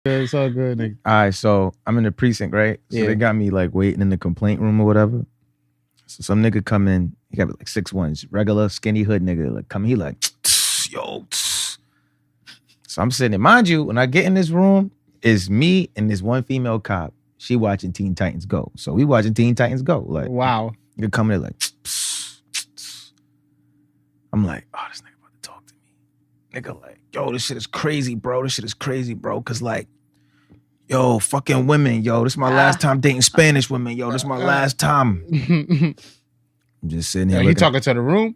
It's all good, nigga. All right, so I'm in the precinct, right? So they got me like waiting in the complaint room or whatever. So some nigga come in, he got like 6'1", regular skinny hood nigga. Like come, he like, yo. So I'm sitting there. Mind you, when I get in this room, it's me and this one female cop. She watching Teen Titans Go. So we watching Teen Titans Go. Like, wow. You come in like, I'm like, oh, this nigga about to talk to me. Nigga like, yo, this shit is crazy, bro. This shit is crazy, bro. Cause like, yo, fucking women, yo. This is my last time dating Spanish women, yo. This is my last time. I'm just sitting here. He talking to the room?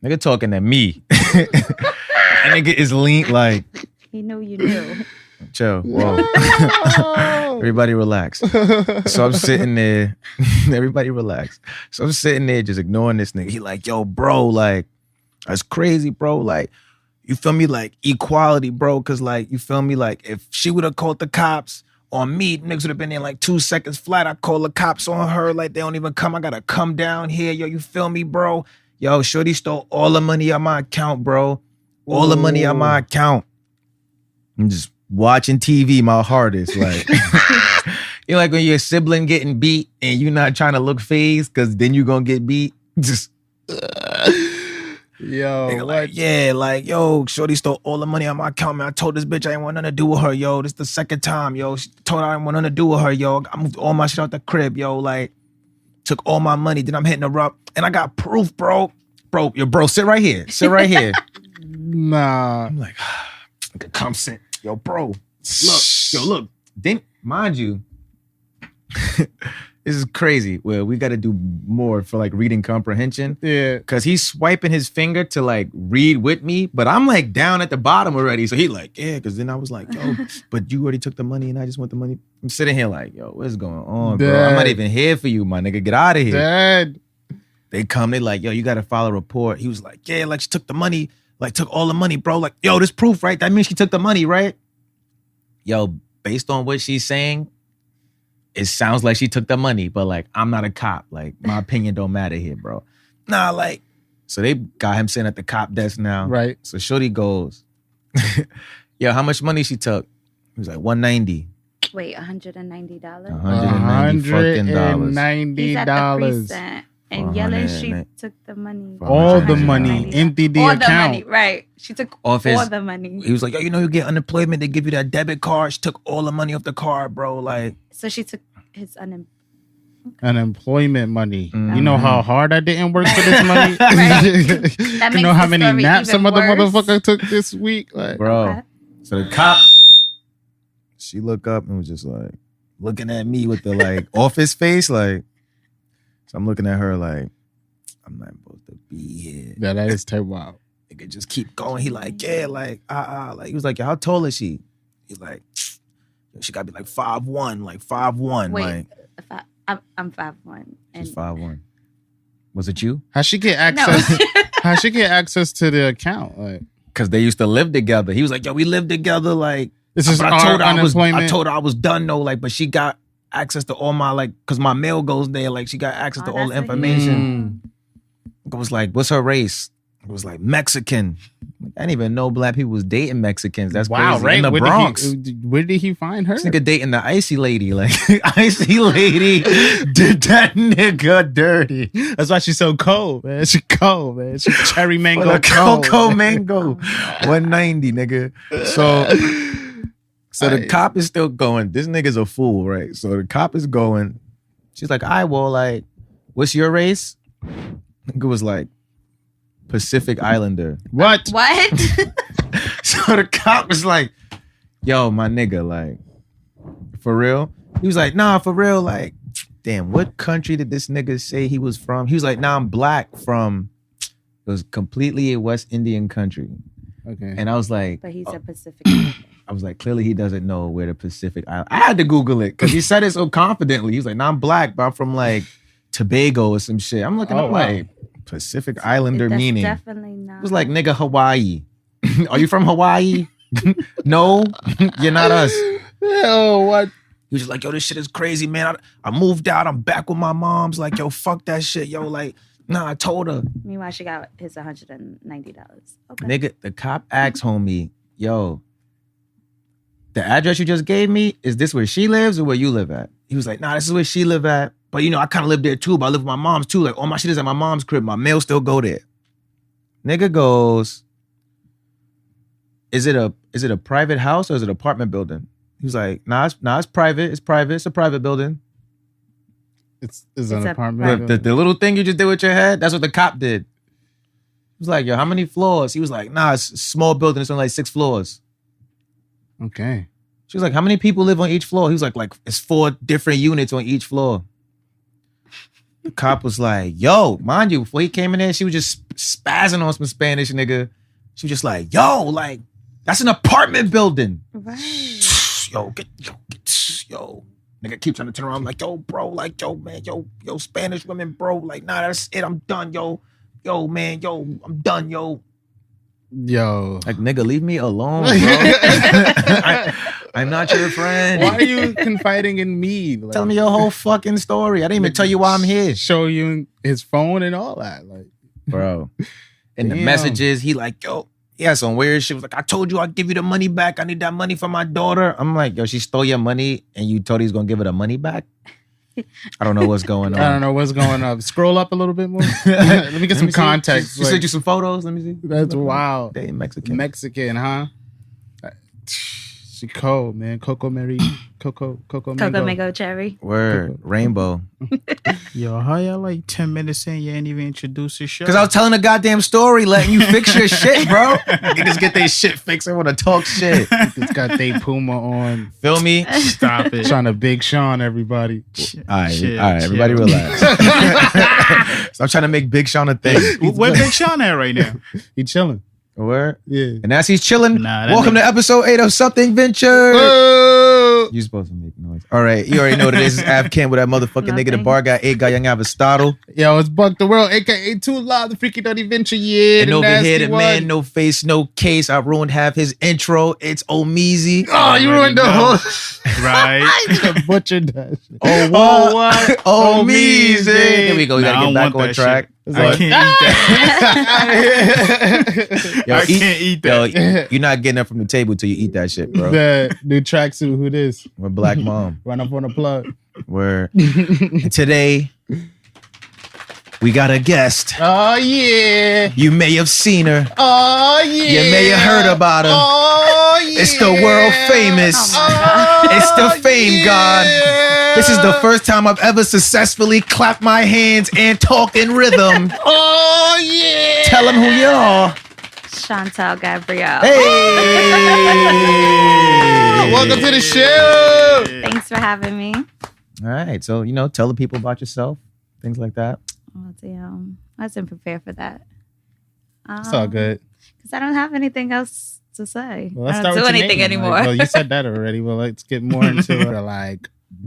Nigga talking to me. That nigga is lean like. He knew you knew. Chill. Whoa. Everybody relax. So I'm sitting there. Everybody relax. So I'm sitting there just ignoring this nigga. He like, yo, bro, like, that's crazy, bro. Like, you feel me? Like, equality, bro. Cause like, you feel me? Like, if she would have called the cops on me, niggas would have been there like 2 seconds flat. I call the cops on her. Like, they don't even come. I gotta come down here. Yo, you feel me, bro? Yo, shorty stole all the money out my account, bro. All the money out my account. I'm just watching TV my hardest. Like, you know, like when your sibling getting beat and you not trying to look phased because then you gonna get beat. Just, yo, like, yeah, like, yo, shorty stole all the money out my account, man. I told this bitch I ain't want nothing to do with her, yo. This the second time, yo. She told her I didn't want nothing to do with her, yo. I moved all my shit out the crib, yo. Like, took all my money. Then I'm hitting her up. And I got proof, bro. Bro, sit right here. Sit right here. Nah. I'm like, come sit. Yo, bro, look. Then, mind you, this is crazy. Well, we got to do more for like reading comprehension. Yeah. Because he's swiping his finger to like read with me, but I'm like down at the bottom already. So he like, yeah, because then I was like, yo, but you already took the money and I just want the money. I'm sitting here like, yo, what's going on, bro? I'm not even here for you, my nigga. Get out of here. Dad. They come, they like, yo, you got to file a report. He was like, yeah, like she took the money. Like, took all the money, bro. Like, yo, this proof, right? That means she took the money, right? Yo, based on what she's saying, it sounds like she took the money, but like, I'm not a cop. Like, my opinion don't matter here, bro. Nah, like, so they got him sitting at the cop desk now. Right. So shorty goes, yo, how much money she took? He was like, $190. Wait, $190? $190 fucking dollars. He's at the $190. precinct and yelling she took the money. All the money. Emptied the account. All the money, right. She took off all the money. He was like, yo, you know you get unemployment, they give you that debit card. She took all the money off the card, bro. Like, so she took his unemployment money. Mm-hmm. You know how hard I didn't work for this money? That you know how many naps some other worse. motherfucker took this week? Like, bro. Okay. So the cop, she looked up and was just like looking at me with the like office face, like. So I'm looking at her like, I'm not supposed to be here. Yeah, that is type wild. Nigga just keep going. He like, yeah, like, like he was like, yo, how tall is she? He's like, yo, she gotta be like 5'1", like 5'1". Wait, like, I'm 5'1". She's 5'1". Was it you? How she get access? How she get access to the account? Like, because they used to live together. He was like, yo, we live together. Like, this is I told her unemployment. I was done though. Like, but she got access to all my like, cause my mail goes there. Like, she got access to all the information. It was like, what's her race? It was like Mexican. I didn't even know black people was dating Mexicans. That's crazy. Right? In the Bronx. Where did he find her? This nigga dating the icy lady. Like, icy lady did that nigga dirty. That's why she's so cold, man. She cold, man. She cherry mango cocoa mango. 190, nigga. So the cop is still going. This nigga's a fool, right? So the cop is going. She's like, all right, well, like, what's your race? Nigga was like, Pacific Islander. What? So the cop was like, yo, my nigga, like, for real? He was like, nah, for real, like, damn, what country did this nigga say he was from? He was like, nah, I'm black from, it was completely a West Indian country. Okay. And I was like, but he's a Pacific Islander. I was like, clearly he doesn't know where the Pacific Island. I had to Google it because he said it so confidently. He was like, nah, I'm black, but I'm from like Tobago or some shit. I'm looking up like Pacific Islander That's meaning. Definitely not. It was like, nigga, Hawaii. Are you from Hawaii? No, you're not us. Yo, what? He was just like, yo, this shit is crazy, man. I moved out. I'm back with my mom's. Like, yo, fuck that shit. Yo, like, nah, I told her. Meanwhile, she got his $190. Okay. Nigga, the cop asked homie, yo, the address you just gave me, is this where she lives or where you live at? He was like, nah, this is where she live at. But I kind of live there too, but I live with my mom's too. Like, all my shit is at my mom's crib. My mail still go there. Nigga goes, is it a private house or is it an apartment building? He was like, nah, it's private. It's private. It's a private building. It's an apartment. The little thing you just did with your head, that's what the cop did. He was like, yo, how many floors? He was like, nah, it's a small building. It's only like 6 floors. Okay. She was like, how many people live on each floor? He was like it's 4 different units on each floor. The cop was like, yo, mind you, before he came in there, she was just spazzing on some Spanish nigga. She was just like, yo, like, that's an apartment building. Right. Yo. Nigga keep trying to turn around. I'm like, yo, bro, like, yo, man, yo, Spanish women, bro. Like, nah, that's it. I'm done, yo. Yo, man, yo, I'm done, yo. Yo. Like, nigga, leave me alone, bro. I'm not your friend. Why are you confiding in me? Like, tell me your whole fucking story. I didn't even tell you why I'm here. Show you his phone and all that. Like, bro. And the messages, he like, yo, he had some weird shit. Was like, I told you I'd give you the money back. I need that money for my daughter. I'm like, yo, she stole your money and you told he's gonna give her the money back? I don't know what's going on. I don't know what's going on. Scroll up a little bit more. Let me get some context. She sent you some photos. Let me see. That's wild. They Mexican. Mexican, huh? She cold, man. Coco Mango. Coco Mango Cherry. Word. Coco. Rainbow. Yo, how y'all like 10 minutes in, you ain't even introduced your show? Because I was telling a goddamn story, letting you fix your shit, bro. Niggas get their shit fixed. I want to talk shit. It's got they Puma on. Feel me? Stop it. Trying to Big Sean everybody. All right, everybody relax. So I'm trying to make Big Sean a thing. Where Big Sean at right now? He chilling. Word? Yeah. And as he's chilling, Nah, welcome to episode 8 of Something Venture. You supposed to make noise. All right, you already know what it is. It's Ave Campbell, that motherfucking nigga, the bar guy, 8 guy, young Aristotle. Yo, it's BukDaWorld, aka Too Loud, the Freaky Dirty Venture, yeah. And the over here, the nasty man, one. no face, no case. I ruined half his intro. It's Omezzy. Oh, you ruined the know. whole. Right. I butchered that shit. Oh, what? Omezzy. There we go. We Nah, gotta I get don't back want on that track. shit. I can't eat that. Yo, I can't eat that. Yo, you're not getting up from the table till you eat that shit, bro. The new tracksuit, who this? We're Black Mom. Run up on the plug. Where today we got a guest. Oh, yeah. You may have seen her. Oh, yeah. You may have heard about her. Oh, yeah. It's the world famous. Oh, It's the fame god. yeah. This is the first time I've ever successfully clapped my hands and talk in rhythm. Oh, yeah. Tell them who you are. Shauntel Gabrielle. Hey! Welcome to the show. Thanks for having me. All right, so tell the people about yourself, things like that. Oh, damn. I wasn't prepared for that. It's all good. Because I don't have anything else to say. Well, let's I start don't with do your anything name. anymore. Well, you said that already. Well, let's get more into the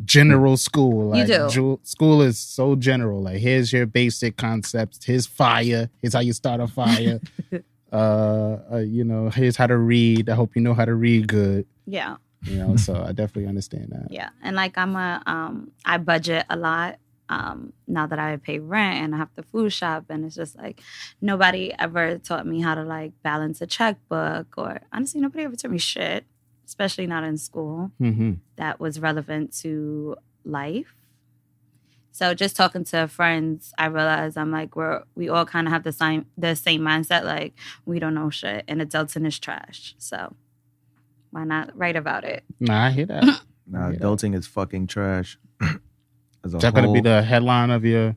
general school. Like, You do. School is so general. Like, here's your basic concepts. Here's fire. Here's how you start a fire. Here's how to read. I hope you know how to read good. Yeah. So I definitely understand that. Yeah. And I budget a lot. Now that I pay rent and I have to food shop, and it's just like nobody ever taught me how to balance a checkbook, or honestly nobody ever taught me shit, especially not in school, that was relevant to life. So just talking to friends, I realized I'm like, we all kind of have the same mindset, like we don't know shit and adulting is trash. So why not write about it? Nah, I hear that. Nah, adulting is fucking trash. Is that going to be the headline of your...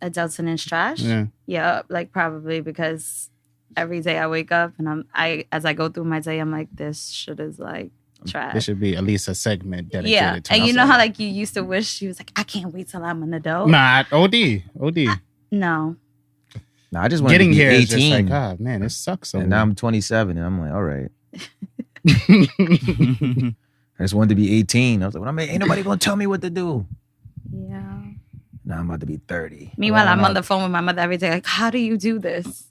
Adulting is trash? Yeah, probably, because every day I wake up and as I go through my day, I'm like, this shit is trash. There should be at least a segment dedicated to and you outside. know how you used to wish you was like, I can't wait till I'm an adult. Nah, OD. No. Nah, I just want to Getting be here 18. is just like, oh man, it sucks. So and now I'm 27 and I'm like, all right. I just wanted to be 18. I was like, ain't nobody gonna tell me what to do. Yeah. Now I'm about to be 30. Meanwhile, I'm on the phone with my mother every day, like, how do you do this?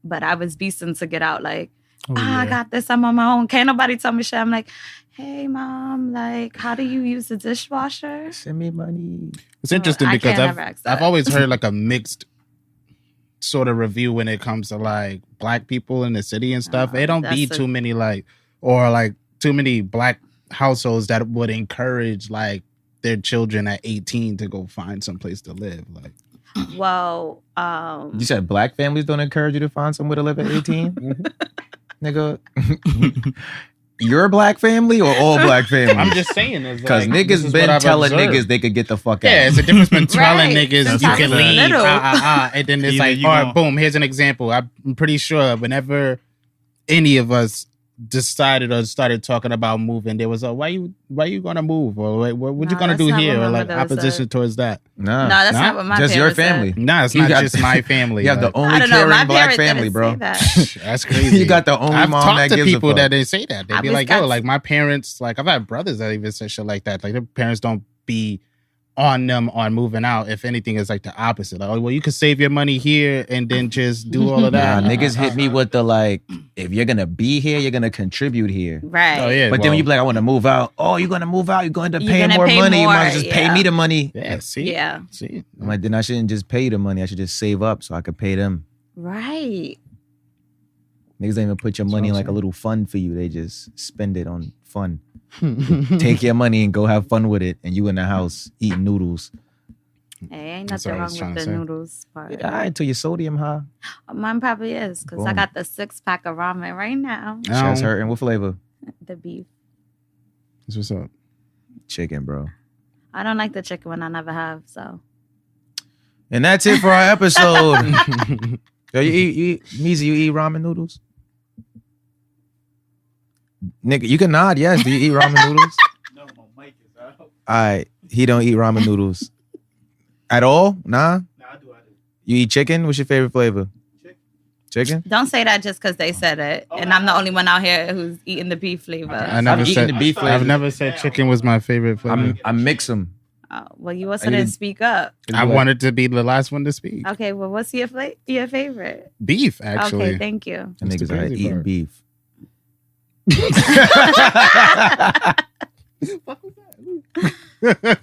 But I was beasting to get out, I got this, I'm on my own. Can't nobody tell me shit. I'm like, hey, mom, how do you use the dishwasher? Send me money. It's interesting I because can't ever ask that. I've always heard a mixed sort of review when it comes to Black people in the city and stuff. It don't be that's too many or like too many black households that would encourage like their children at 18 to go find some place to live. Like, Well, You said black families don't encourage you to find somewhere to live at 18? Nigga. Your black family or all black families? I'm just saying, because like, niggas been telling niggas they could get the fuck out. Yeah, it's a difference between telling niggas That's you right. can leave, and then it's Either like, you all right, gon- boom. Here's an example. I'm pretty sure whenever any of us decided or started talking about moving, there was a why you gonna move, or what you gonna that's do not here, what or my like mother opposition said. towards that. Nah, no, that's not what my just your parents family. said. Nah, it's You not got- just my family. You have the like, only I don't know. caring My black parents family, didn't bro. say that. that's crazy. You got the only I've mom talked that to gives people a fuck. that they say that. They'd I be was like, yo, got- like my parents, like I've had brothers that even said shit like that. Like their parents don't be on them on moving out. If anything, it's like the opposite. Like, oh, well, you could save your money here and then just do all of Nah, that. niggas hit me with the like, if you're gonna be here, you're gonna contribute here. Right. Oh yeah, But then when you be like, I want to move out. Oh, you're gonna move out. You're going to You're pay gonna more pay money. You more, might as well just pay yeah. me the money. yeah, see, Yeah. see, I'm like, then I shouldn't just pay you the money. I should just save up so I could pay them. Right. Niggas don't even put your That's money in what I'm like a saying. little fund for you. They just spend it on fun. Take your money and go have fun with it. And you in the house eating noodles. Hey, ain't That's nothing what I wrong was with trying the to say. noodles part. Yeah, all right, until your sodium high. Mine probably is because I Boom. got the 6-pack of ramen right now. Chest hurting. What flavor? The beef. That's what's up. Chicken, bro. I don't like the chicken one. I never have. So And that's it for our episode. Yo, you eat Meezy, you eat ramen noodles? Nigga, you can nod, yes. Do you eat ramen noodles? No, my mic is out. All right. He don't eat ramen noodles. At all? Nah? Nah, I do. You eat chicken? What's your favorite flavor? Chicken? don't say that just because they said it. And I'm the only one out here who's eating the beef flavor. I never eaten said the beef I've flavor. never said chicken was my favorite flavor. I mix them. Oh, well, you also I didn't didn't- speak up. I wanted to be the last one to speak. Okay, well, what's your favorite? Beef, actually. Okay, thank you. And That's the niggas are crazy eating part. beef.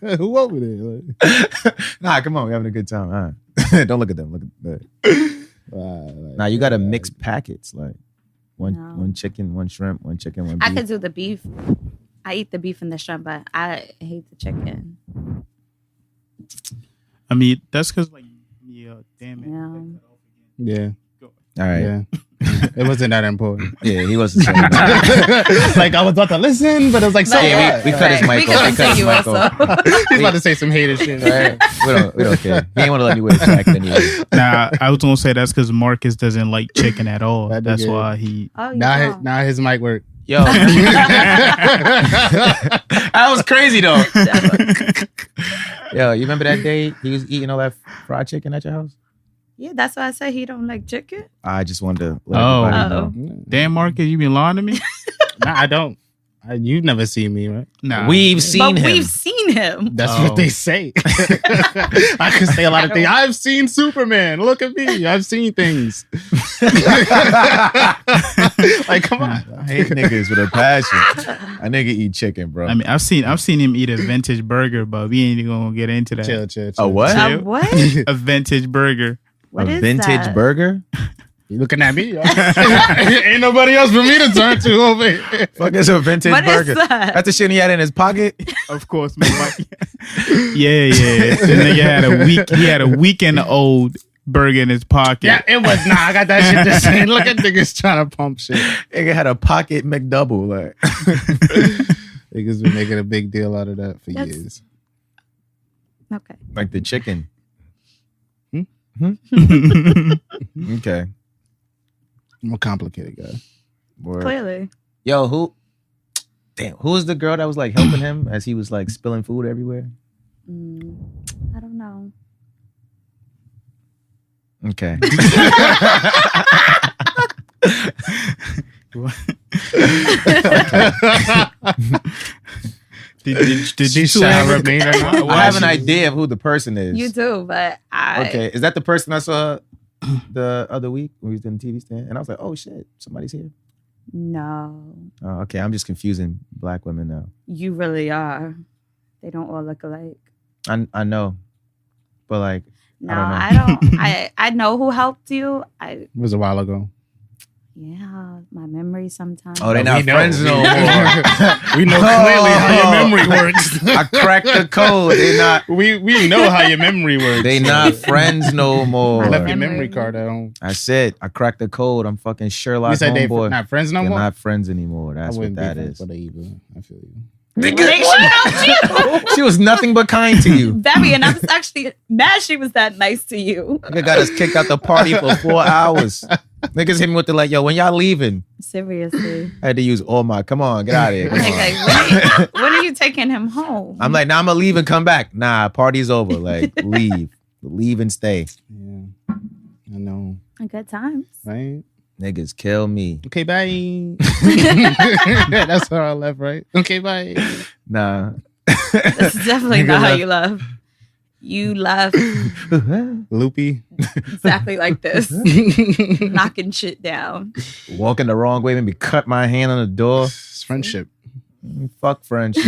Who over there? Like, Nah, come on. We're having a good time. All right. Don't look at them. Look at that. Nah, you got to mix packets. Like No. one chicken, one shrimp, one chicken, one I beef. could do the beef. I eat the beef and the shrimp, but I hate the chicken. I mean, that's because like, yeah, damn it. Yeah. That cut off again. Yeah, All right. yeah. It wasn't that important. Yeah, he wasn't saying that. Like I was about to listen, but it was like, so Yeah, what? we cut his Right. mic We off. can We cut his continue mic off. also. He's about to say some hater shit. Right? We don't care. He ain't want to let me wear the jacket anyway. Nah, I was gonna say that's because Marcus doesn't like chicken at all. That That's nigga- why he. Oh, you Now, don't. now his mic work. Yo, that was crazy though. Yo, you remember that day he was eating all that fried chicken at your house? Yeah, that's why I said he don't like chicken. I just wanted to let Oh. everybody know. Damn, Marcus, you been lying to me? Nah, I don't. You've never seen me, right? Nah. We've seen But him. we've seen him. That's Oh. what they say. I can say a lot of things. I've seen Superman. Look at me. I've seen things. Like, come on. I hate niggas with a passion. A nigga eat chicken, bro. I mean, I've seen him eat a vintage burger, but we ain't even gonna get into that. Chill, chill, A chill. what? Chill. What? A vintage burger. What a is vintage that? burger? You looking at me? Ain't nobody else for me to turn to over here. Fuck is a vintage What is burger? that? That's the shit he had in his pocket. Of course, man. Yeah. The nigga had a weekend old burger in his pocket. Yeah, it was. Nah, I got that shit just saying. Look at niggas trying to pump shit. Nigga had a pocket McDouble. Like, Niggas been making a big deal out of that for That's- years. Okay. like the chicken. Hmm? Okay. More complicated, guy. Word. Clearly. Yo, who was the girl that was like helping him as he was like spilling food everywhere? I don't know. Okay. Did you She two showered ever? me or not? I have an idea of who the person is. You do, but I. Okay. Is that the person I saw the other week when we was doing the TV stand? And I was like, oh shit, somebody's here. No, Oh, okay. I'm just confusing black women now. you really are. They don't all look alike. I know. But like, No, I I don't. I know who helped you. It was a while ago. Yeah, my memory sometimes. Oh, they not friends no more. We know clearly how your memory works. I cracked the code. They not. We know how your memory works. They not friends no more. I left your memory card at home. I said I cracked the code. I'm fucking Sherlock You said they homeboy. not friends no They're more? not friends anymore. That's what that is. For the evil. I feel you. She was nothing but kind to you. Very, and I was actually mad she was that nice to you. Nigga got us kicked out the party for 4 hours. Niggas hit me with the like, yo, when y'all leaving? Seriously. I had to use all my, come on, get out of here. Come on. Like, when are you taking him home? I'm like, nah, I'm gonna leave and come back. Nah, party's over. Like, leave. Leave and stay. Yeah. I know. Good times. Right? Niggas kill me. Okay, bye. That's how I left, right? Okay, bye. Nah. That's definitely not how you love. You love Loopy. exactly like this. Knocking shit down. Walking the wrong way, maybe cut my hand on the door. It's friendship. Fuck friendship.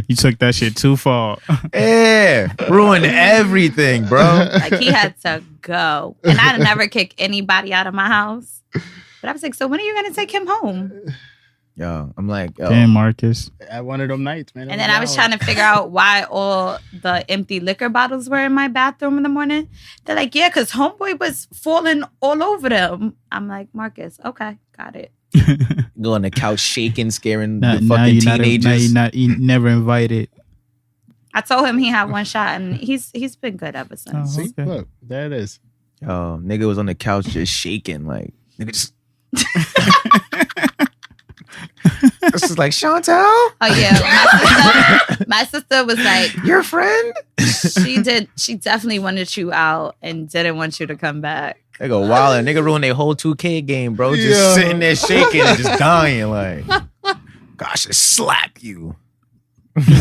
You took that shit too far. Yeah. Ruined everything, bro. Like he had to go. And I'd never kick anybody out of my house. But I was like, so when are you going to take him home? Yo, I'm like, yo. Damn, Marcus. At one of them nights, man. And then I was trying to figure out why all the empty liquor bottles were in my bathroom in the morning. They're like, yeah, because homeboy was falling all over them. I'm like, Marcus, okay, got it. Go on the couch shaking, scaring Now the fucking you teenagers. never invited. I told him he had one shot, and he's been good ever since. Oh. See, Okay. look, there it is. Yo, nigga was on the couch just shaking. Like, nigga just. This is like, Shauntel? Oh yeah, my sister was like, Your friend? she definitely wanted you out and didn't want you to come back. They go wild and nigga ruined their whole 2K game, bro. Just Yeah. sitting there shaking and just dying. Like, gosh, just slap you.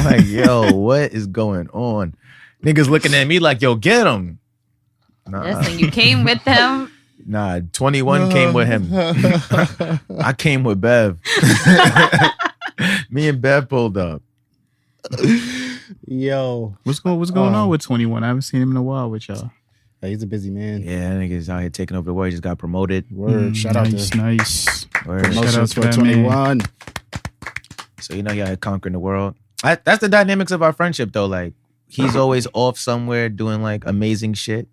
Like, yo, what is going on? Niggas looking at me like, yo, get him. Nah, Listen, you came with him. nah, 21 came with him. I came with Bev. Me and Bev pulled up. Yo. What's going on with 21? I haven't seen him in a while with y'all. He's a busy man. Yeah, niggas out here taking over the world. He just got promoted. Word. Shout out to nice. Word. promotions to for that man. 21. So, you know, y'all here conquering the world. That's the dynamics of our friendship, though. Like, he's always off somewhere doing, like, amazing shit.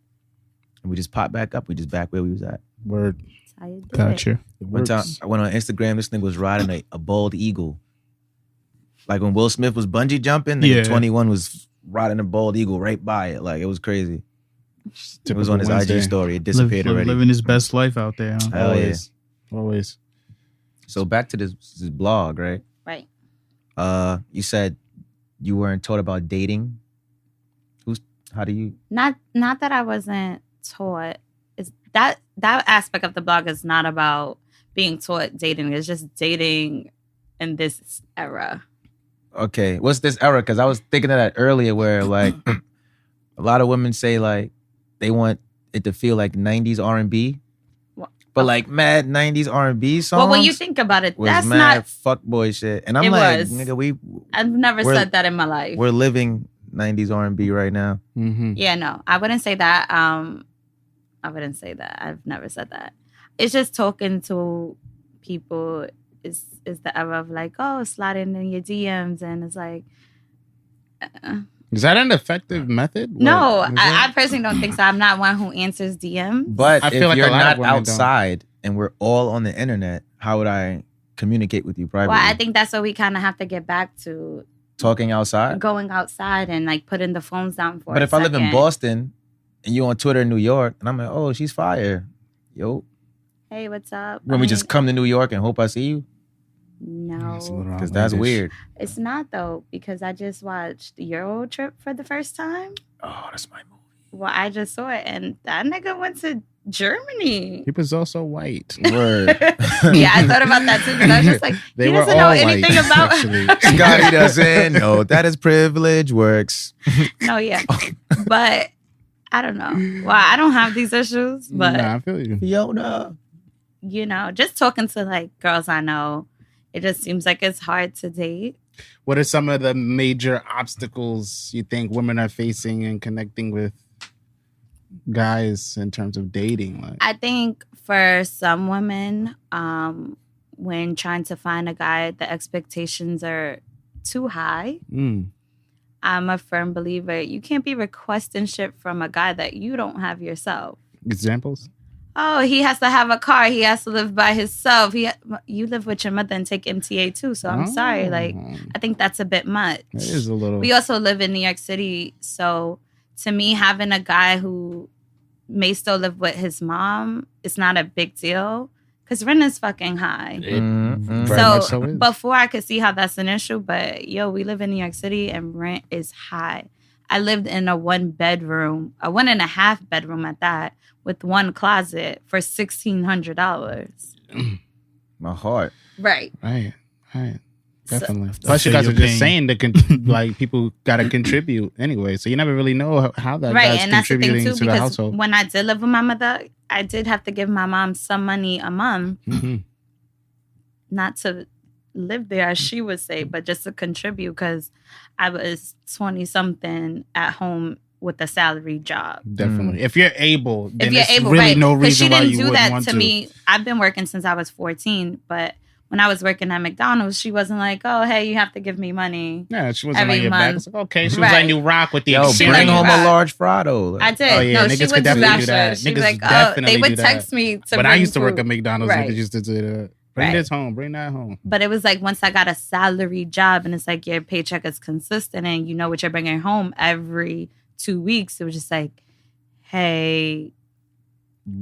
And we just pop back up. We just back where we was at. Word. That's how you do it. Gotcha. One time, I went on Instagram. This nigga was riding a bald eagle. Like, when Will Smith was bungee jumping, nigga Yeah. 21 was riding a bald eagle right by it. Like, it was crazy. It was on his Wednesday. IG story. It disappeared already. Living his best life out there. Huh? Hell yeah. Always. So back to this blog, right? Right. You said you weren't taught about dating. How do you? Not that I wasn't taught. Is that aspect of the blog is not about being taught dating. It's just dating in this era. Okay, what's this era? Because I was thinking of that earlier, where like a lot of women say like they want it to feel like 90s R&B, but like mad 90s R&B songs. Well, when you think about it, was that's mad not. fuckboy shit. And I'm It like, was. nigga, I've never we're- said that in my life. we're living 90s R&B right now. Mm-hmm. Yeah, no, I wouldn't say that. I wouldn't say that. I've never said that. It's just talking to people is the era of like, oh, sliding in your DMs, and it's like, Is that an effective method? no, What, is I personally don't think so. I'm not one who answers DMs. But I if feel like a you're lot of not women don't. outside and we're all on the internet, how would I communicate with you privately? Well, I think that's what we kind of have to get back to, Talking outside. going outside and like putting the phones down for. But a if I live in second. Boston and you on Twitter in New York, and I'm like, oh, she's fire. Yo, Hey, what's up? when we just come to New York and hope I see you? No, It's a little Because that's outlandish. weird. it's not though, because I just watched Euro Trip for the first time. Oh, that's my movie. Well, I just saw it, and that nigga went to Germany. He was also white. Word. Yeah, I thought about that too, because I was just like, They he were doesn't know all anything white, about. actually. Scotty doesn't know that his privilege works. No, yeah, but I don't know. Well, I don't have these issues, but Nah, I feel you. Fiona. you know, just talking to like girls I know, it just seems like it's hard to date. What are some of the major obstacles you think women are facing and connecting with guys in terms of dating? Like, I think for some women, when trying to find a guy, the expectations are too high. I'm a firm believer you can't be requesting shit from a guy that you don't have yourself. examples? Oh, he has to have a car. He has to live by himself. You live with your mother and take MTA too. So I'm sorry. Like, I think that's a bit much. It is a little. We also live in New York City. So to me, having a guy who may still live with his mom, it's not a big deal. Because rent is fucking high. Very much so is. Before I could see how that's an issue, but we live in New York City and rent is high. I lived in a 1.5 bedroom at that, with one closet for $1,600. My heart. Right. Right. Definitely. So, Plus, you guys are you're just saying like people got to contribute anyway, so you never really know how that right, guy's and that's the thing contributing too. to the Because household. when I did live with my mother, I did have to give my mom some money a month, not to live there, as she would say, but just to contribute because I was 20-something at home with a salary job. Definitely. If you're able, then If you're there's able, really right? no Because reason she why didn't you do wouldn't that want to me. I've been working since I was 14, but when I was working at McDonald's, she wasn't like, "Oh, hey, you have to give me money." Yeah, she wasn't every on your back. month. It's like, okay, she was Right. letting you rock with the Yo, experience. bring like, home rock. a large fry though. I did. Oh, yeah, No, niggas she could would do definitely do that. that. She'd be Niggas like, definitely they would do that. text me to But bring I used to work food. at McDonald's. Right. Niggas used to do that. Bring Right. this home. Bring that home. But it was like once I got a salary job and it's like your paycheck is consistent and you know what you're bringing home every 2 weeks, it was just like, hey,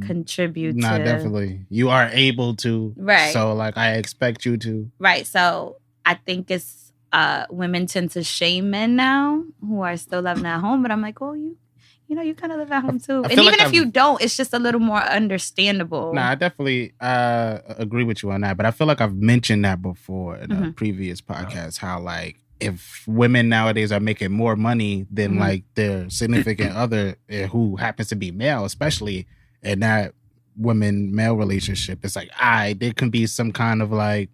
contribute Nah, to. definitely. You are able to. Right. So, like, I expect you to. Right. So I think it's women tend to shame men now who are still living at home. But I'm like, oh, you kind of live at home too. I And feel even like if you don't, it's just a little more understandable. Nah, I definitely agree with you on that. But I feel like I've mentioned that before in a previous podcast, how, like, if women nowadays are making more money than, like, their significant other who happens to be male, especially in that women-male relationship, it's like, there can be some kind of, like,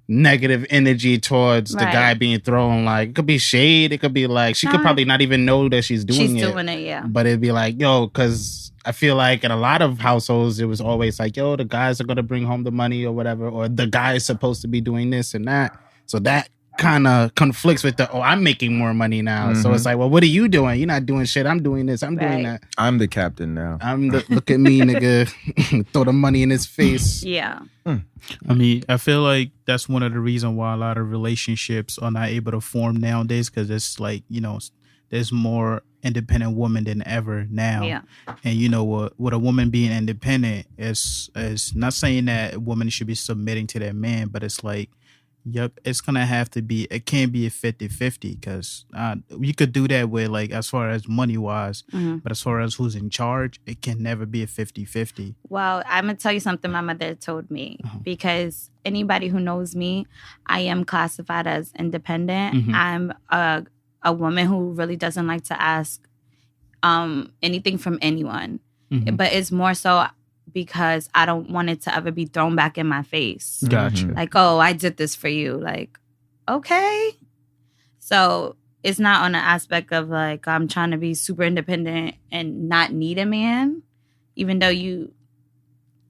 negative energy towards the Right. guy being thrown. Like, it could be shade. It could be like, she could probably not even know that she's doing it. Yeah. But it'd be like, yo, because I feel like in a lot of households, it was always like, yo, the guys are going to bring home the money or whatever, or the guy is supposed to be doing this and that. So that kind of conflicts with I'm making more money now. So it's like, well, what are you doing? You're not doing shit. I'm doing this. I'm doing that. I'm the captain now. Look at me, nigga. Throw the money in his face. Yeah. I mean, I feel like that's one of the reasons why a lot of relationships are not able to form nowadays, because it's like, there's more independent women than ever now. Yeah. And with a woman being independent, is not saying that a woman should be submitting to that man, but it's like, yep, it's gonna have to be. It can't be a 50-50 because you could do that with, like, as far as money wise, but as far as who's in charge, it can never be a 50-50. Well, I'm going to tell you something my mother told me, because anybody who knows me, I am classified as independent. I'm a woman who really doesn't like to ask anything from anyone. But it's more so because I don't want it to ever be thrown back in my face. Gotcha. Like, oh, I did this for you. Like, okay. So it's not on the aspect of, like, I'm trying to be super independent and not need a man, even though you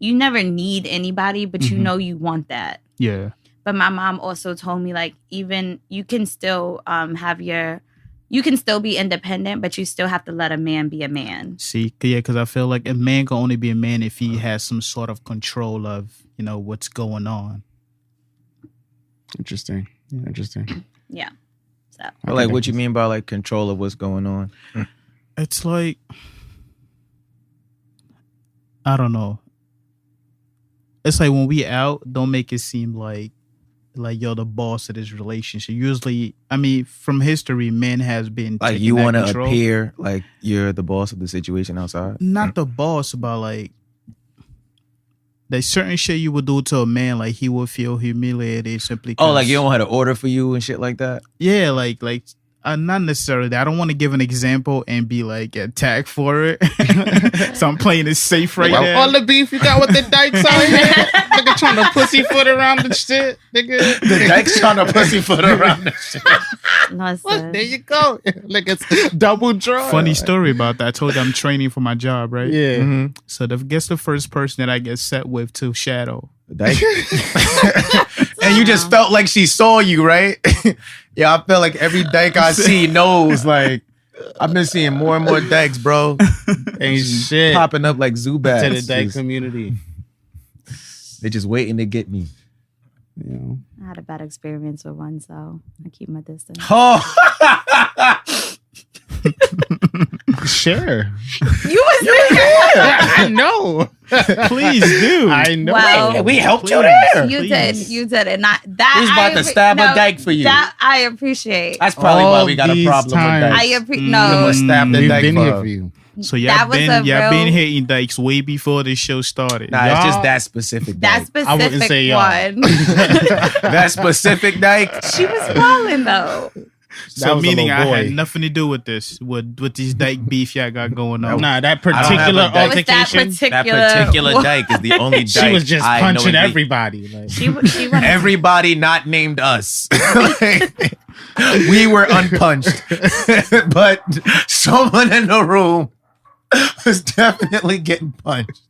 never need anybody, but you know you want that. Yeah. But my mom also told me, like, even you can still you can still be independent, but you still have to let a man be a man. See, yeah, because I feel like a man can only be a man if he has some sort of control of, what's going on. Interesting. Yeah. So But like, what you mean by, like, control of what's going on? It's like, I don't know. It's like when we out, don't make it seem like you're the boss of this relationship. Usually, I mean, from history, men has been Like, you want to appear like you're the boss of the situation outside? Not the boss, but like there's certain shit you would do to a man, like he would feel humiliated simply. Oh, like you don't have to order for you and shit like that? Yeah, like Not necessarily that. I don't want to give an example and be like attacked for it. So I'm playing it safe right now. All the beef you got with the dykes out here, nigga trying to pussyfoot around the shit, nigga. The dykes trying to pussyfoot around the shit. Look, there you go. Like it's double draw. Funny story about that. I told you I'm training for my job, right? Yeah. Mm-hmm. So guess the first person that I get set with to shadow. The dyke. And you just felt like she saw you, right? Yeah, I feel like every dyke I see knows. Like, I've been seeing more and more dykes, bro. Ain't shit popping up like Zubats. to the dyke community. They're just waiting to get me. You know. I had a bad experience with one, so I keep my distance. Oh. Sure. You was there. I know. Please do. I know. Well, We helped you Please. there. You Please. did, and that Who's about to stab a dyke for you? That I appreciate. That's probably why we got a These problem times. with I dykes. appreciate. I'm No, gonna stab the We've dyke been for here her. for you. So That was a y'all been real- hating dykes way before the show started. Nah, it's Y'all- just that specific that dyke. I wouldn't specific say y'all. one. That specific dyke. She was falling though. That So was a meaning little I boy. had nothing to do with this, with this dyke beef y'all got going on. Nah, that I don't have particular a dyke. It was that altercation. That particular. particular dyke is the only dyke. She was just I know punching it be. everybody. Like, She wanted Everybody not named us. We were unpunched. But someone in the room was definitely getting punched.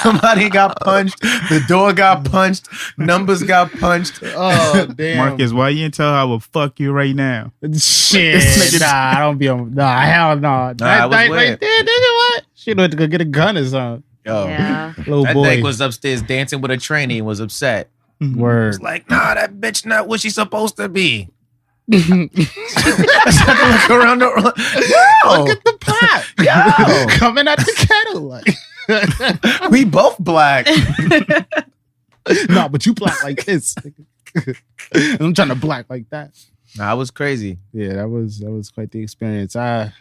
Somebody got punched. The door got punched. Numbers got punched. oh damn, Marcus, why you didn't tell her I will fuck you right now? Shit, nah, I don't be on. Nah, hell no. That it was dyke weird. right there, nigga, what? She went to go get a gun or something. Yo, Yeah. Little that boy. dyke was upstairs dancing with a trainee and was upset. Word. It's like, nah, that bitch not what she's supposed to be. I had to look around the room. Look at the pot. Yo. Coming out the kettle. Like, We both black. no, but you black like this. I'm trying to black like that. Nah, it was crazy. Yeah, that was quite the experience. I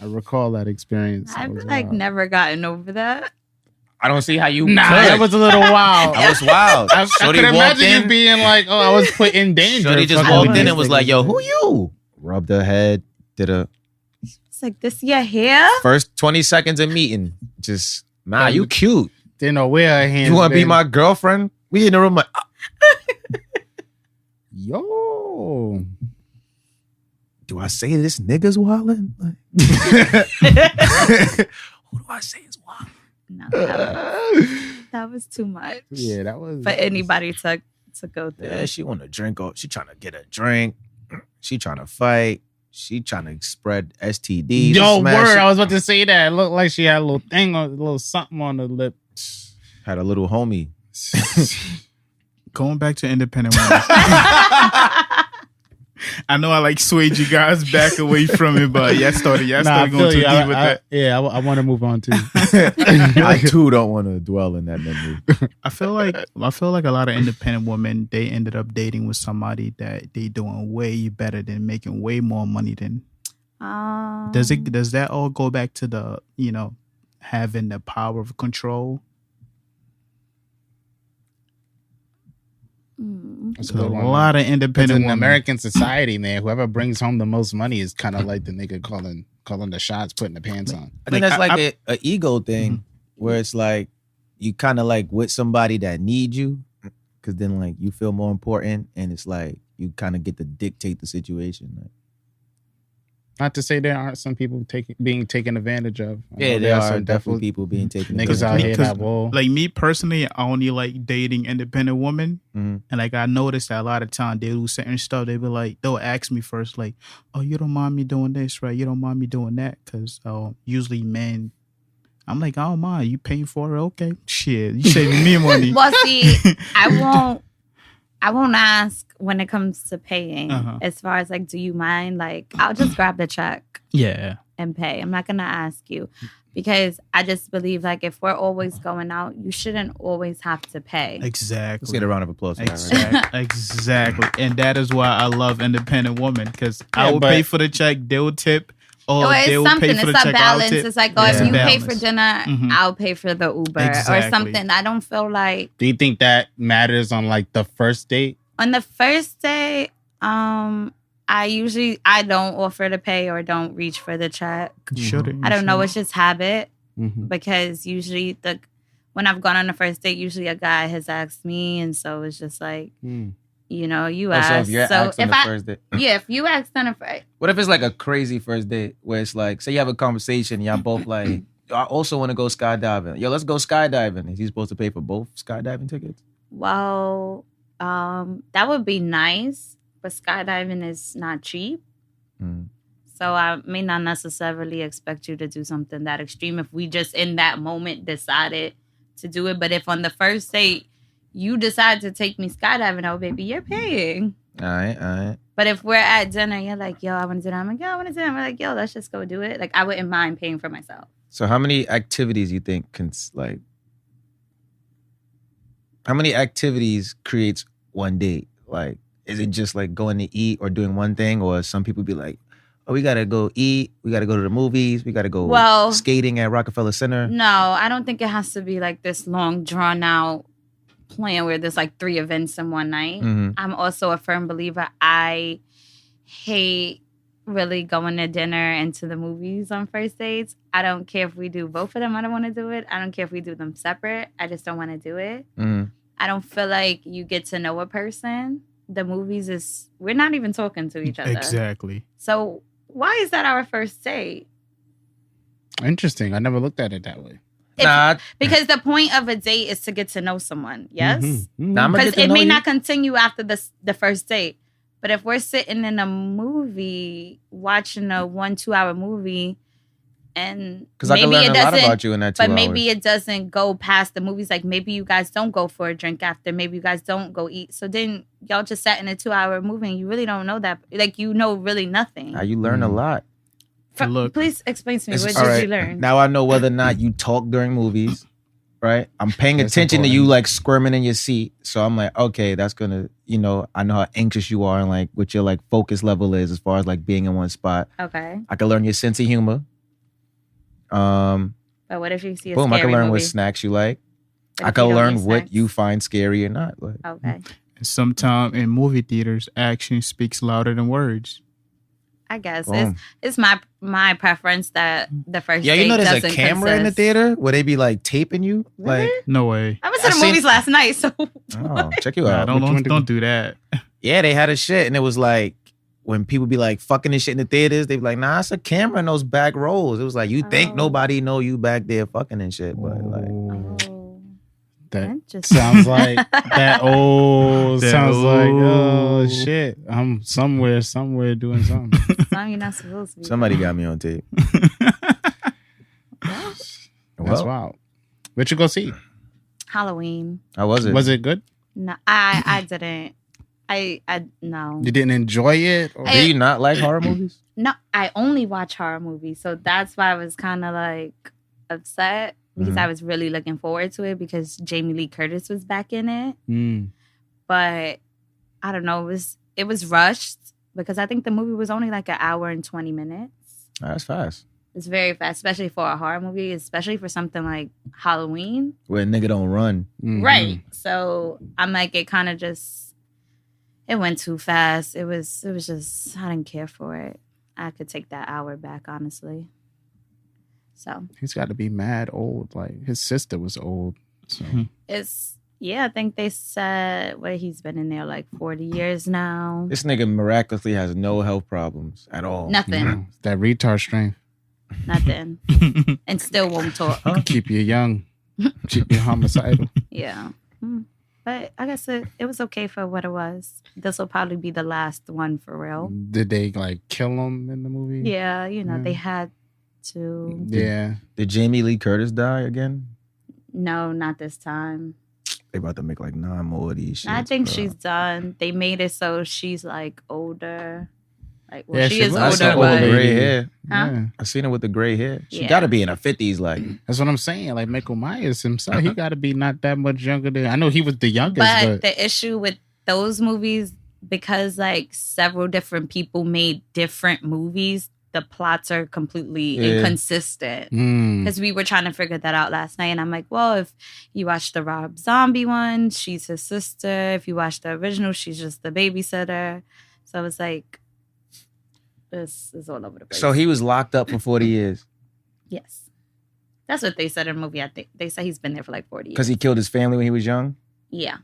recall that experience. That I've was like wild. never gotten over that. I don't see how you Nah, could. that was a little wild. That was wild. I Shorty could walked imagine in. you being like, "Oh, I was put in danger." Shorty just fucking walked with in these and was niggas. like, yo, who you? Rubbed her head, did a It's like, this your hair? first 20 seconds of meeting. Just, nah, you cute. Didn't know where her hands. You want to be been. my girlfriend? We in the room like, Yo? do I say this nigga's wildin'? Like, who do I say is wildin'? No, that was too much Yeah, that was for anybody to go through. Yeah, she want to drink. She trying to get a drink. She trying to fight. She trying to spread STDs. Yo, smash word! it. I was about to say that. It looked like she had a little thing on, a little something on the lip. Had a little homie. Going back to independent women. I know I like swayed you guys back away from it, but y'all started I going feel too you. deep with that. I want to move on too. I too don't want to dwell in that memory. I feel like a lot of independent women, they ended up dating with somebody that they doing way better than, making way more money than. Does that all go back to the, having the power of control? That's A lot of independent in women. American society, man, whoever brings home the most money is kind of like the nigga calling the shots, putting the pants on. I think Like, that's like a ego thing Mm-hmm. where it's like you kind of like with somebody that needs you because then like you feel more important and it's like you kind of get to dictate the situation. Like, Not to say there aren't some people being taken advantage of. I know yeah, there there are some definitely people being taken niggas advantage out of. here Because, that will. like me personally, I only like dating independent women. Mhm. And like I noticed that a lot of time they do certain stuff. They be like, they'll ask me first, like, "Oh, you don't mind me doing this, right? You don't mind me doing that?" Because usually men, I'm like, "I don't mind. You paying for it? Okay, shit, you saving me money." Well, see, I won't ask when it comes to paying. Uh-huh. As far as like, do you mind? Like, I'll just grab the check Yeah, and pay. I'm not gonna ask you because I just believe like if we're always going out, you shouldn't always have to pay. exactly. Let's get a round of applause for that. Right? Exactly. And that is why I love independent women, because I Yeah, will but- pay for the check, they will tip, or Or they it's will something. pay for the It's a check, I'll balance. tip. It's like, Yeah. if you pay Balance. for dinner, Mhm. I'll pay for the Uber or Exactly. something. I don't feel like Do you think that matters on like the first date? on the first day, I I don't offer to pay or don't reach for the check. You shouldn't. I don't know. It's just habit Mm-hmm. because usually when I've gone on a first date, usually a guy has asked me, and so it's just like, you know, you So ask. if you're asked on the first date, Yeah, if you asked on a first, what if it's like a crazy first date where it's like, say you have a conversation, y'all both like, I also want to go skydiving. Yo, let's go skydiving. Is he supposed to pay for both skydiving tickets? well, that would be nice, but skydiving is not cheap. So I may not necessarily expect you to do something that extreme if we just in that moment decided to do it. But if on the first date you decide to take me skydiving, oh baby, you're paying. All right. But if we're at dinner, you're like, yo, I want to do that. I'm like, yo, I want to do that. We're like, yo, let's just go do it. Like, I wouldn't mind paying for myself. So how many activities you think how many activities creates one date? Like, is it just like going to eat or doing one thing? Or some people be like, oh, we got to go eat. We got to go to the movies. We got to go skating at Rockefeller Center. No, I don't think it has to be like this long, drawn out plan where there's like 3 events in one night. Mm-hmm. I'm also a firm believer. I hate really going to dinner and to the movies on first dates. I don't care if we do both of them. I don't want to do it. I don't care if we do them separate. I just don't want to do it. Mm-hmm. I don't feel like you get to know a person. The movies we're not even talking to each other. Exactly. So why is that our first date? Interesting. I never looked at it that way. Because the point of a date is to get to know someone. Yes? Mm-hmm. Nah, Because it may not continue after the first date. But if we're sitting in a movie, watching a 1-2 hour movie, and because I can learn a lot about you in that 2 hours. But maybe it doesn't go past the movies. Like maybe you guys don't go for a drink after. Maybe you guys don't go eat. So then y'all just sat in a 2 hour movie and you really don't know that. Like you know really nothing. Now you learn a lot. Look, please explain to me, what all did you learn? Now I know whether or not you talk during movies, right? I'm paying That's attention important. to you like squirming in your seat. So I'm like, okay, that's gonna, I know how anxious you are and like what your like focus level is as far as like being in one spot. Okay. I can learn your sense of humor. But what if you see a Boom, scary I can learn movie? what snacks you like. What I if can you don't learn eat what snacks? you find scary or not. Like, Okay. sometimes in movie theaters, action speaks louder than words. I guess Boom. it's my preference that the first yeah, date there's a doesn't camera in the consist. theater where they be like taping you. Really? Like, No way. I went to the I seen- movies last night, so oh, check you Nah, out. don't do that. Yeah, they had a shit, and it was like when people be like fucking this shit in the theaters, they be like, nah, it's a camera in those back rows. It was like you think Oh. nobody know you back there fucking and shit, but like, oh, That interesting. sounds like that. That Sounds like old. shit. I'm somewhere doing something. Something you're not supposed to be. somebody got me on tape. That's Well, wild. What you go see? Halloween. how was it? Was it good? No, I didn't. I no. You didn't enjoy it? Or? Do you not like horror movies? No, I only watch horror movies, so that's why I was kind of like upset because I was really looking forward to it because Jamie Lee Curtis was back in it. But I don't know, it was rushed because I think the movie was only like 1 hour and 20 minutes. That's fast. It's very fast, especially for a horror movie, especially for something like Halloween. Where a nigga don't run. Mhm. Right. So I'm like, it kind of just, it went too fast. It was just, I didn't care for it. I could take that hour back, honestly. So He's got to be mad old. Like his sister was old. So I think they said, he's been in there like 40 years now. This nigga miraculously has no health problems at all. Nothing. you know, that retard strength. Nothing. And still won't talk. Keep you young. Keep you homicidal. Yeah. But I guess it was okay for what it was. This will probably be the last one for real. Did they like kill him in the movie? Yeah, they had to. Yeah. Did Jamie Lee Curtis die again? No, not this time. They about to make like 9 more of these shits, I think bro. she's done. They made it so she's like older. Like, well, Yeah, she she is was. I older, seen her old with the but gray hair. Huh? Yeah. I seen her with the gray hair. She Yeah. got to be in her 50s, like. That's what I'm saying. Like Michael Myers himself, he got to be not that much younger than. I know he was the youngest, but but the issue with those movies, because like several different people made different movies, the plots are completely inconsistent. Because we were trying to figure that out last night. And I'm like, well, if you watch the Rob Zombie one, she's his sister. If you watch the original, she's just the babysitter. So it's like, it's all over the place. So he was locked up for 40 years. Yes. That's what they said in the movie. I think they said he's been there for like 40 years. Because he killed his family when he was young? Yeah.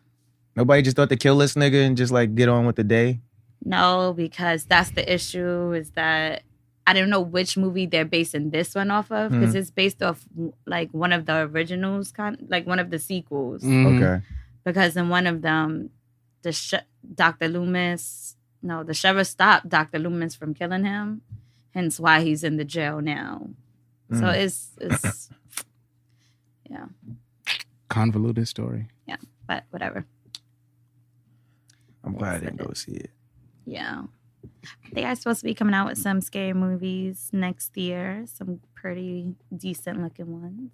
Nobody just thought to kill this nigga and just like get on with the day? No, because that's the issue is that I don't know which movie they're basing this one off of because it's based off like one of the originals, like one of the sequels. Okay. Because in one of them, Dr. Loomis, the sheriff stopped Dr. Loomis from killing him, hence why he's in the jail now. So it's yeah. Convoluted story. Yeah, but whatever. I'm glad I didn't go see it. Yeah. They are supposed to be coming out with some scary movies next year. Some pretty decent looking ones.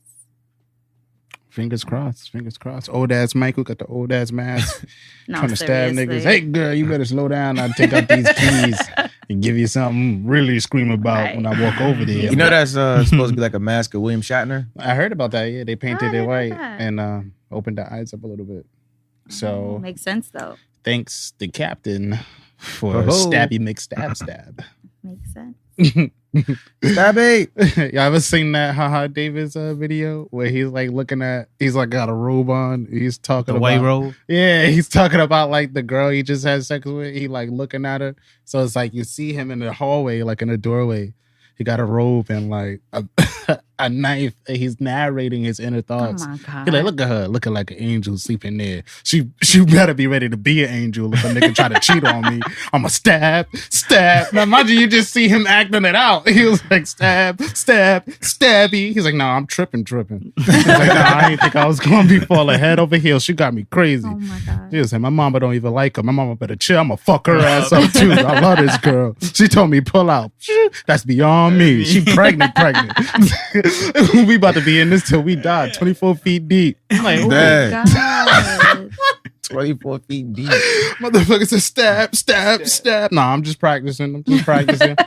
Fingers crossed. Fingers crossed. Old ass Michael got the old ass mask. No, trying to stab seriously. niggas. Hey girl, you better slow down. I'll take out these keys and give you something really scream about when I walk over there. You know that's supposed to be like a mask of William Shatner? I heard about that. Yeah, they painted it white that. and opened the eyes up a little bit. So Makes sense though. thanks the captain for Oh. Stabby McStab. Makes sense. Stabby! Y'all ever seen that Haha Davis video where he's like he's like got a robe on. He's talking The about white robe. Yeah, he's talking about like the girl he just had sex with. He like looking at her. So it's like you see him in the hallway, like in the doorway. He got a robe and like a knife. And he's narrating his inner thoughts. Oh my God. He's like, look at her, looking like an angel sleeping there. She better be ready to be an angel if a nigga try to cheat on me. I'ma stab. Now mind you just see him acting it out. He was like, stabby. He's like, no, I'm tripping. He's like, nah, I didn't think I was gonna be falling head over heels. She got me crazy. Oh my God. He was like, my mama don't even like her. My mama better chill. I'ma fuck her ass up too. I love this girl. She told me pull out. That's beyond me. She pregnant. We about to be in this till we die. 24 feet deep. I'm like, oh, Dang. God. 24 feet deep. motherfucker said stab. Nah, I'm just practicing.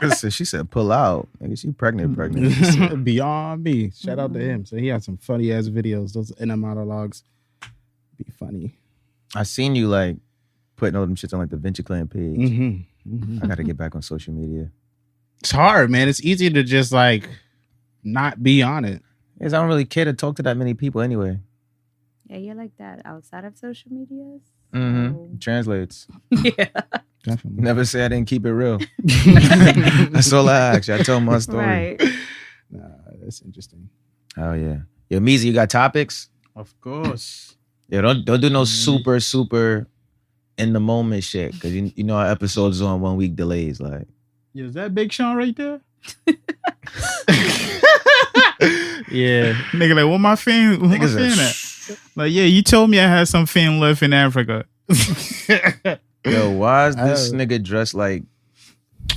Listen, she said pull out. Nigga, she pregnant. Beyond me. Shout out to him. So he had some funny ass videos. Those inner monologues be funny. I seen you like putting all them shits on like the Venture Clan page. Mm-hmm. I gotta get back on social media. It's hard, man. It's easy to just like not be on it. Because I don't really care to talk to that many people anyway. Yeah, you're like that outside of social medias. Mm-hmm. Translates. Yeah. Definitely. Never say I didn't keep it real. That's all I ask. I tell my story. Right. Nah, that's interesting. Oh yeah. Yo, Meezy, you got topics? Of course. Yeah, don't do no super in the moment shit. Cause you know our episodes is on 1 week delays. Like, Yeah, is that Big Sean right there? Yeah. Nigga, like, what my fan at? Like, yeah, you told me I had some fan left in Africa. yo, why is this nigga dressed like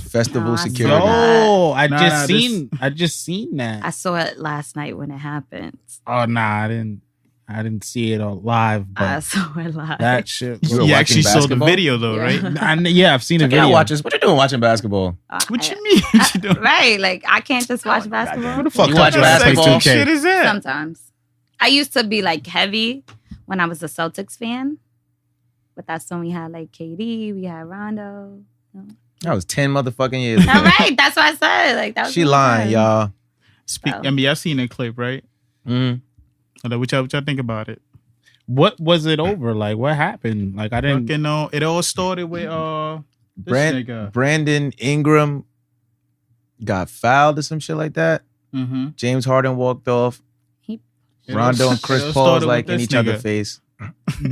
festival No, I security? saw I Nah, just seen that. I saw it last night when it happened. Oh nah, I didn't see it on live, I but saw it live. that shit. You were You watching actually saw the basketball? video though, Yeah. right? Yeah, I've seen a Check it video. out, watches. What you doing watching basketball? What you mean? What you doing? Right, like I can't just watch basketball. What the fuck? You watch touch basketball? basketball? Shit is that? Sometimes. I used to be like heavy when I was a Celtics fan. But that's when we had like KD, we had Rondo. That was 10 motherfucking years ago. All right, that's what I said. Like that was She my lying, time. y'all. I mean, I seen that clip, right? Mm. What y'all think about it? What was it over? Like, what happened? Like, I didn't. Fucking know. It all started with this nigga. Brandon Ingram got fouled or some shit like that. Mm-hmm. James Harden walked off. He Rondo and Chris Paul's like in each other's face.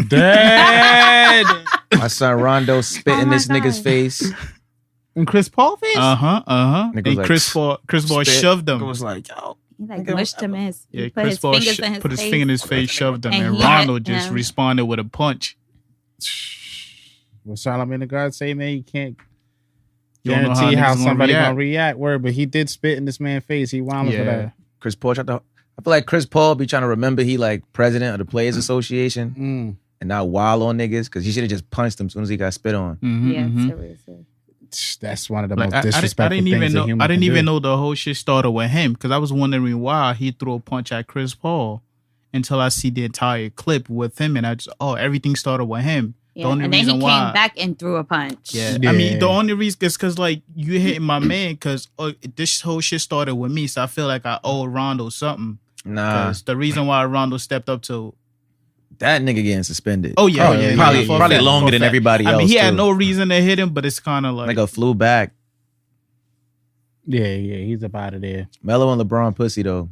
Dead. My son Rondo spit Oh in my this nigga's God. face. And Chris Paul face? Uh-huh. Nigga was And like, Chris Paul spit. shoved him. Nigga was like, yo. He like Nigga, mushed him in his. Yeah, He put Chris his Paul fingers in his put his face. finger in his face, shoved him, And and he Rondo hit just him. responded with a punch. What Solomon the God say, man? You can't You don't know guarantee how niggas gonna somebody react. gonna react. Word, but he did spit in this man's face. He wound for that. Chris Paul tried to. I feel like Chris Paul be trying to remember he like president of the Players Association and not wild on niggas because he should have just punched him as soon as he got spit on. Mm-hmm, Yeah, mm-hmm. seriously. That's one of the Like, most disrespectful I didn't things even a know. human I didn't can even do. know the whole shit started with him because I was wondering why he threw a punch at Chris Paul until I see the entire clip with him, and I just everything started with him. Yeah. And then he came back and threw a punch. Yeah. I mean, the only reason is because like you hitting my man because this whole shit started with me, so I feel like I owe Rondo something. Nah, the reason why Rondo stepped up to that nigga getting suspended. Probably longer than everybody else. I mean, he had no reason to hit him, but it's kind of like nigga flew back. Yeah, he's up out of there. Melo and LeBron pussy though.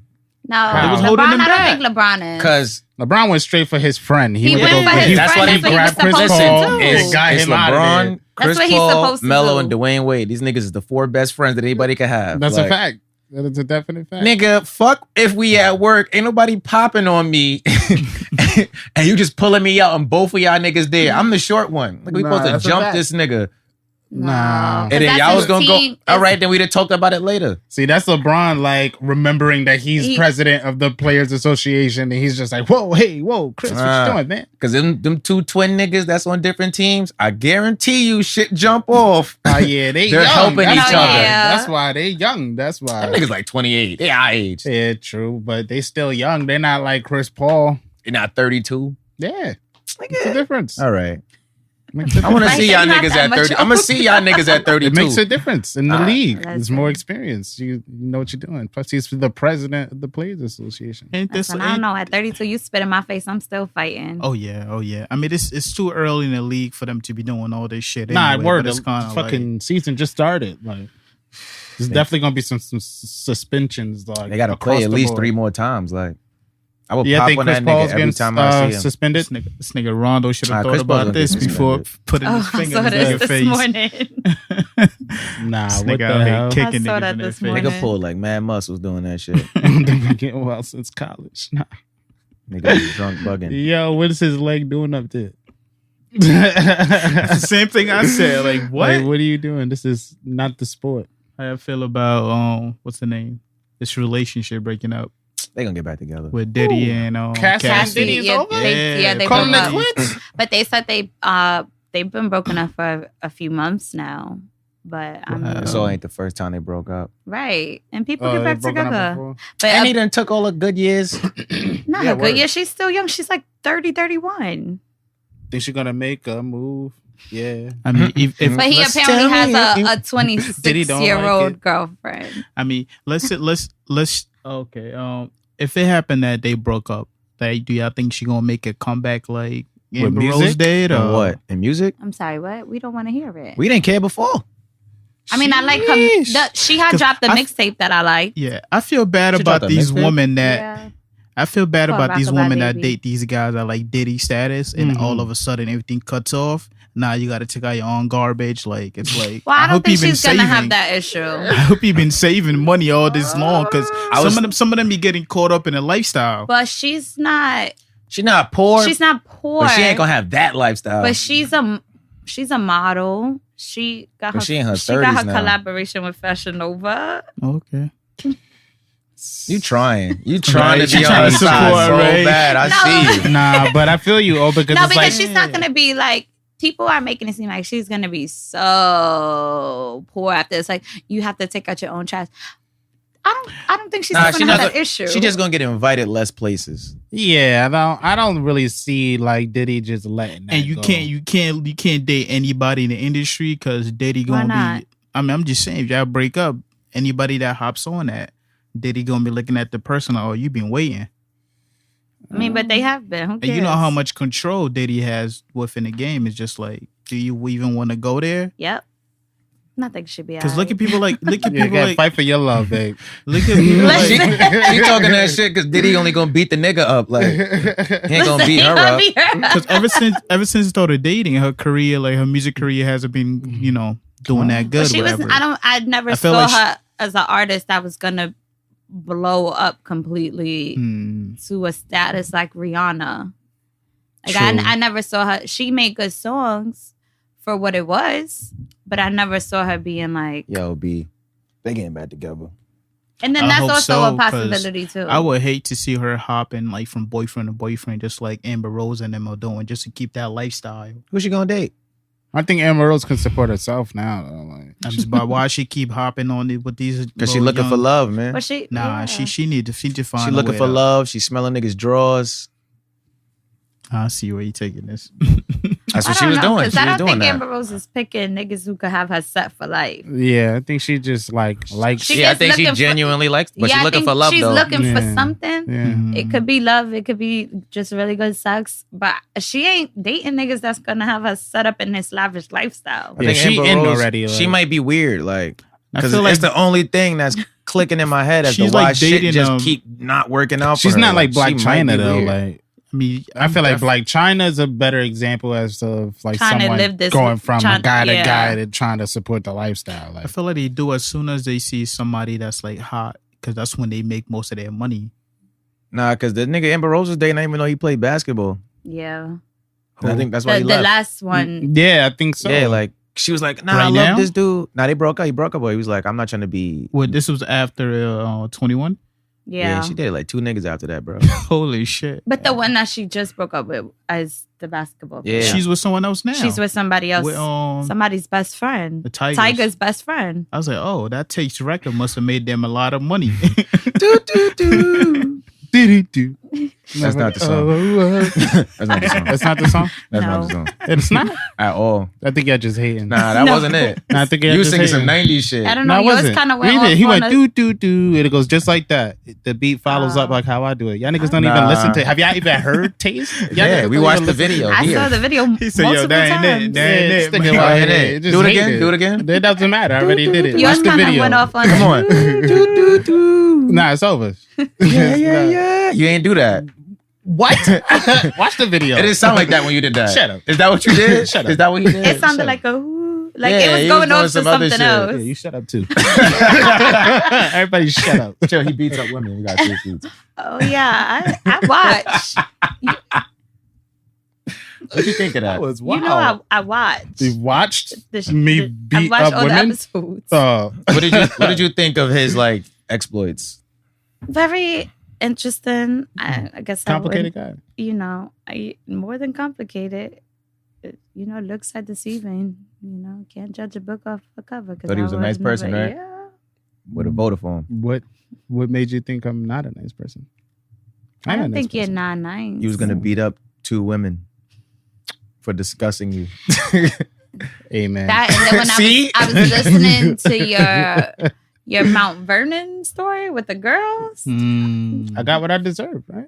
No, LeBron, I don't think LeBron is. Because LeBran went straight for his friend. He went for his friend. That's why he grabbed Chris Paul and got him out of there. Chris Paul, Melo, and Dwayne Wade. These niggas is the 4 best friends that anybody could have. That's a fact. That is a definite fact. Nigga, fuck if we at work. Ain't nobody popping on me. And you just pulling me out and both of y'all niggas there. I'm the short one. Like, we supposed to jump this nigga. Nah. And then y'all was gonna go. All right, then we'd have talked about it later. See, that's LeBron like remembering that he's president of the Players Association, and he's just like, whoa, Chris, what you doing, man? Because them 2 twin niggas that's on different teams, I guarantee you shit jump off. Oh yeah, they're young. Helping each other. That's why they young. That's why. Them niggas like 28. They our age. Yeah, true, but they still young. They're not like Chris Paul. They're not 32. Yeah, what's the difference? All right. I want to see y'all niggas at 30. I'm gonna see y'all niggas at 32. It makes a difference in the league. There's more experience. You know what you're doing. Plus, he's the president of the Players Association. I don't know. At 32, you spit in my face. I'm still fighting. Oh yeah. I mean, it's too early in the league for them to be doing all this shit. Nah, word. The fucking season just started. Like, there's definitely gonna be some suspensions. Like, they gotta play at least 3 more times. Like. I would pop on that nigga every time I see him. Suspended? This nigga Rondo should have thought about this before putting his finger in his nigga face. Nah, what the hell? Kicking niggas in their face. Nigga pulled like mad muscles doing that shit. They've been getting well since college. Nah. Nigga was drunk bugging. Yo, what is his leg doing up there? Same thing I said. Like, what? Like, what are you doing? This is not the sport. How I feel about, what's the name? This relationship breaking up. They gonna get back together with Diddy and Cassidy. Is over. They call them quits. But they said they've been broken up for a few months now. But so ain't the first time they broke up, right? And people get back together. But and he done took all the good years. Not a good year. She's still young. She's like 30, 31. Think she's gonna make a move? Yeah. I mean, but he apparently has a 26-year-old girlfriend. I mean, let's okay. If it happened that they broke up, like, do y'all think she gonna make a comeback like Amber Rose did, or what? In music? I'm sorry, what? We don't want to hear it. We didn't care before. I mean, I like her. She had dropped the mixtape that I like. Yeah, I feel bad about these women that. Yeah. I feel bad about these women that date these guys that like Diddy status, and all of a sudden everything cuts off. Now you got to take out your own garbage. Like, it's like, well, I don't think she's gonna have that issue. I hope you've been saving money all this long, because some of them be getting caught up in a lifestyle. But she's not. She's not poor. She's not poor. But she ain't gonna have that lifestyle. But she's a model. She got her. She in her 30s She got her now. Collaboration with Fashion Nova. Okay. You trying to be on the side so bad. I see you. Nah, but I feel you, because she's not gonna be like. People are making it seem like she's gonna be so poor after this. Like, you have to take out your own trash. I don't think she's gonna have that issue. She's just gonna get invited less places. Yeah, I don't really see like Diddy just letting that and you go. can't date anybody in the industry because Diddy gonna be. I mean, I'm just saying, if y'all break up, anybody that hops on that, Diddy gonna be looking at the person like, oh, you been waiting. I mean, but they have been. Who cares? And you know how much control Diddy has within the game. It's just like, do you even want to go there? Yep. Nothing should be. Because look at people like fight for your love, babe. Look at people like she talking that shit because Diddy only gonna beat the nigga up. Like, he ain't gonna beat her up. Because ever since started dating, her career, like her music career, hasn't been doing that good. But she was. I never saw her as an artist that was gonna blow up completely to a status like Rihanna. Like, I never saw her. She made good songs for what it was, but I never saw her being like, yo, B, they getting back together. And then that's also a possibility too. I would hate to see her hopping like from boyfriend to boyfriend, just like Amber Rose and them are doing, just to keep that lifestyle. Who's she gonna date? I think Amber Rose can support herself now, though. Like, I'm just about why she keep hopping on it with these. Because she looking for love, man. But she need to find. She looking for love. She smelling niggas' drawers. I see where you taking this. That's what she was doing. She I was don't doing think that. Amber Rose is picking niggas who could have her set for life. Yeah, I think she just likes. Yeah, I think she genuinely likes, but she's looking for love she's though. looking for something. Yeah. It could be love. It could be just really good sex. But she ain't dating niggas that's gonna have her set up in this lavish lifestyle. I think she Amber in Rose, already. She might be weird, like, because feel it's like- the only thing that's clicking in my head as to She's why like shit dating, just keep not working out. She's for her. not like Black she might China be though. weird. Like I mean, I feel like Black China is a better example as to like Trying to someone live this- going from a guy to yeah. guy to trying to support the lifestyle. I Like feel like they do as soon as they see somebody that's like hot, because that's when they make most of their money. Nah, because the nigga Amber Rose was dating, I didn't even know he played basketball. Yeah. And I think that's why he The left. last one. yeah, I think so. Yeah, like she was like, nah, I Right love now? this dude. Nah, they broke up. He broke up, but he was like, I'm not trying to be. Well, this was after 21. Yeah. She dated like 2 niggas after that, bro. Holy shit! But the one that she just broke up with is the basketball player. Yeah. She's with someone else now. She's with somebody else. With, somebody's best friend. the Tigers. Tiger's best friend. I was like, oh, that Takes record must have made them a lot of money. do, do, do. Do-do-do. That's not the song. That's not the song. That's not the song. That's No. not the song It's not. at all. I think you're just hating. Nah, that No. wasn't it. Nah, I think you're You was just singing some hating. 90s shit. I don't No, know. it Yours wasn't. kind of went Read off it. He on went a- do do do. It goes just like that. The beat follows up like how I do it. Y'all niggas don't even Nah. listen to. Have y'all even heard Taste? Y'all Yeah, niggas we don't watched even the listen- video I here. saw the video He said, multiple yo, that ain't it. times. That ain't Yeah, it. this nigga Go right ahead, here. Just do it hate again. Do it again. It doesn't matter. I already did it. Yours Watch the kind of video. went off on Come on. do, do, do. Nah, it's over. Yeah. You ain't do that. What? Watch the video. It didn't sound like that when you did that. Shut up. Is that what you did? Shut up. Is that what he did? It sounded Shut like a whoo. Like Yeah, it he was was going doing off to some other something shit. else. Yeah, you shut up too. Everybody shut up. Chill, he beats up women. We got 2 seats. Oh yeah, I watch. What you think of that? was You know, I watch. You watched The- me I beat watched up all the women? episodes. What did you think of his like exploits? Very interesting. I guess Complicated I guy. would, you know, more than complicated. You know, looks are deceiving. You know, can't judge a book off a cover. Thought he was a nice person, right? Yeah. Would have voted for him. What made you think I'm not a nice person? I I'm a don't nice think you're person. not nice. He was gonna beat up 2 women for discussing you. Amen. That, and then when See? I was listening to your Mount Vernon story with the girls, I got what I deserved, right?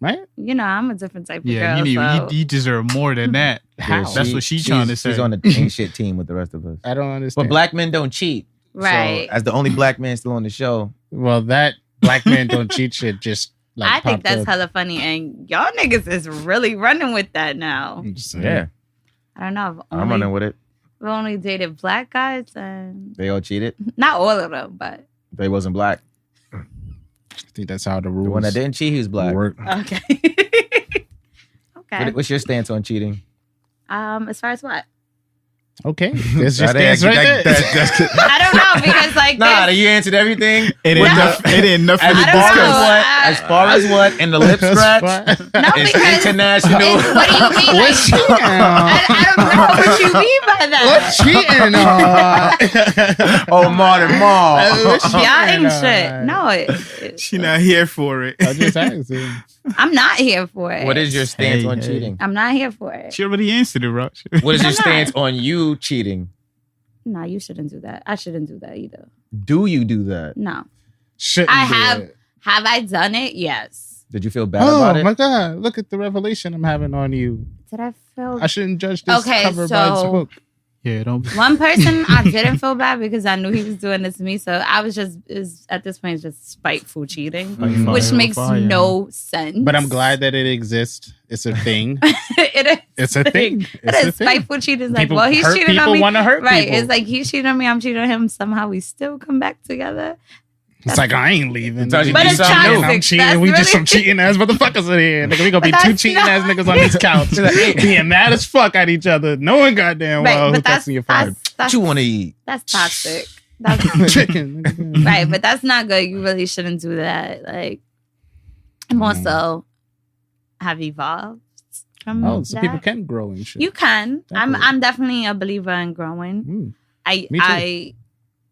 Right? you know, I'm a different type of Yeah, girl. so. you deserve more than that. How? That's what she's trying to say. She's on the ain't shit team with the rest of us. I don't understand. But black men don't cheat. Right. So, as the only black man still on the show, Well, that black men don't cheat shit just like I think popped that's up. hella funny, and y'all niggas is really running with that now. I'm just saying. yeah, I don't know. I'm running with it. We've only dated black guys, and They all cheated. not all of them, but They wasn't black. I think that's how the rules The one that didn't cheat, he was black. work. okay. Okay. What's your stance on cheating? As far as what? Okay. That's just That ain't- dance right there. that's- I don't know because like Nah, there's- you answered everything. It With ain't the- enough. It ain't enough for As the I don't far know. as what? As far as what? And the lip scratch? no, It's because international. it's, what do you mean? Like, What's cheating? I don't know what you mean by that. What's cheating? Oh, Martin Mall. Y'all ain't shit. No, She not here for it. I just asking. I'm not here for it. What is your stance Hey, on hey. cheating? I'm not here for it. She already answered it, bro. What is your I'm not. stance on you cheating? No, you shouldn't do that. I shouldn't do that either. Do you do that? No. Shouldn't I do have. it. Have I done it? Yes. Did you feel bad about Oh it? my God. Look at the revelation I'm having on you. Did I feel? I shouldn't judge this Okay, cover by its so- book. Yeah, don't. One person I didn't feel bad because I knew he was doing this to me. So I was just at this point just spiteful cheating, Mhm. which Fire, makes fire. no sense. But I'm glad that it exists. It's a thing. it is. It's a thing. It It's a is thing. spiteful cheating. It's like, People well, he's hurt cheating on people me. want to hurt Right. people. It's like he's cheating on me. I'm cheating on him. Somehow we still come back together. It's like I ain't leaving. Sometimes you But do it's something toxic. new. I'm cheating. That's We just really- some cheating ass motherfuckers in here. Nigga, we gonna be But two that's cheating not- ass niggas on this couch, being mad as fuck at each other, knowing goddamn well who texting your phone. What you want to eat? That's toxic. That's Chicken. nigga. right, but that's not good. You really shouldn't do that. Like, more so, have evolved from Oh, so that. people can grow and shit. You can. Definitely. I'm definitely a believer in growing. Mm. I Me too. I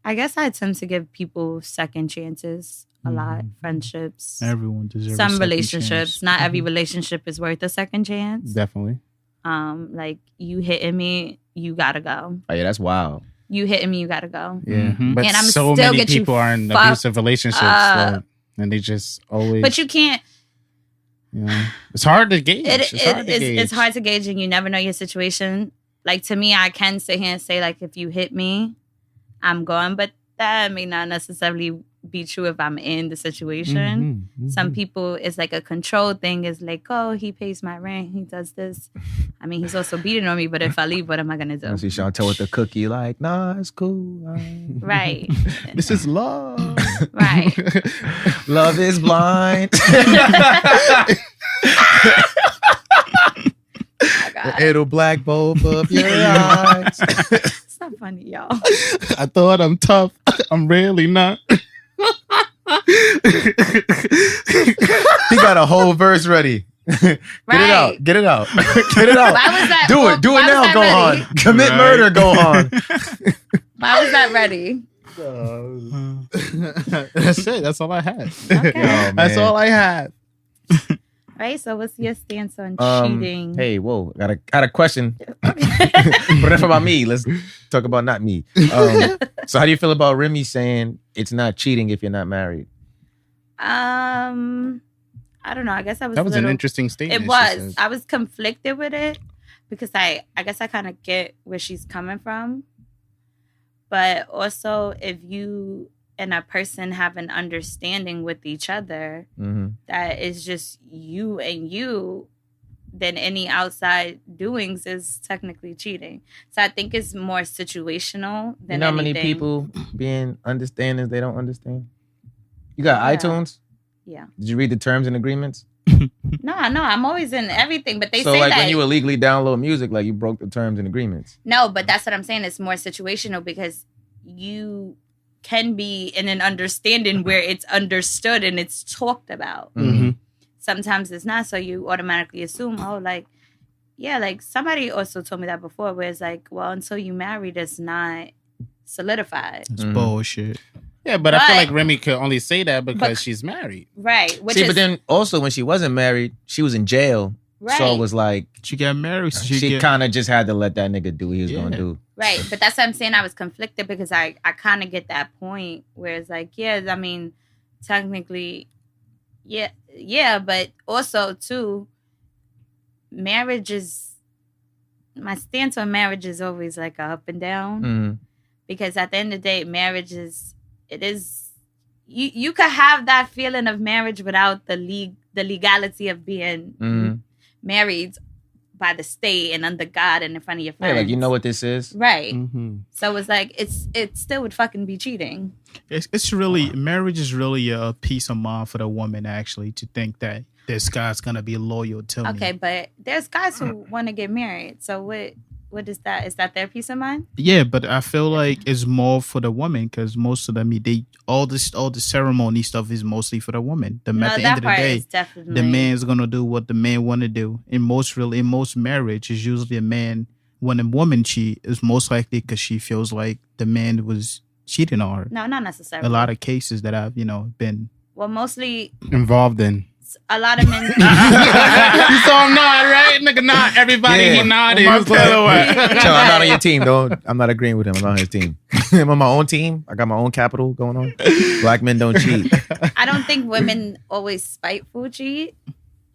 I guess I tend to give people second chances a lot. Friendships. Everyone deserves some a second relationships. chance. Not every relationship is worth a second chance. Definitely. Like you hitting me, you gotta go. Oh yeah, that's wild. You hitting me, you gotta go. Yeah, but And I'm so still many get you people are in fucked abusive relationships, up. and they just always. But you can't. You know, it's hard to gauge. It's hard to gauge, and you never know your situation. Like to me, I can sit here and say like, if you hit me, I'm going, but that may not necessarily be true if I'm in the situation. Some people, it's like a control thing. It's like, oh, he pays my rent, he does this. I mean, he's also beating on me, but if I leave, what am I gonna do? I see Shauntel with the cookie, like, nah, it's cool. Right. This is love. Right. Love is blind. It'll black both of your eyes. It's not funny, y'all. I thought I'm tough. I'm really not. He got a whole verse ready. Get it out. Get it out. Get it out. Why was that? Do it. Do it now. Go ready? on. Commit murder. Go on. Why was that ready? That's it. That's all I had. Okay. That's all I had. Right. So, what's your stance on cheating? Hey, whoa. Got a question. But enough about me. Let's talk about not me. So how do you feel about Remy saying it's not cheating if you're not married? I don't know. I guess I was. That was an interesting statement. It was. I was conflicted with it because I guess I kind of get where she's coming from, but also if you and a person have an understanding with each other that is just you and you, then any outside doings is technically cheating. So I think it's more situational than anything. You know how many people being understanding they don't understand? You got iTunes? Yeah. Did you read the terms and agreements? No, I'm always in everything, but they so say like that when you illegally download music, like you broke the terms and agreements. No, but that's what I'm saying. It's more situational because you can be in an understanding where it's understood and it's talked about. Sometimes it's not, so you automatically assume, oh, like, yeah, like somebody also told me that before, where it's like, well, until you married, it's not solidified. It's bullshit. Yeah, but I feel like Remy could only say that because she's married. Right. But then also when she wasn't married, she was in jail. Right. So it was like she got married. So she kind of just had to let that nigga do what he was going to do. Right. But that's what I'm saying. I was conflicted because I kind of get that point where it's like, yeah, I mean, technically, yeah, but also too, marriage is, my stance on marriage is always like a up and down because at the end of the day, marriage is, it is, you could have that feeling of marriage without the legality of being married by the state and under God and in front of your friends. Yeah, like you know what this is, right? So it's like it still would fucking be cheating. It's really, marriage is really a peace of mind for the woman actually to think that this guy's gonna be loyal to me. Okay, but there's guys who want to get married. So what is that? Is that their peace of mind? Yeah, but I feel like it's more for the woman because most of them, all the ceremony stuff is mostly for the woman. At the end of the day, the man's gonna do what the man want to do. In most marriage, is usually a man. When a woman cheat, is most likely because she feels like the man was cheating on her. No, not necessarily. A lot of cases that I've been mostly involved in. A lot of men. You saw him nod, right? Nigga nod. Everybody he nodded. I'm not on your team, though. I'm not agreeing with him. I'm not on his team. I'm on my own team. I got my own capital going on. Black men don't cheat. I don't think women always spiteful cheat.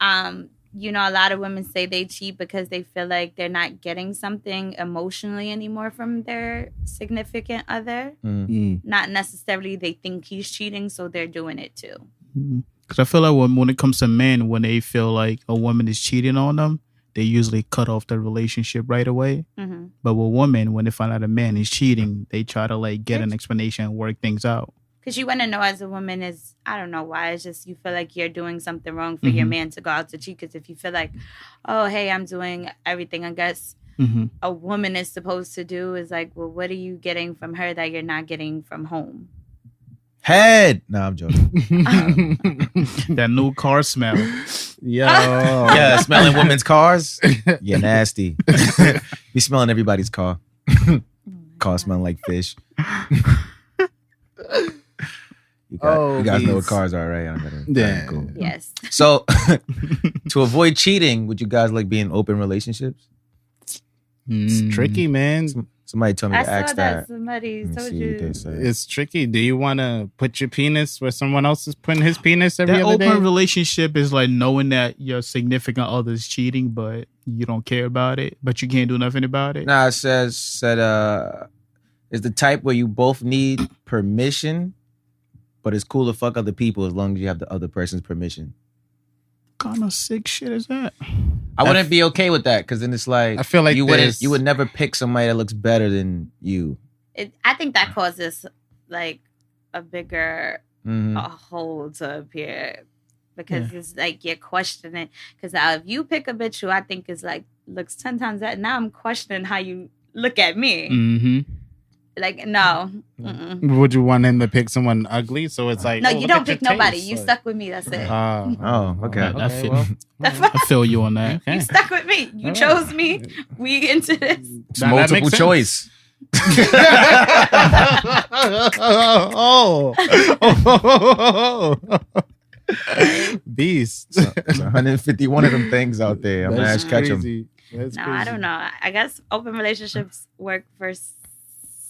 A lot of women say they cheat because they feel like they're not getting something emotionally anymore from their significant other. Not necessarily they think he's cheating, so they're doing it too. Because I feel like when it comes to men, when they feel like a woman is cheating on them, they usually cut off the relationship right away. But with women, when they find out a man is cheating, they try to get an explanation and work things out. Because you want to know as a woman is, I don't know why, it's just you feel like you're doing something wrong for your man to go out to cheat. Because if you feel like, oh, hey, I'm doing everything I guess a woman is supposed to do, is like, well, what are you getting from her that you're not getting from home? Head. No, I'm joking. That new car smell. Yo. Yeah, smelling women's cars. You're nasty. Be smelling everybody's car. Car smelling like fish. You guys know what cars are, right? Yeah. Cool. Yes. So, to avoid cheating, would you guys like be in open relationships? It's tricky, man. Somebody told me I to ask saw that somebody Let me told see you. what they say. It's tricky. Do you want to put your penis where someone else is putting his penis every That other open day? relationship is like knowing that your significant other is cheating, but you don't care about it, but you can't do nothing about it. Nah, it said is the type where you both need permission, but it's cool to fuck other people as long as you have the other person's permission. What kind of sick shit is that? I wouldn't be okay with that because then it's like I feel like you would never pick somebody that looks better than you. I think that causes like a bigger hole to appear because it's like you're questioning. Because if you pick a bitch who I think is like looks 10 times that, now I'm questioning how you look at me. Mm-hmm. Like no. Would you want him to pick someone ugly? So it's like No, oh, you look don't at your pick nobody. taste. You stuck with me. That's it. Oh, okay. I feel, well. I feel you on that. You stuck with me. You chose me. We into this. It's multiple choice. Beast. So 151 of them things out there. I'm gonna catch them. That's No, crazy. I don't know. I guess open relationships work for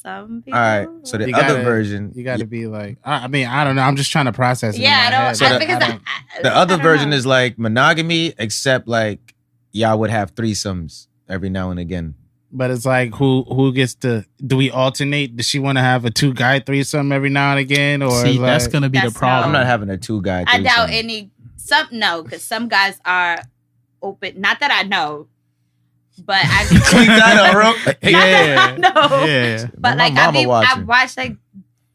some people. All right. So the You other gotta- version, You got to be like, I mean, I don't know. I'm just trying to process it. Yeah, I in my don't. head. So I, the- because I don't- the other version is like monogamy, except like y'all would have threesomes every now and again. But it's like, who gets to? Do we alternate? Does she want to have a 2-guy threesome every now and again, or See, is that's like, gonna be the That's problem. I'm not having a 2-guy. I doubt threesome. any. No, because some guys are open. Not that I know, but I. Clean that up, bro. Yeah. No. Yeah. But My like mama I've watching. watched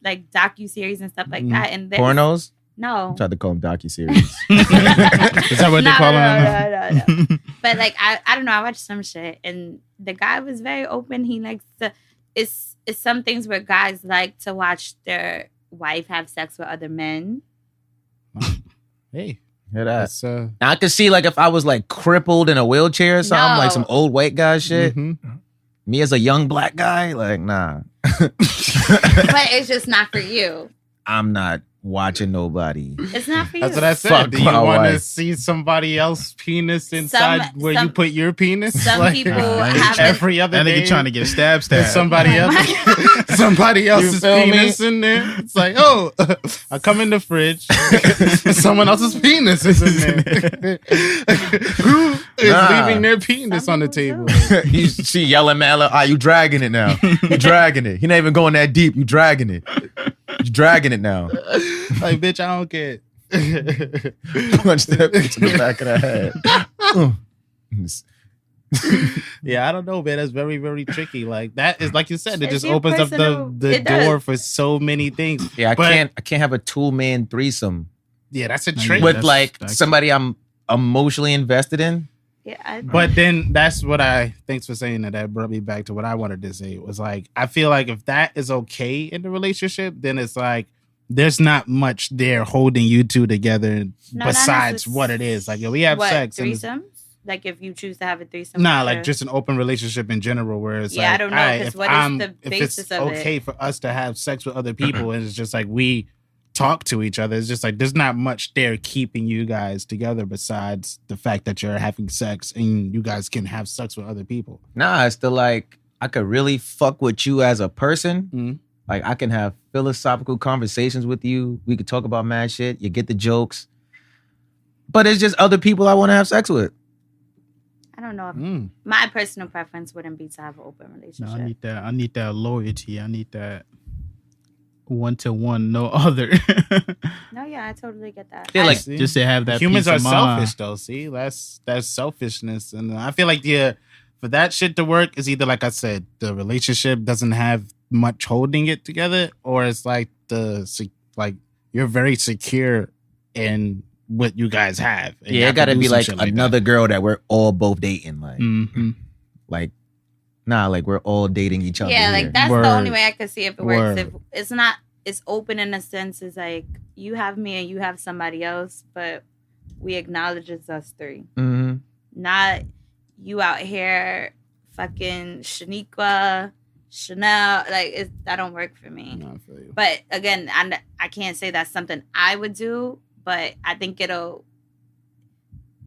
like docuseries and stuff like that, and there's- Pornos? No. I tried to call them docuseries. is that what they call them? No. But like I don't know. I watched some shit, and the guy was very open. He likes to. It's some things where guys like to watch their wife have sex with other men. Hey, Hear that? that's Now, I could see like if I was like crippled in a wheelchair or something, like some old white guy shit. mhm. Me as a young black guy, like nah, But it's just not for you. I'm not watching nobody. It's not for you. That's what I said. Fuck Do you my want to wife. see somebody else's penis inside where you put your penis? Some people have every other That day. nigga trying to get There's stabbed. somebody Oh else, my somebody else's feel me? penis in there. It's like, oh, I come in the fridge, someone else's penis is in there. Who is Nah. leaving their penis Some on the people table? You see yelling man, like, you dragging it now. You dragging it. He not even going that deep. You dragging it. You dragging it now. Like, bitch, I don't care. Punch that bitch in the back of the head. Yeah, I don't know, man. That's very, very tricky. Like that is like you said, it It's just your opens up personal- the it does. door for so many things. Yeah, But- I can't have a 2-man threesome Yeah, that's a Yeah, trick. with that's- like that's- somebody I'm emotionally invested in. Yeah, But then that's what thanks for saying that. That brought me back to what I wanted to say. It was like, I feel like if that is okay in the relationship, then it's like, there's not much there holding you two together No, besides not necess- what it is. Like, if we have sex. And threesomes? Like if you choose to have a threesome. nah, with like your- just an open relationship in general where it's Yeah, I like, don't know, alright, 'cause if what is I'm- the if basis it's of it? okay for us to have sex with other people and it's just like we talk to each other. It's just like there's not much there keeping you guys together besides the fact that you're having sex and you guys can have sex with other people. Nah, it's the like I could really fuck with you as a person. Mhm. Like I can have philosophical conversations with you. We could talk about mad shit. You get the jokes. But it's just other people I want to have sex with. I don't know. If Mm. my personal preference wouldn't be to have an open No, relationship. I need that loyalty. I need that 1-to-1, no other. No, yeah, I totally get that. Yeah, like See? Just to have that. Humans peace are of mind. selfish though. See, that's selfishness, and I feel like for that shit to work is either like I said, the relationship doesn't have much holding it together, or it's like you're very secure in what you guys have. and yeah, y'all it gotta can do be some like shit that. another girl that we're all both dating. Like, Mhm. like, nah, like we're all dating each other. Yeah, here. like that's Word. the only way I could see if it works. Word. If it's not, it's open in a sense. Is like you have me and you have somebody else, but we acknowledge it's us three. Mhm. Not you out here fucking Shaniqua Chanel, like that don't work for me. No, I feel you. But again, I can't say that's something I would do, but I think it'll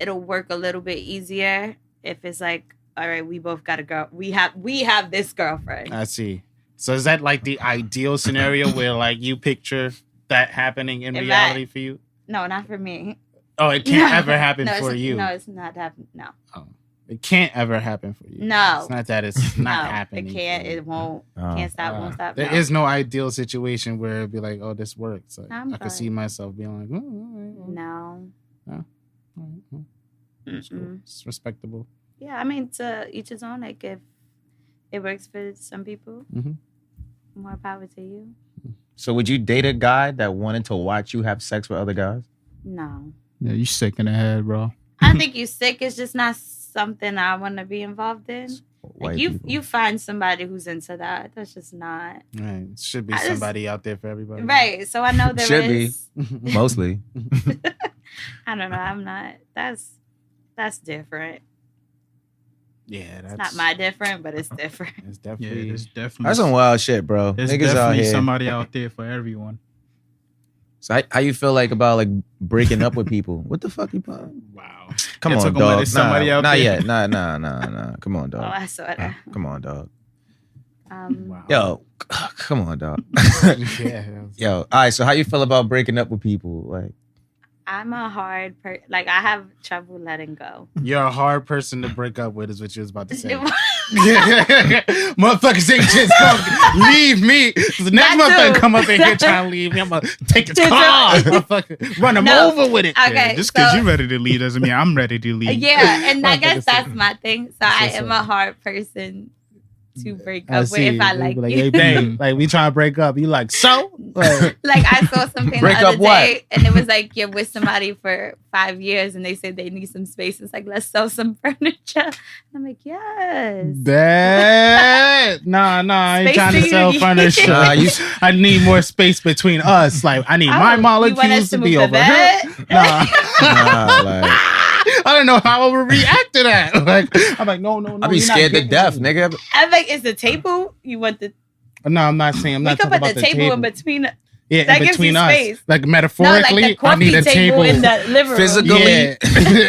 work a little bit easier if it's like, all right, we both got a girl. We have this girlfriend. I see. So is that like the ideal scenario where like you picture that happening in reality for you? No, not for me. Oh, it can't ever happen for you. No, it's not happening. No. Oh. It can't ever happen for you. No. It's not that it's not happening. It can't. It won't. Can't stop. Won't stop. There is no ideal situation where it'd be like, oh, this works. Like, I could see myself being like, no. It's cool. It's respectable. Yeah, I mean, to each his own. Like, if it works for some people, more power to you. So would you date a guy that wanted to watch you have sex with other guys? No. Yeah, you sick in the head, bro. I don't think you sick. It's just not something I want to be involved in. Like you find somebody who's into that. That's just not. Right. It should be somebody out there for everybody. Right. So I know there should is. Be. Mostly. I don't know. I'm not. That's different. Yeah, that's not my different, but it's different. It's definitely. Yeah, it's definitely. That's some wild shit, bro. There's Niggas definitely out here. somebody out there for everyone. So how you feel like about like breaking up with people? What the fuck you put? Wow. Come You're on, talking about dog. there's somebody out not there? yet. Nah. Come on, dog. Oh, I saw that. Come on, dog. Wow. Yo, come on, dog. Yeah. Yo, all right. So how you feel about breaking up with people? Like, I'm a hard person. Like, I have trouble letting go. You're a hard person to break up with, is what you was about to say. Motherfuckers ain't just gonna leave me. The next motherfucker come up in here trying to leave me, I'm gonna take his car, motherfucker, run him over with it. Okay, yeah, just because you're ready to leave doesn't mean I'm ready to leave. Yeah, and I guess that's my thing. So I am a hard person to break up with if I like you. Hey, babe, like we trying to break up. You like, so? Like I saw something Break the other up what? day, and it was like you're with somebody for 5 years, and they say they need some space. It's like, let's sell some furniture. And I'm like, yes. That nah, I ain't Space trying to to sell you. furniture. I need more space between us. Like I need my molecules to be over here. Nah, like, I don't know how I would react to that. Like I'm like, no. I be scared to death, nigga. I'm like, is the table you want the? No, I'm not saying. I'm We not could talking put about the table in between. Yeah, that in gives between you us. space. Like No, metaphorically, like the I need coffee a table in the living room. Physically, Yeah.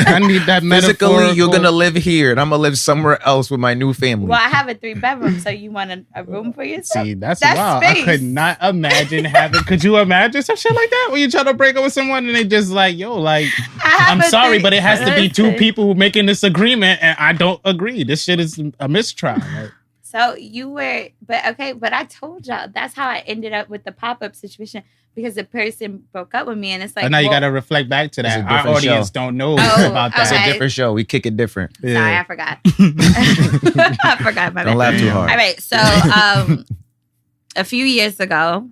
I need that metaphorical. physically, you're gonna live here, and I'm gonna live somewhere else with my new family. Well, I have a 3-bedroom, so you want a room for yourself? See, that's That's wild. space. I could not imagine having. Could you imagine some shit like that when you try to break up with someone and they just like, yo, like, I'm sorry, but it has to be two people who making this agreement, and I don't agree. This shit is a mistrial. Like, So you were, but I told y'all that's how I ended up with the pop-up situation because the person broke up with me, and it's like, now you got to reflect back to It's a that. Our different audience show. don't know Oh, about that. It's a okay. different show. We kick it different. Sorry, I forgot. I forgot my Don't bad. laugh too hard. All right, so a few years ago,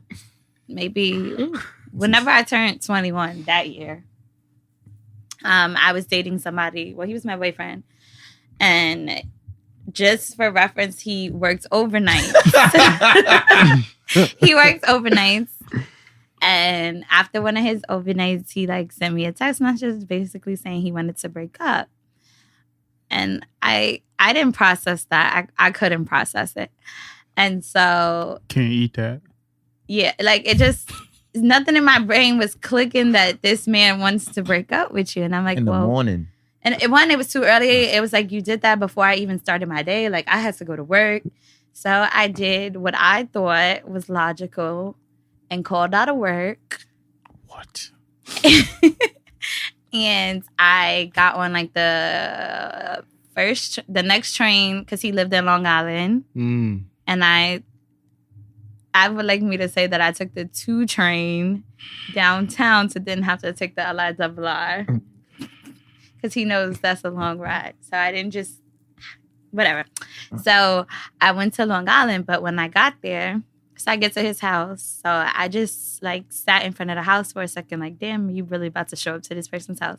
maybe whenever I turned 21 that year, I was dating somebody. Well, he was my boyfriend, and just for reference, he worked overnight. He worked overnights, and after one of his overnights, he like sent me a text message basically saying he wanted to break up. And I didn't process that. I couldn't process it. And so Can't eat that. yeah, like it just nothing in my brain was clicking that this man wants to break up with you. And I'm like, In the well, morning. and it was too early. It was like you did that before I even started my day. Like I had to go to work. So I did what I thought was logical and called out of work. What? And I got on like the next train because he lived in Long Island. Mm. And I would like me to say that I took the 2 train downtown to then have to take the LIRR. Because he knows that's a long ride. So I didn't just, whatever. So I went to Long Island, but when I got there, so I get to his house. So I just like sat in front of the house for a second, like, damn, you really about to show up to this person's house?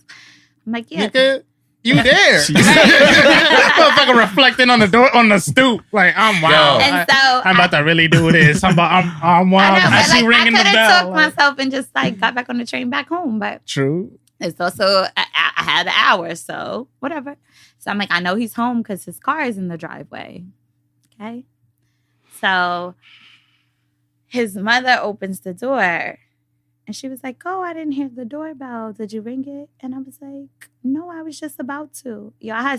I'm like, yeah. Nigga, you there? Motherfucker reflecting on the door on the stoop. Like I'm wild. And so I'm about to really do this. I'm wild. I know, I but see like, ringing I the could have bell. took myself and just like got back on the train back home, but True. it's also I had an hour, so whatever. So I'm like, I know he's home because his car is in the driveway. Okay. So his mother opens the door and she was like, oh, I didn't hear the doorbell. Did you ring it? And I was like, no, I was just about to. Yo, I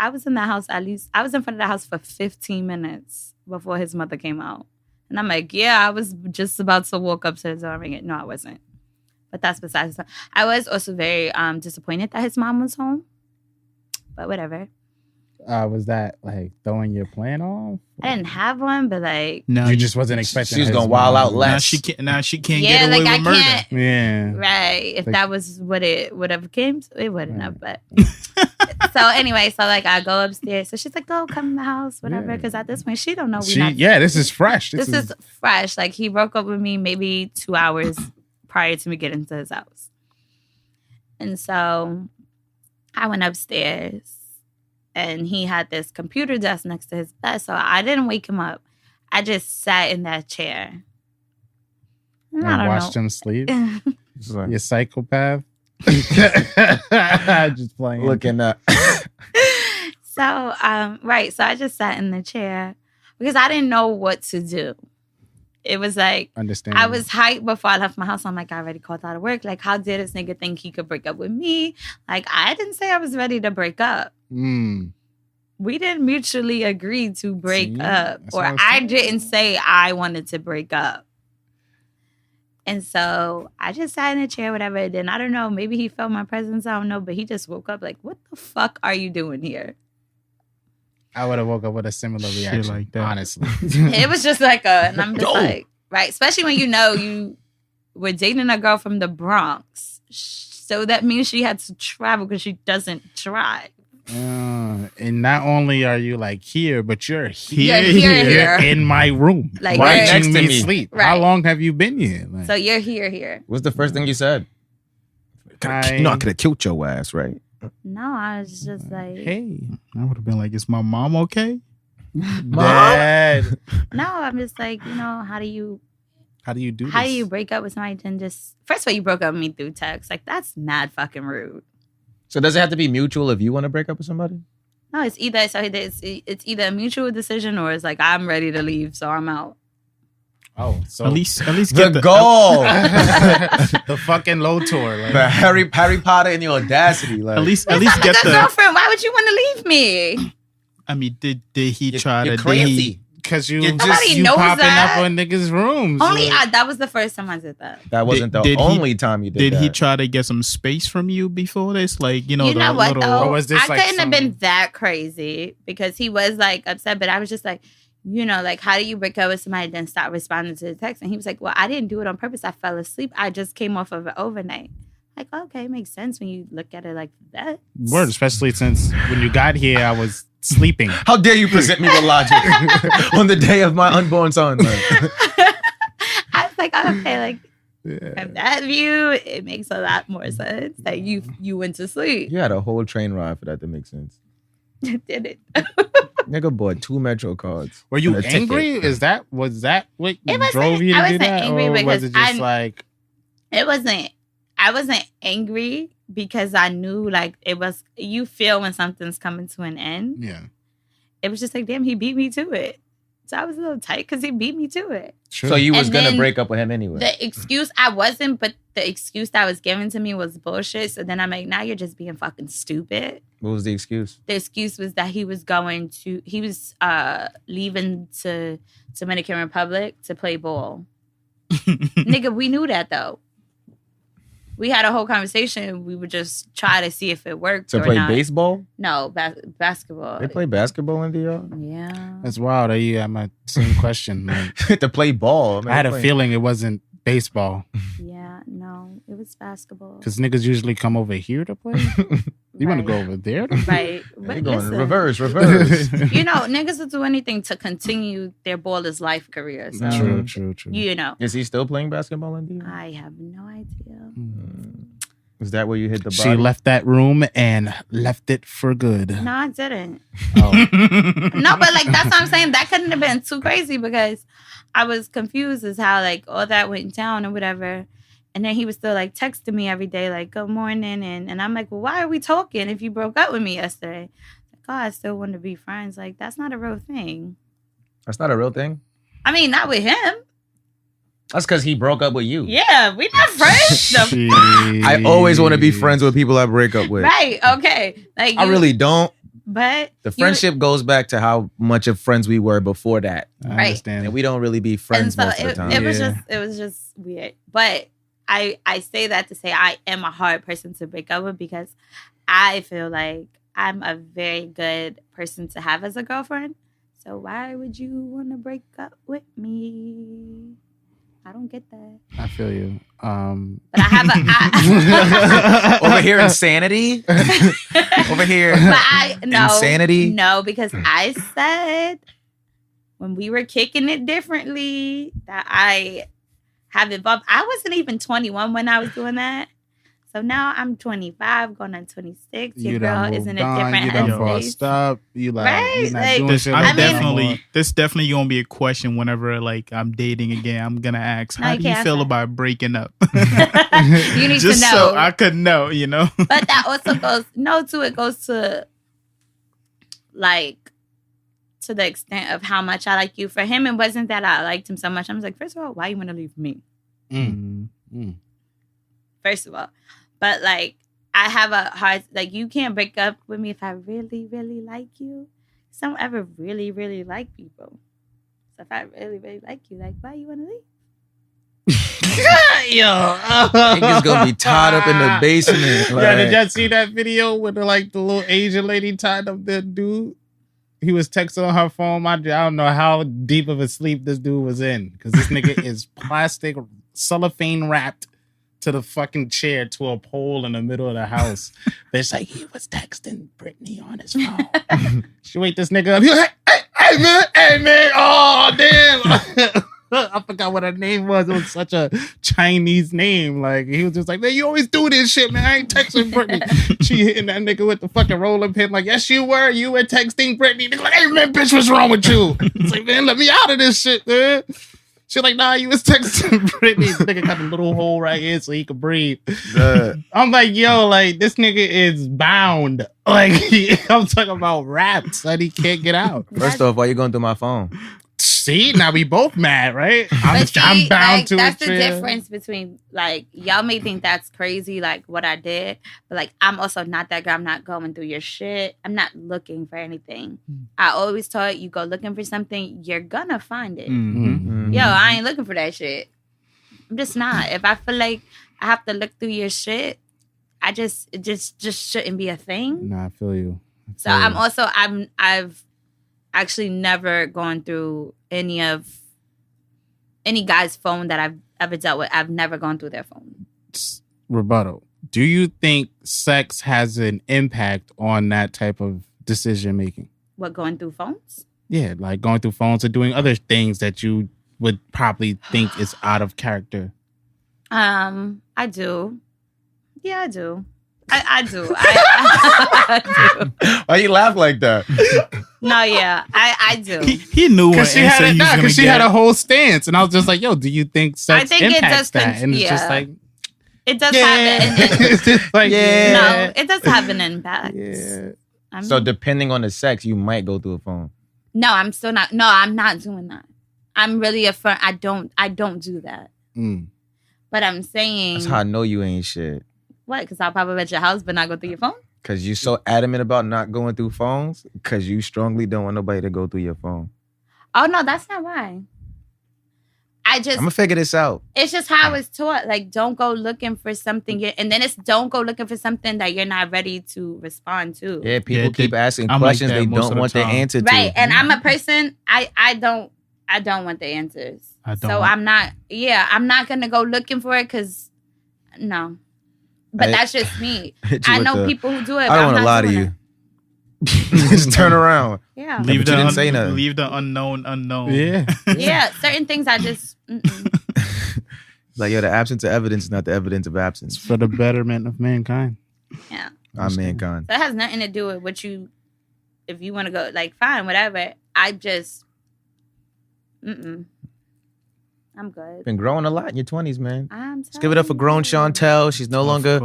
was in the house I was in front of the house for 15 minutes before his mother came out. And I'm like, yeah, I was just about to walk up to the door and ring it. No, I wasn't. But that's besides the point. I was also very disappointed that his mom was home. But whatever. Was that like throwing your plan off? I didn't have one, but like you just wasn't expecting. She was gonna wild out less. Now she can't get away with murder. Yeah, right. If that was what it would have came to, it wouldn't have. But so anyway, so like I go upstairs. So she's like, "Go, come in the house, whatever." Because at this point, she don't know. This is fresh. This is fresh. Like he broke up with me maybe 2 hours prior to me getting to his house, and so I went upstairs. And he had this computer desk next to his bed. So I didn't wake him up. I just sat in that chair. And watched him sleep. You psychopath. Just playing. Looking up. So, right. So I just sat in the chair because I didn't know what to do. It was like, I was hyped before I left my house. I'm like, I already called out of work. Like, how did this nigga think he could break up with me? Like, I didn't say I was ready to break up. We didn't mutually agree to break up. Or I didn't say I wanted to break up. And so I just sat in a chair, whatever. Then I don't know, maybe he felt my presence. I don't know. But he just woke up like, what the fuck are you doing here? I would have woke up with a similar reaction, like that. Honestly. It was just like and I'm just like, right. Especially when you were dating a girl from the Bronx. So that means she had to travel because she doesn't drive. And not only are you like here, but you're here. You're in my room. Like watching me sleep. Right. How long have you been here? Like, so you're here. What's the first thing you said? I could have killed your ass, right? No, I was just like, hey. I would have been like, is my mom okay? Dad. No, I'm just like, how do you do this? How do you break up with somebody and just, first of all, you broke up with me through text. Like, that's mad fucking rude. So does it have to be mutual if you want to break up with somebody? No, it's either either a mutual decision or it's like, I'm ready to leave, so I'm out. Oh, so at least get the goal. The fucking low tour. Like. The Harry Potter in the audacity. Like. At least get the girlfriend. Why would you want to leave me? I mean, did he try to? Crazy. Because you popping up on niggas' rooms. Only that was the first time I did that. That wasn't the only time you did that. Did he try to get some space from you before this? Like, you know what little, though? was this I like couldn't have been that crazy because he was like upset, but I was just like, like, how do you break up with somebody and then stop responding to the text? And he was like, well, I didn't do it on purpose. I fell asleep. I just came off of an overnight. Like, okay, it makes sense when you look at it like that. Word, especially since when you got here, I was sleeping. How dare you present me with logic on the day of my unborn son? I was like, okay, like, from that view, it makes a lot more sense. Like, you went to sleep. You had a whole train ride for that to make sense. Did it? Nigga bought 2 Metro cards. Were you angry? Was that what drove you to do that? Or was it just like... I wasn't angry because I knew like it was, you feel when something's coming to an end. Yeah. It was just like, damn, he beat me to it. So I was a little tight because he beat me to it. Sure. So you was going to break up with him anyway. The excuse, I wasn't, but the excuse that was given to me was bullshit. So then I'm like, now you're just being fucking stupid. What was the excuse? The excuse was that he was leaving to Dominican Republic to play ball. Nigga, we knew that though. We had a whole conversation. We would just try to see if it worked. To play baseball? No, basketball. They play basketball in VR? Yeah. That's wild. I had my same question. Like, to play ball. I had a feeling it wasn't baseball. Yeah, no, it was basketball. Because niggas usually come over here to play. You want to go over there? Right. But going reverse. Niggas will do anything to continue their baller's life career. So, true. Is he still playing basketball in VR? I have no idea. Is that where you hit the body? She left that room and left it for good. No, I didn't. Oh. No, but like that's what I'm saying. That couldn't have been too crazy because I was confused as how like all that went down or whatever. And then he was still like texting me every day, like, good morning. And I'm like, well, why are we talking if you broke up with me yesterday? Like, oh, I still want to be friends. Like, that's not a real thing. That's not a real thing? I mean, not with him. That's because he broke up with you. Yeah, we not friends. I always want to be friends with people I break up with. Right, okay. Like I really don't. But the friendship goes back to how much of friends we were before that. I understand. And we don't really be friends so most of the time. It was just weird. But I say that to say I am a hard person to break up with because I feel like I'm a very good person to have as a girlfriend. So why would you want to break up with me? I don't get that. I feel you. But I have over here insanity. Over here, insanity. No, because I said when we were kicking it differently that I have evolved. I wasn't even 21 when I was doing that. So now I'm 25, going on 26. Your girl is in a different headspace. You like, right? You're not doing shit this definitely gonna be a question whenever like I'm dating again. I'm gonna ask, how do you feel about breaking up? You need just to know. So I could know, you know. But that also goes to like to the extent of how much I like you. For him, it wasn't that I liked him so much. I was like, first of all, why you want to leave me? First of all. But, like, I have a hard... Like, you can't break up with me if I really, really like you. I don't ever really, really like people. So, if I really, really like you, like, why you want to leave? Yo. Niggas gonna be tied up in the basement. Like... Yeah, did y'all see that video with, the little Asian lady tied up that dude? He was texting on her phone. I don't know how deep of a sleep this dude was in. Because this nigga is plastic, cellophane wrapped to the fucking chair to a pole in the middle of the house. It's like, he was texting Brittany on his phone. She wake this nigga up. He was like, hey man, oh damn. I forgot what her name was. It was such a Chinese name. Like, he was just like, man, you always do this shit, man. I ain't texting Brittany. She hitting that nigga with the fucking rolling pin. Like, yes, you were. You were texting Brittany. Nigga like, hey man, bitch, what's wrong with you? It's like, man, let me out of this shit, man. She's like, nah, you was texting Brittany. This nigga got a little hole right here so he could breathe. I'm like, yo, like, this nigga is bound. Like, I'm talking about raps that he can't get out. First off, why you going through my phone? See, now we both mad, right? I'm bound to it. That's the difference between, like, y'all may think that's crazy, like, what I did. But, like, I'm also not that girl. I'm not going through your shit. I'm not looking for anything. I always taught you go looking for something, you're gonna find it. Yo, I ain't looking for that shit. I'm just not. If I feel like I have to look through your shit, it just shouldn't be a thing. Nah, I feel you. I've actually never gone through any guy's phone that I've ever dealt with. I've never gone through their phone. Rebuttal. Do you think sex has an impact on that type of decision making? What, going through phones? Yeah, like going through phones or doing other things that you would probably think is out of character. I do. Yeah, I do. I do. I do. Why you laugh like that? No, yeah, I do. He knew what she had it because she had a whole stance, and I was just like, "Yo, do you think sex impacts that?" And it's just like, it does have an impact. Like, no, it does have an impact. Yeah. So depending on the sex, you might go through a phone. No, I'm still not. No, I'm not doing that. I'm really affirm. I don't do that. But I'm saying that's how I know you ain't shit. What? Because I'll pop up at your house, but not go through your phone? Because you're so adamant about not going through phones? Because you strongly don't want nobody to go through your phone. Oh, no, that's not why. I'm going to figure this out. It's just how it's taught. Like, don't go looking for something. And then it's don't go looking for something that you're not ready to respond to. Yeah, people keep asking questions they don't want the answer to. Right, and I'm a person, I don't want the answers. So I'm not going to go looking for it because, no. But that's just me. I know people who do it. I don't want to lie to you. Just turn around. Yeah. Leave the unknown. Yeah. Yeah. Certain things I just. Like, yo, the absence of evidence is not the evidence of absence. It's for the betterment of mankind. Yeah. I'm mankind. So it has nothing to do with what you. If you want to go, like, fine, whatever. I just. I'm good. Been growing a lot in your 20s, man. Let's give it up for grown Shauntel. She's no longer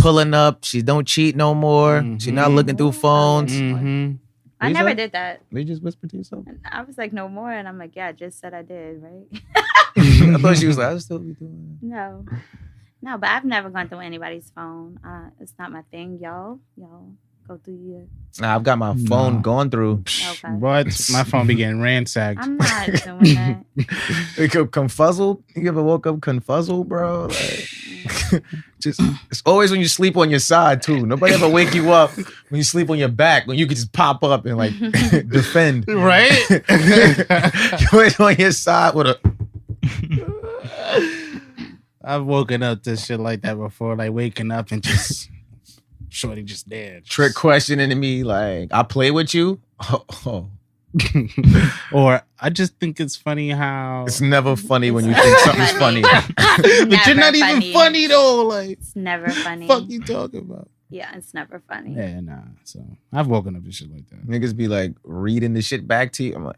pulling up. She don't cheat no more. She's not looking through phones. I never did that. You just whispered to yourself? And I was like, no more. And I'm like, yeah, I just said I did, right? I thought she was like, I'll still be doing it. No, but I've never gone through anybody's phone. It's not my thing, y'all. Go through your... Nah, I've got my phone going through. Okay. What? My phone be getting ransacked. I'm not doing that. Confuzzled? You ever woke up confuzzled, bro? Like, just it's always when you sleep on your side too. Nobody ever wake you up when you sleep on your back when you could just pop up and like defend. Right? You're always on your side with a... I've woken up to shit like that before, like waking up and just shorty just dead. Trick questioning me like, I play with you? Oh. Or I just think it's funny how It's never funny when you think something's funny. But you're not even funny though. Like, it's never funny. Fuck you talking about? Yeah, it's never funny. Yeah, nah. So I've woken up to shit like that. Niggas be like reading the shit back to you. I'm like,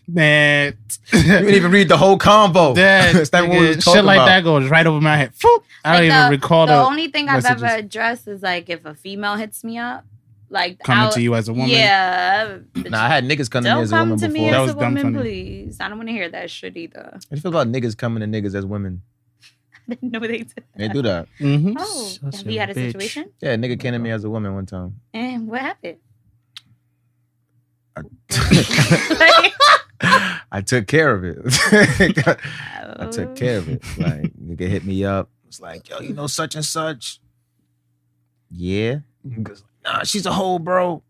man, you didn't even read the whole convo. That's not what we was shit talking like about. that goes right over my head. Foop. I don't even recall the only thing I've messages. ever addressed is like if a female hits me up, like coming to you as a woman. Yeah. Nah, I had niggas come to me Don't as a woman come to before. me That as was a dumb woman, funny. please. I don't want to hear that shit either. How do you feel about niggas coming to niggas as women? I didn't know they did that. They do that. Mm-hmm. Oh, Such have you had a bitch. situation? Yeah, a nigga came to me as a woman one time. And what happened? I took care of it. I took care of it. Like, nigga hit me up. It's like, yo, you know such and such? Yeah. Niggas like, nah, she's a hoe, bro.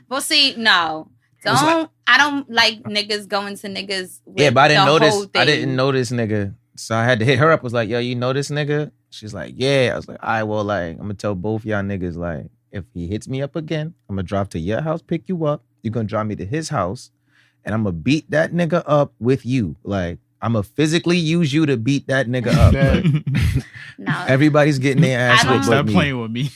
Well, see, no. was like- I don't like niggas going to niggas with Yeah, but I didn't the know whole this. I thing. didn't know this nigga. So I had to hit her up. Was like, yo, you know this nigga? She's like, yeah. I was like, all right, well, like, I'm gonna tell both y'all niggas, like, if he hits me up again, I'm gonna drive to your house, pick you up. You're gonna drive me to his house, and I'm gonna beat that nigga up with you. Like, I'm gonna physically use you to beat that nigga up. Like, No. everybody's getting their ass I don't- whipped Stop with me. playing with me.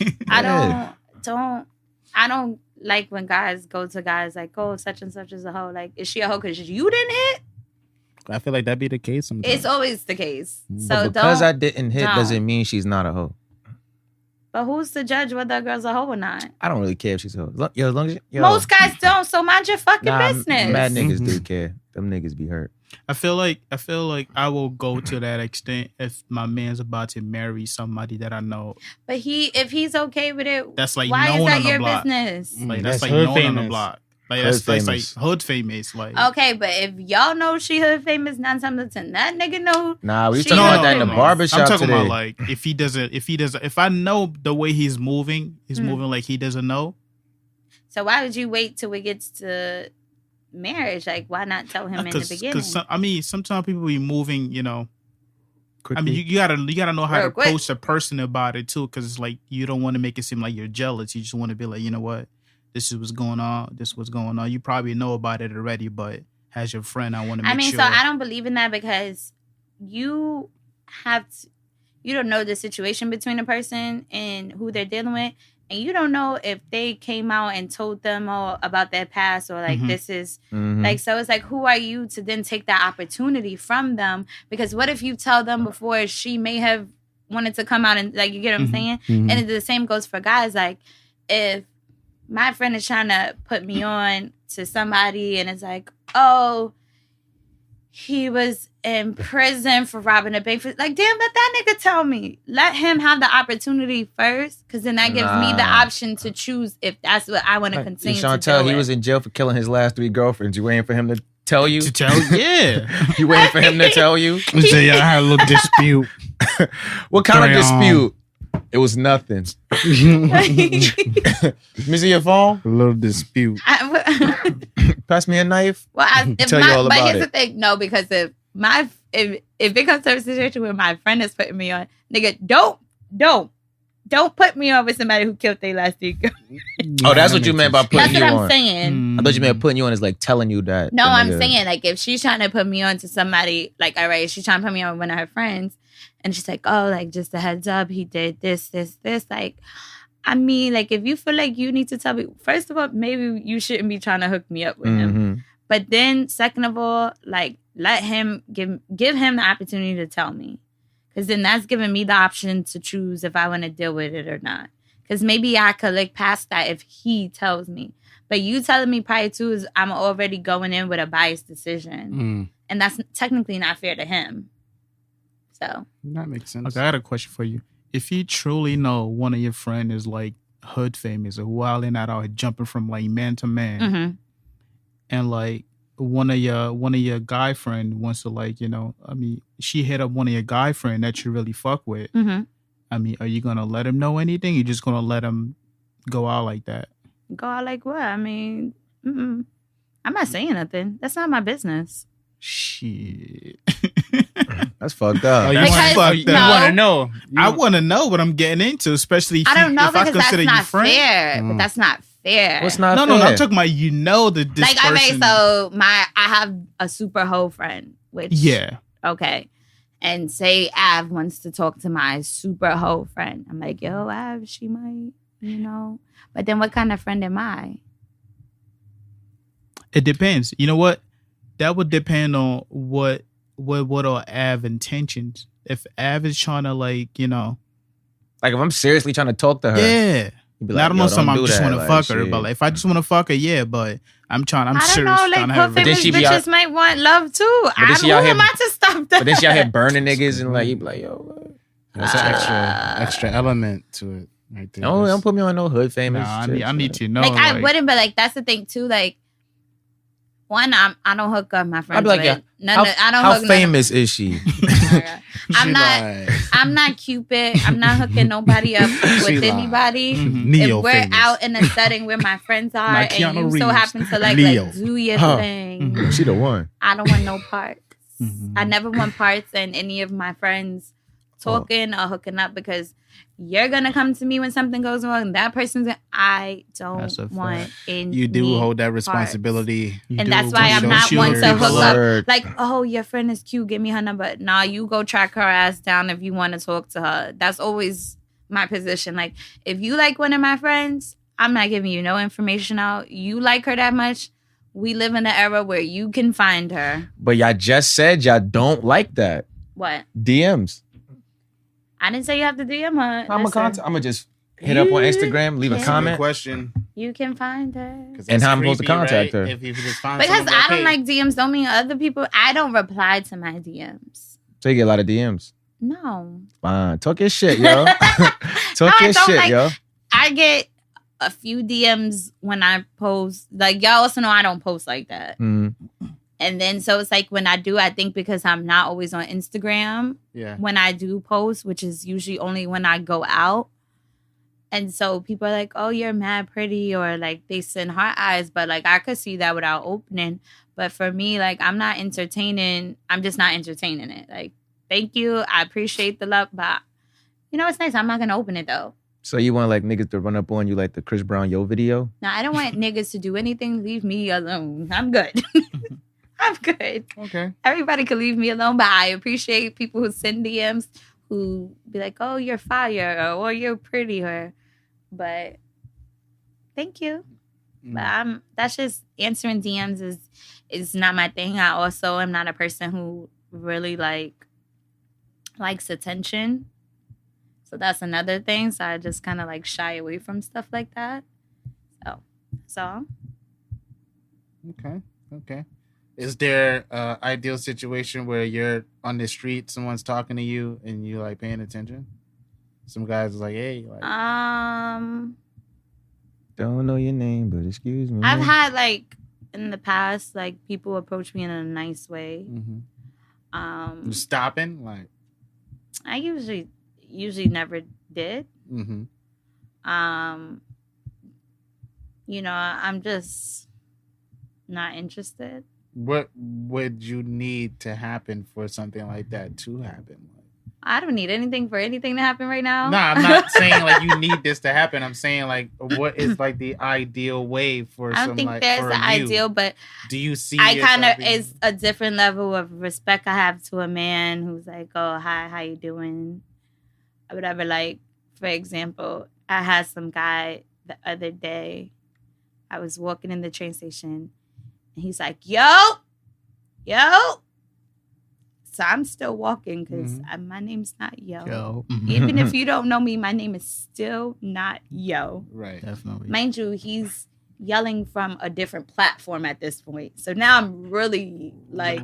I don't like when guys go to guys like, oh, such and such is a hoe. Like, is she a hoe because you didn't hit? I feel like that'd be the case sometimes. It's always the case. Mm. So But because don't. I didn't hit don't. doesn't mean she's not a hoe. But who's to judge whether a girl's a hoe or not? I don't really care if she's a hoe. As long as Most guys don't. So mind your fucking business. Mad niggas do Mhm. care. Them niggas be hurt. I feel like I will go to that extent if my man's about to marry somebody that I know. But if he's okay with it, That's like why is known that on the your block. business? Mm. Like That's that's like hood known on the famous. block. Like Hood that's like famous. hood famous. Like Okay, but if y'all know she hood famous, 9 times out of 10, that nigga know. Nah, we was She talking not about that in the famous. barbershop I'm talking today. about like if he doesn't, if I know the way he's moving like he doesn't know. So why would you wait till it gets to marriage? Like, why not tell him in the beginning? Because sometimes people be moving, you know. Quickly. I mean, you gotta know how Real to quick. approach the person about it too, because it's like you don't want to make it seem like you're jealous. You just want to be like, you know what, this is what's going on. This is what's going on. You probably know about it already, but as your friend, I want to make sure. So I don't believe in that because you don't know the situation between a person and who they're dealing with. And you don't know if they came out and told them all about their past or like Mhm. this is Mhm. like, so it's like, who are you to then take that opportunity from them? Because what if you tell them before she may have wanted to come out and like, you get what I'm Mhm. saying? Mhm. And the same goes for guys. Like, if my friend is trying to put me on to somebody and it's like, oh, he was in prison for robbing a bank. Like, damn, let that nigga tell me. Let him have the opportunity first, because then that gives me the Nah. option to choose if that's what I want to continue to Shauntel, do. he it. was in jail for killing his last 3 girlfriends. You waiting for him to tell you? to tell, yeah. You waiting for him to tell you? So y'all had a little dispute. What kind of Damn. dispute? It was nothing. Missy, your phone? A little dispute. Pass me a knife. Tell you all but about here's it. the thing, no, because if it comes to a situation where my friend is putting me on, nigga, don't put me on with somebody who killed their last 3 girls. Oh, that's what you meant by putting That's you what I'm on. saying. I thought you meant putting you on is like telling you that. No, the I'm nigga- saying like if she's trying to put me on to somebody, like, all right, she's trying to put me on with one of her friends, and she's like, oh, like, just a heads up, he did this. Like, I mean, like, if you feel like you need to tell me, first of all, maybe you shouldn't be trying to hook me up with him. Mhm. But then, second of all, like, let him give him the opportunity to tell me, because then that's giving me the option to choose if I want to deal with it or not. Because maybe I could look past that if he tells me. But you telling me prior to is I'm already going in with a biased decision. And that's technically not fair to him. So. That makes sense. Okay, I got a question for you. If you truly know one of your friend is like hood famous or wilding out here jumping from like man to man, and like one of your guy friend wants to like, she hit up one of your guy friend that you really fuck with. I mean, are you gonna let him know anything? You're just gonna let him go out like that? Go out like what? I mean, I'm not saying nothing. That's not my business. Shit. That's fucked up. Oh, you want to know? I want to know what I'm getting into, especially if I don't know if I because consider that's you not friend. fair. But that's not fair. What's not fair? No, I'm talking about that this like person. I have a super hoe friend, which okay. And say Av wants to talk to my super hoe friend. I'm like, yo, Av, she might, But then what kind of friend am I? It depends. You know what? That would depend on what are Av intentions. If Av is trying to like, like if I'm seriously trying to talk to her, yeah. Be like, I don't know something. I just want to like, fuck her, shit. but like, if I just want to fuck her, yeah. But I'm serious. I don't know, like, her famous bitches might want love too. Who am I to stop that? But then she out here burning niggas and like, you be like, yo. That's an extra element to it right there. No, don't put me on no hood famous. Nah, I need to know. Like, I wouldn't, but like, that's the thing too. Like, one, I don't hook up my friends. I'd be like, with. yeah. How famous is she? I'm not Cupid. I'm not hooking nobody up with anybody. If we're out in a setting where my friends are and you so happen to like do your thing, she the one. I don't want no parts. I never want parts in any of my friends talking or hooking up because you're gonna come to me when something goes wrong. That person's I don't want any. You do hold that responsibility, and that's why I'm not one to hook up. Like, oh, your friend is cute. Give me her number. Nah, you go track her ass down if you want to talk to her. That's always my position. Like, if you like one of my friends, I'm not giving you no information out. You like her that much. We live in an era where you can find her. But y'all just said y'all don't like that. What? DMs. I didn't say you have to DM her. I'm gonna just hit up on Instagram, leave a comment. Question. You can find her. And how I'm supposed to contact her? If you just find because I don't like DMs. Don't mean other people. I don't reply to my DMs. So you get a lot of DMs? No. Fine. Talk your shit, yo. Talk your shit, yo. I get a few DMs when I post. Like, y'all also know I don't post like that. And then, so it's like when I do, I think because I'm not always on Instagram, when I do post, which is usually only when I go out. And so people are like, oh, you're mad pretty, or like they send heart eyes. But like, I could see that without opening. But for me, like, I'm just not entertaining it. Like, thank you. I appreciate the love. But, it's nice. I'm not going to open it though. So you want like niggas to run up on you like the Chris Brown Yo video? No, I don't want niggas to do anything. Leave me alone. I'm good. I'm good. Okay. Everybody can leave me alone, but I appreciate people who send DMs who be like, oh, you're fire, or you're pretty, but thank you. But that's just answering DMs is not my thing. I also am not a person who really likes attention. So that's another thing. So I just kind of like shy away from stuff like that. So that's all. Okay. Is there an ideal situation where you're on the street, someone's talking to you, and you like paying attention? Some guys is like, hey, like, don't know your name, but excuse me. I've had like in the past, like people approach me in a nice way. You stopping, like, I usually never did. I'm just not interested. What would you need to happen for something like that to happen? I don't need anything for anything to happen right now. No, I'm not saying like you need this to happen. I'm saying like what is like the ideal way for I don't think there's an ideal, but do you see I kind of is a different level of respect I have to a man who's like, oh, hi, how you doing? Or whatever. Like, for example, I had some guy the other day. I was walking in the train station. He's like, yo. So I'm still walking because my name's not Yo. Even if you don't know me, my name is still not Yo. Right. Definitely. Mind you, he's yelling from a different platform at this point. So now I'm really like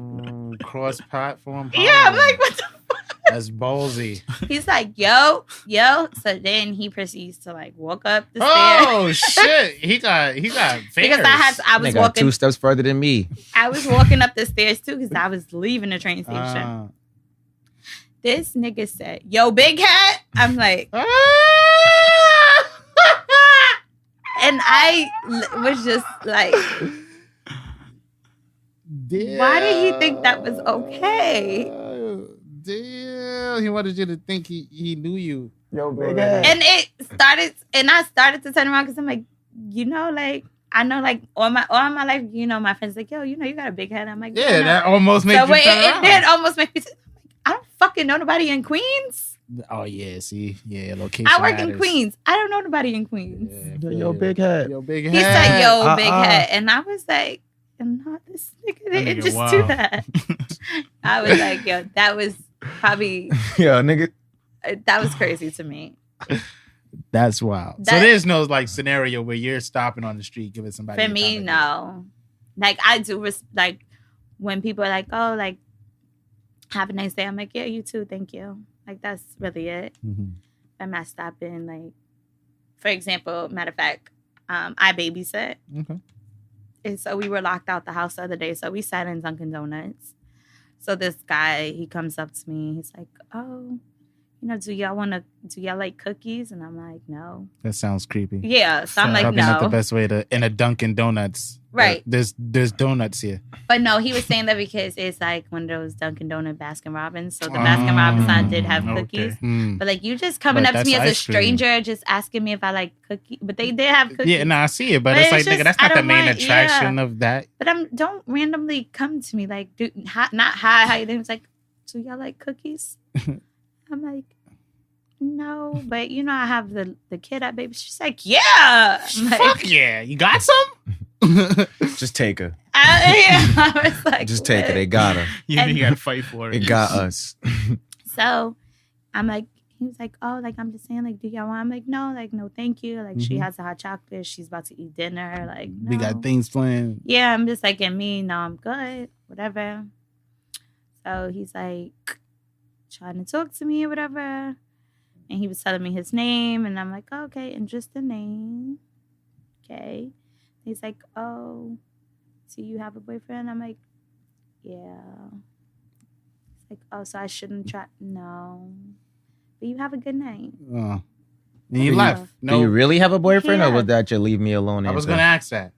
cross-platform. Yeah, I'm like, what the fuck? That's ballsy. He's like, yo. So then he proceeds to like walk up the stairs. Oh shit! He got fingers. Because I was They got walking 2 steps further than me. I was walking up the stairs too because I was leaving the train station. This nigga said, yo, big hat. I'm like, and I was just like, damn. Why did he think that was okay? Damn, he wanted you to think he knew you. Yo, big hat. And I started to turn around because I'm like, like, I know, like, all my life, my friends like, yo, you got a big head. I'm like, yeah, that almost made you turn around. It did almost make me. I don't fucking know nobody in Queens. Oh yeah, see, yeah, location. I work in Queens. I don't know nobody in Queens. Yeah, yo, big hat. Yo, big hat. He said, yo, big hat, and I was like, no, this nigga didn't just do that. I was like, yo, that was probably, yeah, nigga, that was crazy to me. That's wild. So there's no like scenario where you're stopping on the street giving somebody. For me, no. Like I do, like when people are like, oh, like have a nice day. I'm like, yeah, you too, thank you. Like that's really it. Mm-hmm. I'm not stopping. Like, for example, matter of fact, I babysit. Okay. And so we were locked out the house the other day. So we sat in Dunkin' Donuts. So this guy, he comes up to me. He's like, oh, do y'all like cookies? And I'm like, no. That sounds creepy. Yeah. So I'm like, probably no. not the best way to, in a Dunkin' Donuts. Right. There's donuts here. But no, he was saying that because it's like one of those Dunkin' Donut Baskin Robbins. So the Baskin Robbins sign did have cookies. Okay. But like you just coming up to me as a stranger, just asking me if I like cookies. But they did have cookies. Yeah, no, I see it. But it's like, just, nigga, that's not the main attraction of that. But don't randomly come to me like, dude, not hi, how you doing? It's like, do y'all like cookies? I'm like, no, but I have the kid at baby. She's like, yeah. Like, fuck yeah. You got some? Just take her. I was like, just take her. They got her. You got to fight for it. It got us. So I'm like, he was like, oh, like, I'm just saying, like, do y'all want? I'm like, no, thank you. Like, she has a hot chocolate. She's about to eat dinner. Like, no. We got things planned. Yeah, I'm just like, and me, no, I'm good. Whatever. So he's like trying to talk to me or whatever. And he was telling me his name. And I'm like, oh, okay, and just the name. Okay. He's like, oh, so you have a boyfriend? I'm like, yeah. He's like, oh, so I shouldn't try? No. But you have a good night. And you left. Do you really have a boyfriend or was that your leave me alone answer? I was going to ask that.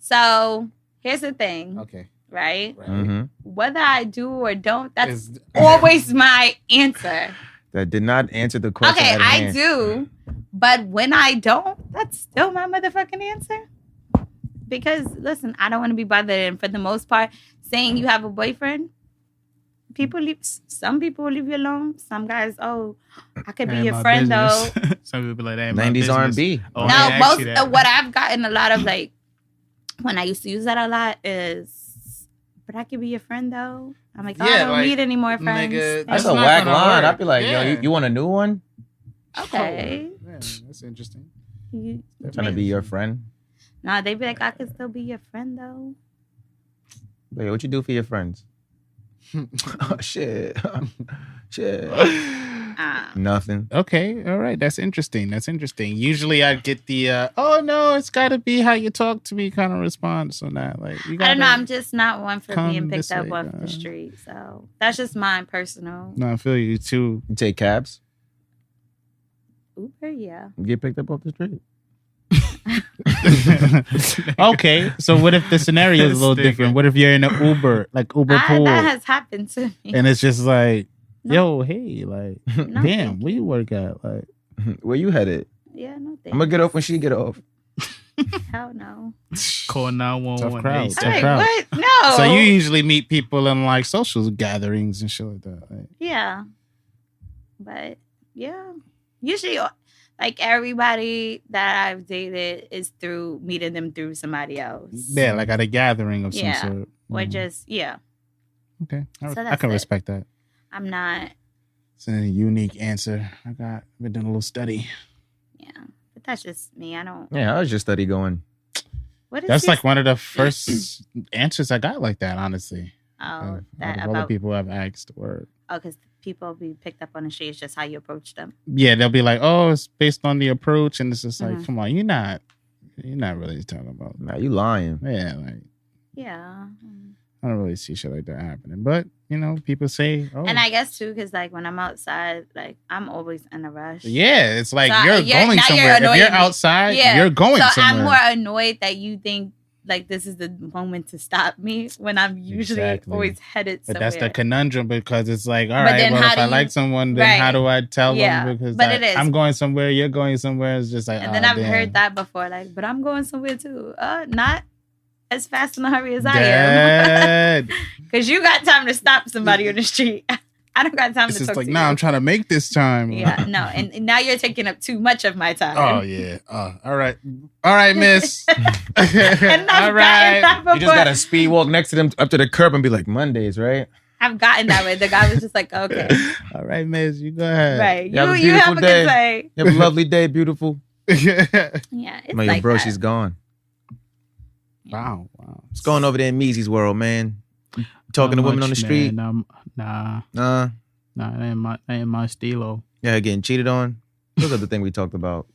So here's the thing. Okay. Right? Mm-hmm. Whether I do or don't, that's always my answer. That did not answer the question. Okay, I do. But when I don't, that's still my motherfucking answer. Because, listen, I don't want to be bothered. And for the most part, saying you have a boyfriend, some people will leave you alone. Some guys, oh, I could be your friend, though. Some people be like, that 90s R&B. Oh, no, most of what I've gotten a lot of, like, when I used to use that a lot is, but I could be your friend, though. I'm like, I don't need any more friends. Nigga, that's a whack line. I'd be like, yo, you want a new one? Okay. Oh, yeah, that's interesting. Trying to be your friend? Nah, they'd be like, I could still be your friend, though. Wait, what you do for your friends? Oh, shit. Shit. Nothing. Okay, all right. That's interesting. Usually I'd get the, oh, no, it's got to be how you talk to me kind of response on that. Like, you I don't know. I'm just not one for being picked up off the street. So that's just mine personal. No, I feel you, too. You take cabs? Uber, yeah. You get picked up off the street. Okay, so what if the scenario is a little different? What if you're in an Uber, like Uber pool? That has happened to me. And it's just like, yo, hey, like, damn, where you work at? Like, where you headed? Yeah, no thanks. I'm gonna get off when she get off. Hell no. Call 911. Tough crowd. What? No. So you usually meet people in like social gatherings and shit like that. Right? Yeah. But yeah, usually like everybody that I've dated is through meeting them through somebody else. Yeah, like at a gathering of some sort. Or just, Okay. I can respect that. I'm not. It's a unique answer. I've been doing a little study. Yeah. But that's just me. I don't. Yeah, how's your study going? What is That's this? like one of the first answers I got like that, honestly. Oh, Out of all the people I've asked word. Oh, because people be picked up on the street. It's just how you approach them. Yeah, they'll be like, "Oh, it's based on the approach," and it's just like, Mhm. "Come on, you're not really talking about." Nah, you lying. Yeah, like Yeah. I don't really see shit like that happening. But people say, "Oh, And I guess too, because like when I'm outside, like I'm always in a rush. yeah." It's like So you're going now somewhere. you're If you're annoying me. outside, Yeah. you're going So somewhere. I'm more annoyed that you think like this is the moment to stop me when I'm usually Exactly. always headed But somewhere. that's the conundrum because it's like, all But right, then well, how if do I you- like someone, then Right. how do I tell Yeah, them? Because but it is. I'm going somewhere, you're going somewhere. It's just like, And then I've heard that before, like, but I'm going somewhere too. Not as fast in a hurry as I am. Dad. Because you got time to stop somebody on the street. I don't got time It's to just talk like, to nah, you. I'm trying to make this time. Yeah, no. And now you're taking up too much of my time. Oh, yeah. All right, miss. And I've All gotten right. that before. You just gotta speed walk next to them up to the curb and be like, Mondays, right? I've gotten that way. The guy was just like, okay. All right, miss, you go ahead. Right. You have a You have a beautiful good day. day. You have a lovely day, beautiful. Yeah, it's My like bro, that. she's gone. Wow. What's going over there in Meezy's world, man? You talking to women on the street? Man. Nah, that ain't my stilo. Yeah, getting cheated on. Those are the thing we talked about.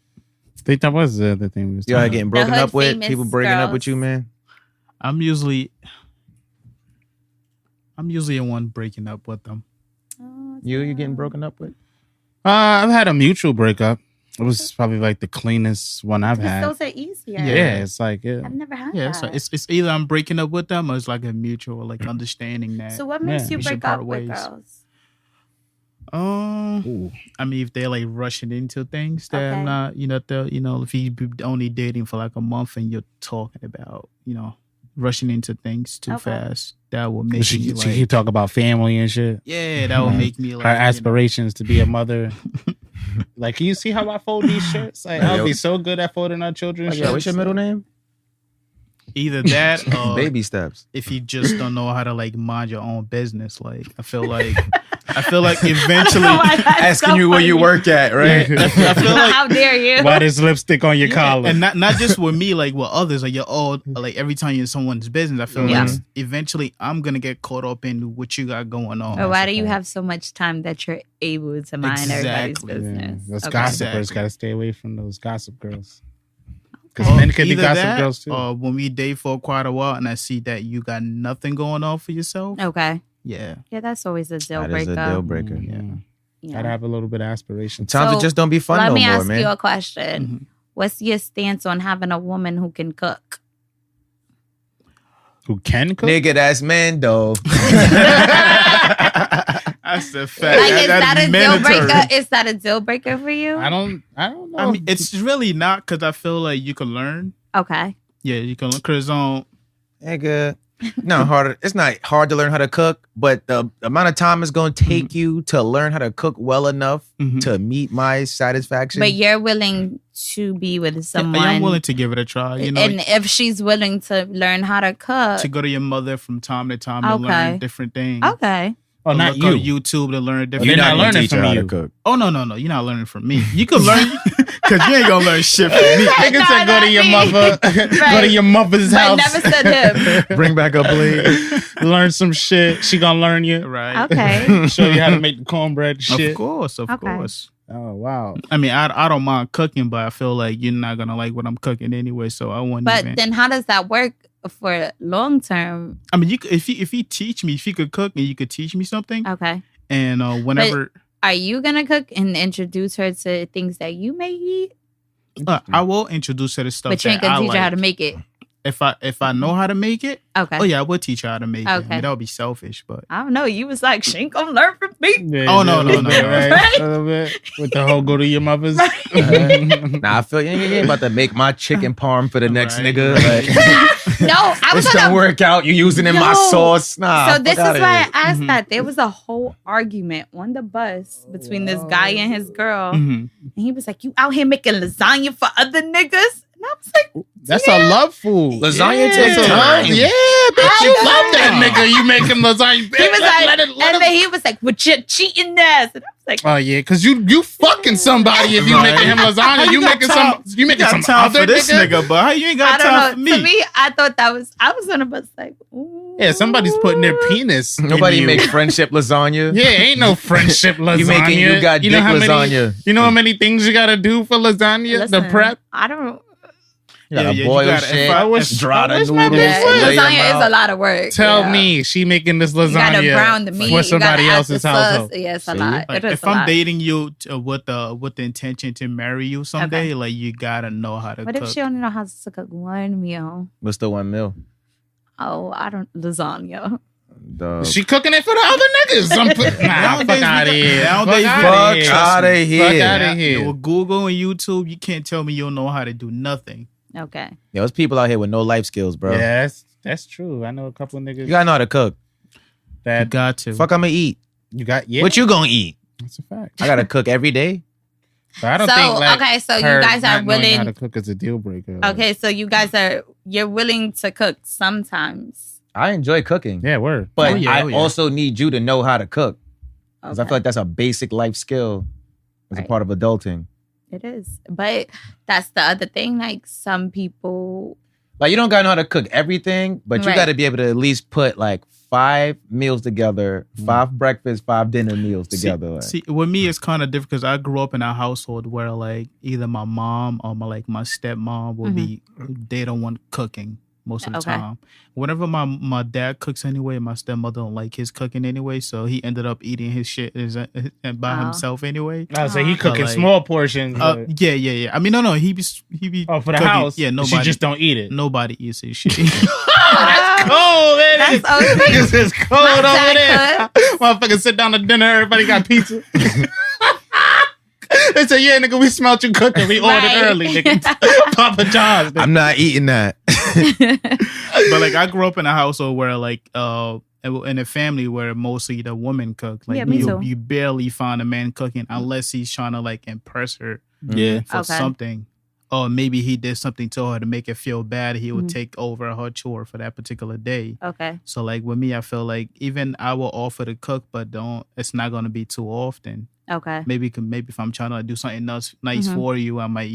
I think that was the other thing we was You talking getting The broken hood up with? famous People breaking up with girls. you, man? I'm usually the one breaking up with them. Oh, You getting broken up with? I've had a mutual breakup. It was probably like the cleanest one I've because had. those are easier. Yeah, it's like, yeah. I've never had Yeah, that. so it's either I'm breaking up with them or it's like a mutual like understanding that. So what makes Yeah, you we should break up part with ways. girls? Ooh. I mean, if they're like rushing into things that Okay. not, if you be only dating for like a month and you're talking about, rushing into things too Okay. fast, that will make She me can like, talk about family and shit. yeah, that will make me like Her aspirations to be a mother. Like, can you see how I fold these shirts? Like, I'll be so good at folding our children's shirts. Yeah, what's your middle name? either that or Baby steps. if you just don't know how to like mind your own business. Like I feel like eventually Asking you where you work at, right? I feel like How dare you? Why there's lipstick on your collar? and not just with me, like with others, like you're all like every time you're in someone's business, I feel Yeah. like eventually I'm gonna get caught up in what you got going on. Or why do you have so much time that you're able to mind everybody's Exactly. business? Those Okay. gossipers Exactly. got to stay away from those gossip girls. Because Or men can be either gossip that, girls too. Or when we date for quite a while and I see that you got nothing going on for yourself, Okay. yeah. Yeah, that's always a deal That is breaker. a deal breaker. Yeah. Yeah. Gotta have a little bit of aspiration. Sometimes So, it just don't be fun Let no me more, ask man. you a question. Mhm. What's your stance on having a woman who can cook? Who can cook? Nigga, that's Mando. That's the fact. Like, is that a deal mandatory. breaker? Is that a deal breaker for you? I don't know. I mean, it's really not because I feel like you can learn. Okay. Yeah, you can learn. Because Nigga. Not hard. It's not hard to learn how to cook, but the amount of time it's going to take you to learn how to cook well enough to meet my satisfaction. But you're willing to be with someone. I'm willing to give it a try. You know, and if she's willing to learn how to cook. to go to your mother from time to time to Okay. learn different things. Okay. oh, not Go to you. YouTube to learn different. You're not gonna learning teach her from how you. to cook. Oh no, you're not learning from me. You can learn because you ain't gonna learn shit from me. Nigga No, said go not to your me. mother. Go to Right. your mother's But house. never said him. Bring back a blade. Learn some shit. She gonna learn you. Right. Okay. Show you how to make the cornbread shit. Of course. Okay. Course. Oh wow. I mean, I don't mind cooking, but I feel like you're not gonna like what I'm cooking anyway. So I wouldn't But even. then how does that work for long term? I mean, if you teach me, if you could cook and you could teach me something, Okay. and whenever Are you going to cook and introduce her to things that you may eat? I will introduce her to stuff But you ain't that going I to teach like. her how to make it. If I know how to make it, Okay. oh yeah, I would teach her how to make it. I Okay. mean, that would be selfish, but I don't know. You was like, she ain't going to learn from me. Yeah, Oh, no, a little no, bit, no. right? Right? A little bit with the whole go to your mother's. Nah, I feel you ain't about to make my chicken parm for the next Right. nigga. Like, No, I was this on don't a... work out. You using in my No. sauce. Nah. So this is fuck outta why here. I asked Mhm. that. There was a whole argument on the bus between this guy and his girl. Mhm. And he was like, you out here making lasagna for other niggas? And I was like, That's a love food. Lasagna takes That's a time. love- Yeah, bitch, you love that time. nigga. You making lasagna. he was like, let and then he was like, with your cheating ass. And I was Like, Oh yeah, because you fucking somebody if you Right. making him lasagna. You making some time other for this nigga, but how you ain't got I time don't for know. me? To me, I thought I was on a bus like, ooh. Yeah, somebody's putting their penis. Nobody in you. make friendship lasagna. Yeah, ain't no friendship lasagna. You got dick how many, lasagna. You know how many things you gotta do for lasagna? Listen, the prep. I don't. You gotta you boil gotta- shit. if I wish- dry I the wish my noodles. bitch Yeah, would. lay 'em lasagna is out. a lot of work. Tell yeah. me she making this You gotta lasagna brown the meat. for You somebody gotta add else's the sauce. household. Yeah, it's a See? lot. Like, It is if a I'm lot. dating you with the intention to marry you someday, like you gotta know how to What cook. if she only know how to cook one meal? What's the 1 meal? Oh, I don't lasagna. Dog. She cooking it for the other niggas. Nah, fuck Nowadays, out of here. nowadays, Fuck fuck out of here. outta here. Fuck out Yeah, of here. with Google and YouTube, you can't tell me you don't know how to do nothing. Okay. Yo, there's people out here with no life skills, bro. Yeah, that's true. I know a couple of niggas You gotta know how to cook. You that got to. Fuck, I'ma eat. you got. Yeah, What you gonna eat? That's a fact. I gotta cook every day. But I don't So, think like okay, so you her guys are not knowing willing- how to cook is a deal breaker. Okay, so you're willing to cook sometimes. I enjoy cooking, Yeah, word. but Oh, yeah, I oh, yeah. also need you to know how to cook because I Okay. feel like that's a basic life skill as a Right. part of adulting. It is. But that's the other thing. Like some people Like you don't gotta know how to cook everything, but you Right. gotta be able to at least put like 5 meals together, Mm. 5 breakfast, 5 dinner meals together. Like, See, with me, it's kind of different because I grew up in a household where like either my mom or my stepmom will be they don't want cooking most of the Okay. time. Whenever my dad cooks anyway, my stepmother don't like his cooking anyway, so he ended up eating his shit by Oh. himself anyway. I would say he cooking Like, small portions. Yeah. I mean, no, he be oh, for the cooking. house. Yeah, She nobody just don't eat it. nobody eats his shit. Cold, man. That's okay. Niggas is cold My over dad there. Motherfuckers sit down to dinner. Everybody got pizza. They say, yeah, nigga, we smelt you cooking. We ordered Right. early, nigga. Papa John's. Nigga. I'm not eating that. But like I grew up in a household where like in a family where mostly the woman cook. Like Yeah, me too. you barely find a man cooking unless he's trying to like impress her Yeah. for Okay. something. Or maybe he did something to her to make her feel bad. He would Mhm. take over her chore for that particular day. Okay. So like with me, I feel like even I will offer to cook, but it's not gonna be too often. Okay. Maybe if I'm trying to do something else nice Mhm. for you, I might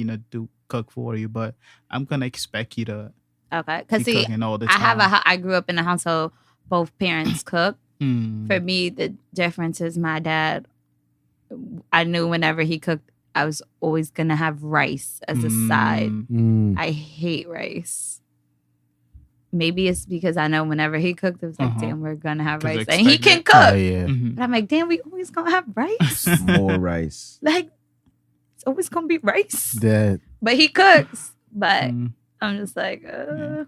cook for you. But I'm gonna expect you to Okay. be Because see, cooking all the I time. I grew up in a household both parents cook. Mm. For me, the difference is my dad. I knew whenever he cooked, I was always gonna have rice as a side. I hate rice. Maybe it's because I know whenever he cooked, it was like, Uh-huh. damn, we're gonna have 'Cause rice, and he can expect cook. Oh, yeah. Mhm. But I'm like, damn, we always gonna have rice. More rice. Like, it's always gonna be rice. That But he cooks. But Mm. I'm just like, okay.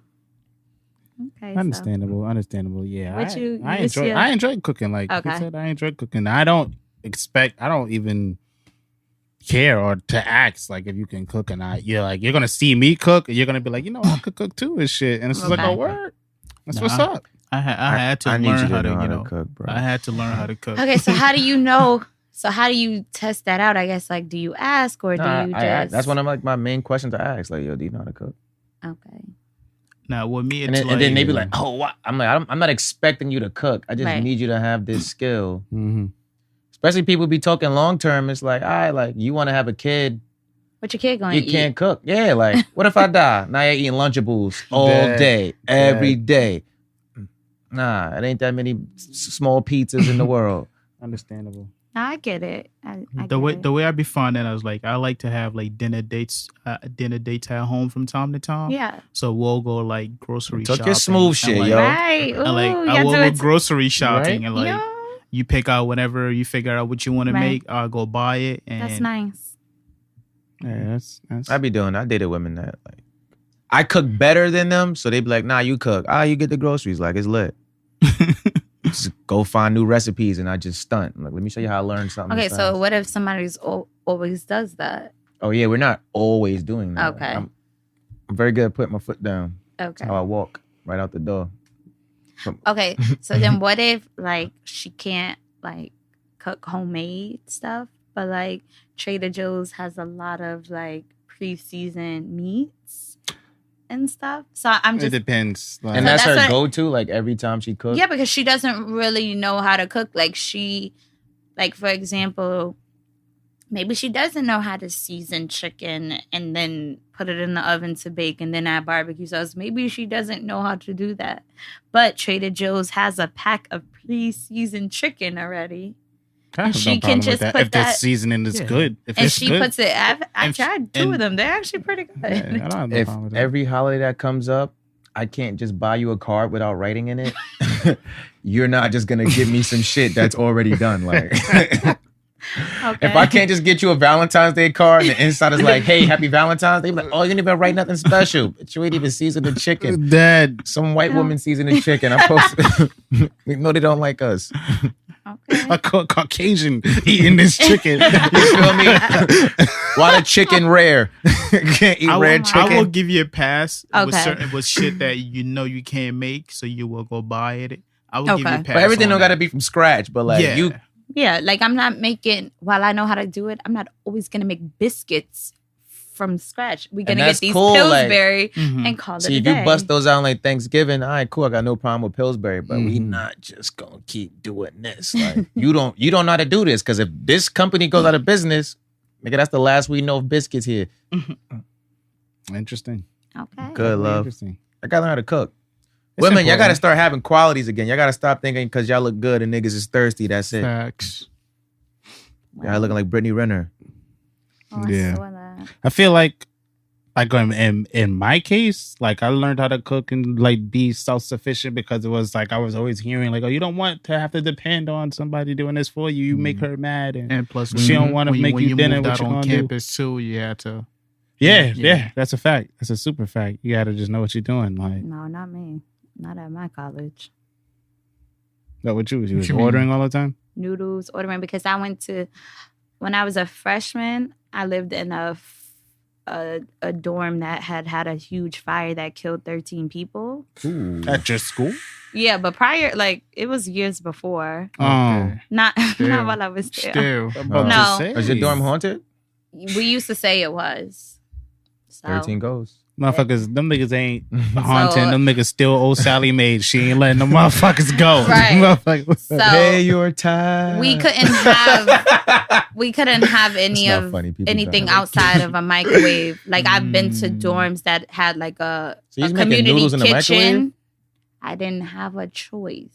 so- understandable. Yeah, What you- I what's enjoy. your- I enjoy cooking. Like Okay. I said, I enjoy cooking. I don't even care or to ask like if you can cook or not. You're gonna see me cook, and you're gonna be like, I could cook too and shit. And it's just like, Okay. oh word, that's Nah. what's up. I had to I need learn you to how to, know how you to know, cook, bro. I had to learn how to cook. Okay, so how do you know? So how do you test that out? I guess like, do you ask or do Nah, you I- just? that's one of like my main questions to ask. Like, yo, do you know how to cook? Okay. Now with me, And it's then, like, and then they be like, oh, what? I'm like, I'm not expecting you to cook. I just Right. need you to have this skill. Mm-hmm. Especially people be talking long term. It's like, all right, like you want to have a kid, What your kid going you to eat? can't cook. Yeah, like what if I die? Now you're eating Lunchables all Dead. day, every day. Nah, it ain't that many small pizzas in the world. Understandable. No, I get it. I the get way I be finding, I was like, I like to have like dinner dates at home from time to time. Yeah. So we'll go like grocery Talk shopping. your smooth and, shit, like, yo. Right. Ooh, And like you I gotta will do go it. grocery shopping Right? and like Yo, you pick out whenever you figure out what you want to Right. make. I'll go buy it. And that's nice. Yeah, that's. I be doing. I dated women that like I cook better than them, so they be like, nah, you cook. You get the groceries. Like it's lit. Just go find new recipes, and I just stunt. I'm like, let me show you how I learned something. Okay, this so fast. what if somebody's always does that? Oh yeah, we're not always doing that. Okay. I'm very good at putting my foot down. Okay. How I walk right out the door. Okay, so then what if like she can't like cook homemade stuff, but like Trader Joe's has a lot of like pre-seasoned meats and stuff. So I'm It just depends. Like, And So that's that's her what- go-to. Like every time she cooks. yeah, because she doesn't really know how to cook. Like she Like, for example, maybe she doesn't know how to season chicken and then put it in the oven to bake and then add barbecue sauce. Maybe she doesn't know how to do that. But Trader Joe's has a pack of pre-seasoned chicken already. And she can just put if the that. seasoning is good. If And it's she good. puts it. I tried two of them. They're actually pretty good. Yeah, I don't have no If problem with that. every holiday that comes up, I can't just buy you a card without writing in it. You're not just gonna give me some shit that's already done. Like, Okay. if I can't just get you a Valentine's Day card and the inside is like, "Hey, happy Valentine's Day," I'm like, "Oh, you didn't even write nothing special. But you ain't even seasoned the chicken." Dad. Some white woman seasoned the chicken. I'm supposed to. No, they don't like us. Okay. A Caucasian eating this chicken. You feel me? Why the chicken rare? Can't eat rare chicken. I will give you a pass with Okay. certain with shit that you know you can't make, so you will go buy it. I will give you a Okay. pass. But everything on don't got to that. be from scratch. But like you, Yeah, like I'm not making, while I know how to do it, I'm not always going to make biscuits from scratch. We're going to get that's these cool, like- Pillsbury Mhm. and call it see a if day. you bust those out on like Thanksgiving, all right, cool. I got no problem with Pillsbury, but we Mhm. not just gonna keep doing this. Like you don't know how to do this because if this company goes out of business, nigga, that's the last we know of biscuits here. Interesting. Okay. Good love. Interesting. I gotta learn how to cook. It's Women, y'all important. gotta start having qualities again. Y'all gotta stop thinking because y'all look good and niggas is thirsty. That's it. Facts. Y'all looking like Brittany Renner. Oh, I Yeah. saw that. I feel like in my case, like I learned how to cook and like be self-sufficient because it was like I was always hearing like, oh, you don't want to have to depend on somebody doing this for you. You make her mad and And plus, She don't wanna make when you you dinner, moved what out you on gonna do? campus too, you had to. yeah, that's a fact. That's a super fact. You gotta just know what you're doing. Like, No, not me. Not at my college. that what you was What you mean? ordering all the time? Noodles, ordering, because I went to, when I was a freshman, I lived in a dorm that had a huge fire that killed 13 people. At your school? Yeah, but prior, like, it was years before. Oh, Not Still. while I was there. Still. about to No. say. Is your dorm haunted? We used to say it was. So, 13 ghosts. Motherfuckers, them niggas ain't haunting. So- Them niggas still old Sally Maid. She ain't letting them motherfuckers go. Right. Motherfuckers. So Pay your time. we couldn't have any It's not of funny. People anything trying to- outside of a microwave. Like I've been to dorms that had like a So you was making community noodles in the microwave? kitchen. I didn't have a choice.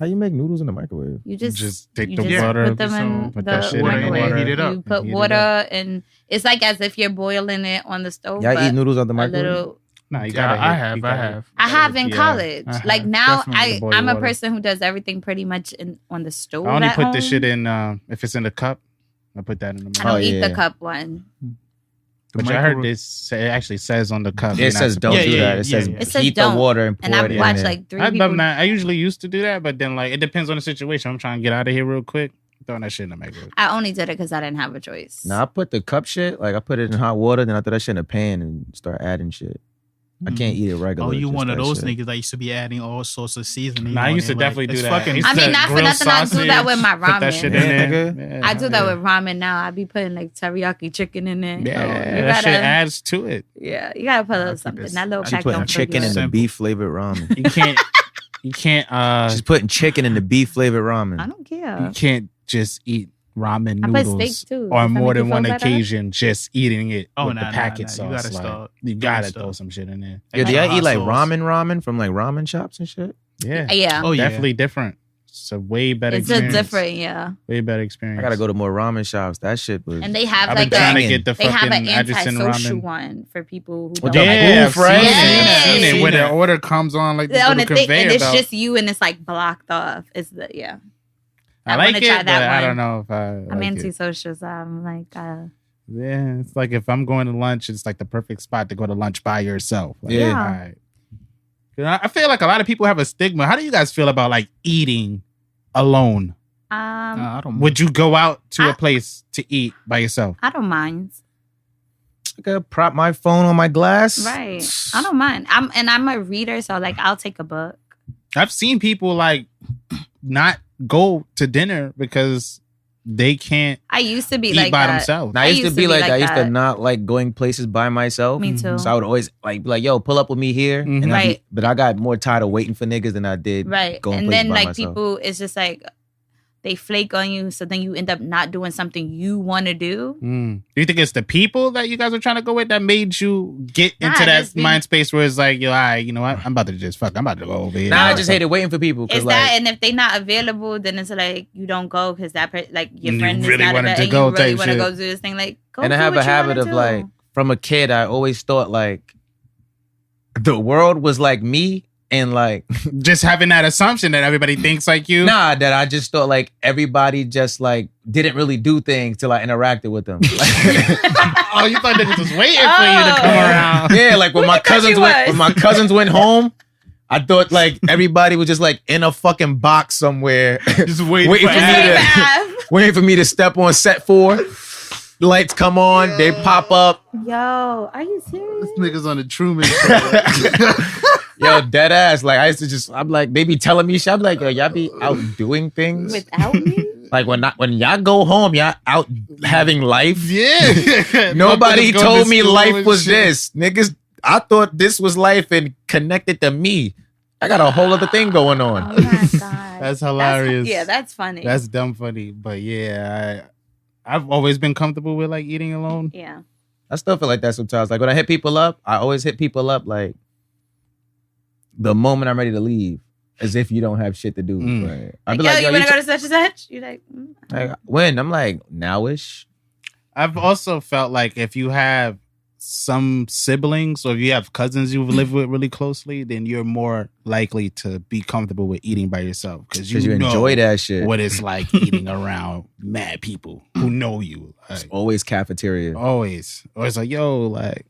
How you make noodles in the microwave? You just take you the just water, put them in put the that shit in water, microwave. and heat it up. You put Heat it water up. and it's like as if you're boiling it on the stove. Y'all but eat noodles out the a microwave? little. Nah, you Yeah, gotta I hit- have. you gotta- I have in yeah, college. I Like have. now, Definitely boil I'm a water. person who does everything pretty much on the stove. I only at put the home. shit in if it's in a cup. I put that in the I microwave. don't Oh, eat yeah. the cup one. But I heard this say, it actually says on the cup. you're It not says don't supposed do to- that. It says It says heat don't. the water and pour And it I've in watched there. like 3 I've people. done that. I usually used to do that, but then like it depends on the situation. I'm trying to get out of here real quick. Throwing that shit in the microwave. I only did it because I didn't have a choice. Nah, I put the cup shit, like I put it in hot water, then I throw that shit in a pan and start adding shit. I can't eat it regular. Oh, you just one of that those shit. niggas that used to be adding all sorts of seasoning. Nah, I on used to it, definitely do it's that. fucking- used I mean, to not for grill nothing, I do that with my Put that ramen. shit Yeah, in there. nigga. Yeah, I do that yeah. with ramen now. I be putting like teriyaki chicken in it. Yeah, you that shit gotta, adds to it. yeah, you gotta put a little keep something. it- That little I She pack putting don't feel chicken in good. the Simple. beef flavored ramen. You can't She's putting chicken in the beef flavored ramen. I don't care. you can't just eat ramen I put noodles steak too. on Does that more make you than one feel better? occasion just eating it Oh, with nah, the nah, packet nah. sauce. You gotta like, start. you You gotta gotta throw start. some shit in there. Yeah, do y'all Hot eat like sauce. ramen from like ramen shops and shit? Yeah, Yeah, Oh yeah. definitely different. It's a way better it's a experience. different, yeah. Way better experience. I gotta go to more ramen shops. That shit was. And they have I've been like trying a, to get the they have fucking an Edgerton antisocial ramen. one for people who With don't the like Yeah, booth, I've right? seen Yeah. it. Where the order comes on like the on little the thing, conveyor and it's belt. just you, and it's like blocked off. It's the yeah. I wanna like it, try but that I one. don't know if I'm like it. antisocial, so I'm like, Yeah, it's like if I'm going to lunch, it's like the perfect spot to go to lunch by yourself. Like, Yeah. all right. 'Cause I feel like a lot of people have a stigma. How do you guys feel about like eating alone? Nah, I don't. Would you go out to I- a place to eat by yourself? I don't mind. I gotta prop my phone on my glass. Right. I don't mind. I'm a reader, so like I'll take a book. I've seen people like not go to dinner because they can't I used to be eat like by that. themselves. Now, I used to be like that. I used to that. not like going places by myself. Me too. So I would always like be like, yo, pull up with me here. Mhm. And I'd be- Right. but I got more tired of waiting for niggas than I did Right. going And places then by like myself. people, it's just like they flake on you, so then you end up not doing something you want to do. Do you think it's the people that you guys are trying to go with that made you get into that mind space where it's like, yo, all right, you know what? I'm about to just fuck. I'm about to go over here. Nah, I just hated waiting for people. It's like, that, and if they not available, then it's like you don't go because that like your friend really is not wanted available, to go and you really type want to shit. go do this thing. Like, go and I do have what a you habit wanna of do. like, from a kid, I always thought like the world was like me. And like just having that assumption that everybody thinks like you. Nah, that I just thought like everybody just like didn't really do things till I interacted with them. Oh, you thought niggas was waiting for you to come around. Yeah, like when my cousins went home, I thought like everybody was just like in a fucking box somewhere, just waiting for me to step on set 4. Lights come on, they pop up. Yo, are you serious? This nigga's on the Truman Show. Yo, dead ass. Like I used to just, I'm like, they be telling me shit. I'm like, yo, y'all be out doing things without me. Like when y'all go home, y'all out having life. Yeah. Nobody told me life was this. Niggas, I thought this was life and connected to me. I got a whole other thing going on. Oh my God. That's hilarious. That's funny. That's dumb funny. But yeah, I've always been comfortable with like eating alone. Yeah. I still feel like that sometimes. Like when I hit people up, I always hit people up like the moment I'm ready to leave, as if you don't have shit to do. Right? I'd be like, yo, you want to go to such and such? You're like, like, when? I'm like, nowish. I've also felt like if you have some siblings or if you have cousins you live with really closely, then you're more likely to be comfortable with eating by yourself because you enjoy that shit. What it's like eating around mad people who know you. Like, it's always cafeteria. Always like, yo, like,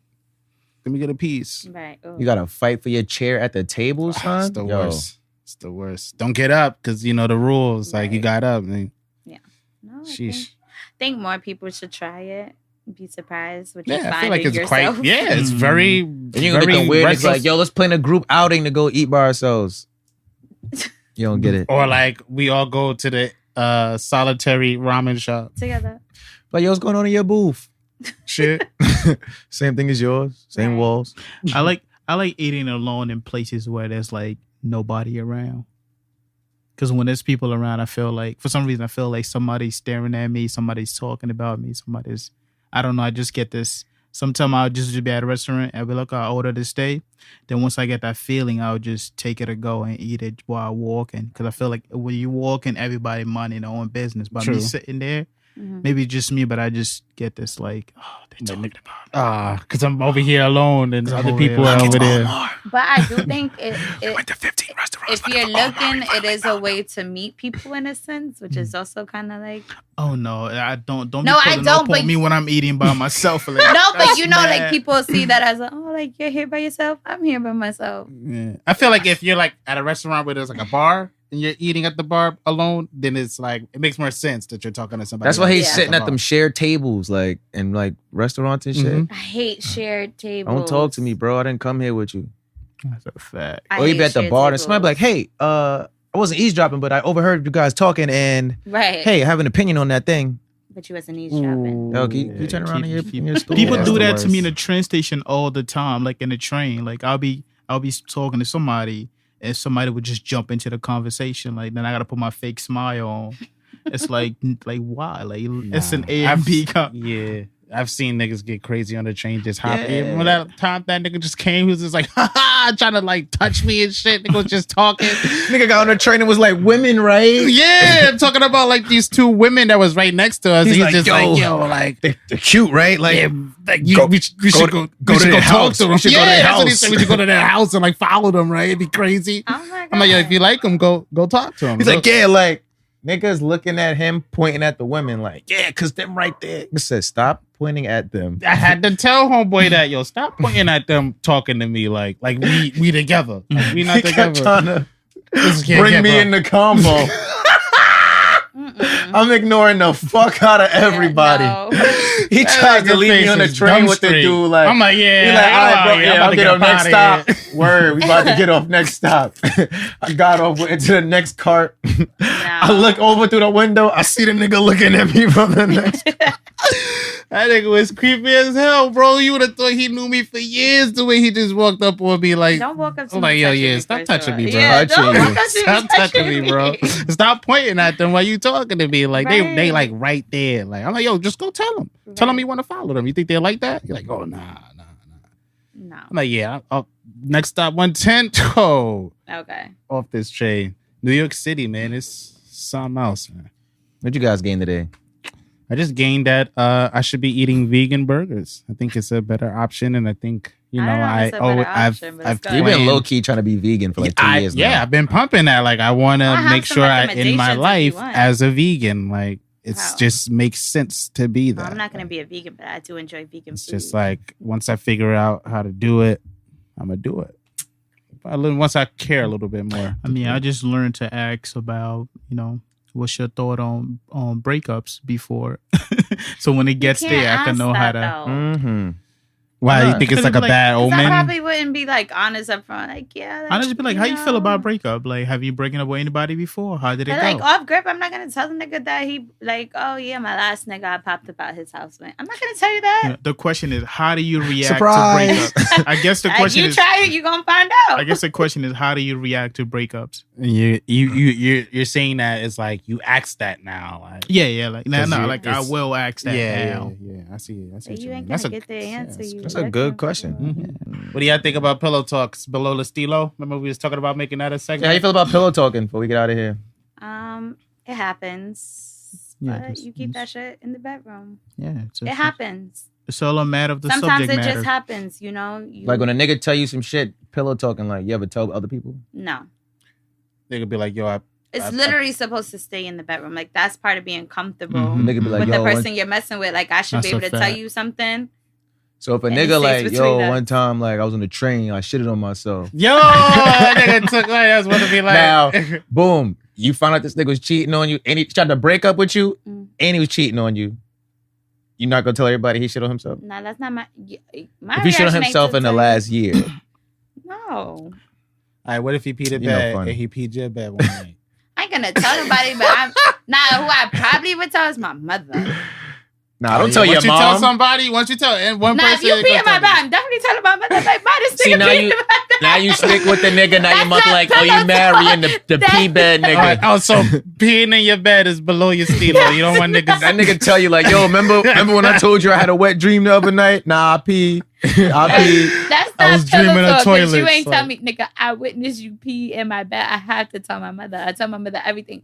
let me get a piece. Right. Ooh. You gotta fight for your chair at the table, son. It's the worst. It's the worst. Don't get up because you know the rules. Right. Like you got up. Yeah. No. Sheesh. I think more people should try it. Be surprised what you find. I feel like it's yourself. quite. Yeah, it's very. And you can get them weird. It's like, yo, let's plan a group outing to go eat by ourselves. You don't get it. Or like we all go to the solitary ramen shop together. Like, yo, what's going on in your booth? Shit. Same thing as yours. Same walls. I like eating alone in places where there's like nobody around. Because when there's people around, I feel like, for some reason, I feel like somebody's staring at me, somebody's talking about me, I don't know, I just get this. Sometimes I'll just be at a restaurant and be like, I'll order this steak. Then once I get that feeling, I'll just take it or go and eat it while walking. Because I feel like when you walking, everybody minding their own business. But me sitting there, maybe just me, but I just get this like, oh, they're talking about me. Because I'm over here alone and other people are over there. But I do think it went to 15 restaurants. If you're looking, it is a way to meet people in a sense, which is also kind of like. Oh no, I don't. Don't. No, I don't. But me when I'm eating by myself. Like, no, but you know, like people see that as like you're here by yourself. I'm here by myself. Yeah. I feel like if you're like at a restaurant where there's like a bar and you're eating at the bar alone, then it's like it makes more sense that you're talking to somebody. That's why he's sitting at them shared tables, like in like restaurants and shit. I hate shared tables. Don't talk to me, bro. I didn't come here with you. That's a fact. Or you be at the bar and somebody be like, hey, I wasn't eavesdropping, but I overheard you guys talking and hey, I have an opinion on that thing. But you wasn't eavesdropping. Yo, can you turn around in your stool? People do that to me in the train station all the time, like in the train. Like I'll be talking to somebody and somebody would just jump into the conversation. Like then I gotta put my fake smile on. It's like why? Like it's an A and B Yeah. I've seen niggas get crazy on the train just hopping. Yeah. When that time that nigga just came, he was just like, ha ha, trying to like touch me and shit. Nigga was just talking. Nigga got on the train and was like, women, right? Yeah, I'm talking about like these two women that was right next to us. He's like, just like, yo, like they're cute, right? Like, yeah, like we should go talk to them. We should go to their house. That's what he said. We should go to their house and like follow them, right? It'd be crazy. Oh my God. I'm like, yo, if you like them, go talk to them. He's like, yeah, like niggas looking at him, pointing at the women, like, yeah, cause them right there. He said, stop pointing at them. I had to tell homeboy that, yo, stop pointing at them, talking to me like we together. Like, we not together. Trying to bring me in the combo. I'm ignoring the fuck out of everybody. No. He tries to leave me on the train with the dude. Like, I'm like, yeah. He's like, all right, bro, yeah, I'll get off next stop. Word, we about to get off next stop. I got off, went into the next cart. No. I look over through the window. I see the nigga looking at me from the next. That nigga was creepy as hell, bro. You would have thought he knew me for years the way he just walked up on me like. Don't walk up to I'm me. like, yo, yeah, stop touching me, bro. Yeah, don't walk up to me. Stop touching me, bro. Stop pointing at them while you talking to me. Like they like right there. Like I'm like, yo, just go tell them. Right. Tell them you want to follow them. You think they're like that? You're like, oh nah. No. I'm like, yeah. Next stop 110. Oh. Okay. Off this train, New York City, man. It's something else, man. What'd you guys gain today? I just gained that I should be eating vegan burgers. I think it's a better option, and I think I've you've been low key trying to be vegan for like 2 years now. Yeah, I've been pumping that. Like I want to make sure I end my life as a vegan. Like it's just makes sense to be that. I'm not gonna be a vegan, but I do enjoy vegan. It's food. just like once I figure out how to do it, I'm gonna do it. Once I care a little bit more. I mean, I just learned to ask about what's your thought on breakups before, so when it gets there, I can know how to. Mm-hmm. Why you think it's like a bad omen? I probably wouldn't be like honest up front. Like, yeah. I'd just be like, how you feel about breakup? Like, have you broken up with anybody before? How did it go? Like off grip, I'm not gonna tell the nigga that he like, oh yeah, my last nigga I popped up at his house. Man, I'm not gonna tell you that. The question is, how do you react Surprise. to breakups? I guess the question is, you try it, you gonna find out. I guess the question is, how do you react to breakups? You're saying that it's like you ask that now. Like, I will ask that now. Yeah, I see it. You ain't gonna get the answer. That's a good question. Mm-hmm. What do y'all think about pillow talks below the stilo? Remember we was talking about making that a segment? Yeah, how you feel about pillow talking before we get out of here? It happens. Yeah, but you keep that shit in the bedroom. Yeah, it happens. It's all a matter of the Sometimes subject matter. Sometimes it just happens, Like when a nigga tell you some shit, pillow talking, like you ever tell other people? No. They could be like, yo, it's literally supposed to stay in the bedroom. Like that's part of being comfortable Nigga be like, with the person you're messing with. Like I should be able to tell you something. So if a nigga like, yo, one time like I was on the train, I shitted on myself. Yo, that nigga took like that's what it be like. Now, boom, you found out this nigga was cheating on you, and he tried to break up with you, and he was cheating on you. You not gonna tell everybody he shit on himself? No, that's not my if he shit on himself in the last year. No. All right, what if he peed in bed and he peed your bed one night? I ain't gonna tell nobody, but who I probably would tell is my mother. Nah, don't tell your mom. Once you tell somebody, once you tell one person. Nah, if you pee in my bed, I'm definitely telling my mother. Like, this See, now you stick with the nigga. Now your mother like, oh, you marrying the pee bed nigga. Right. Oh, so peeing in your bed is below your stilo. You don't want niggas. That nigga tell you like, yo, remember when I told you I had a wet dream the other night? Nah, I peed. That's I was dreaming of toilets. You ain't tell me, nigga. I witnessed you pee in my bed. I have to tell my mother. I tell my mother everything.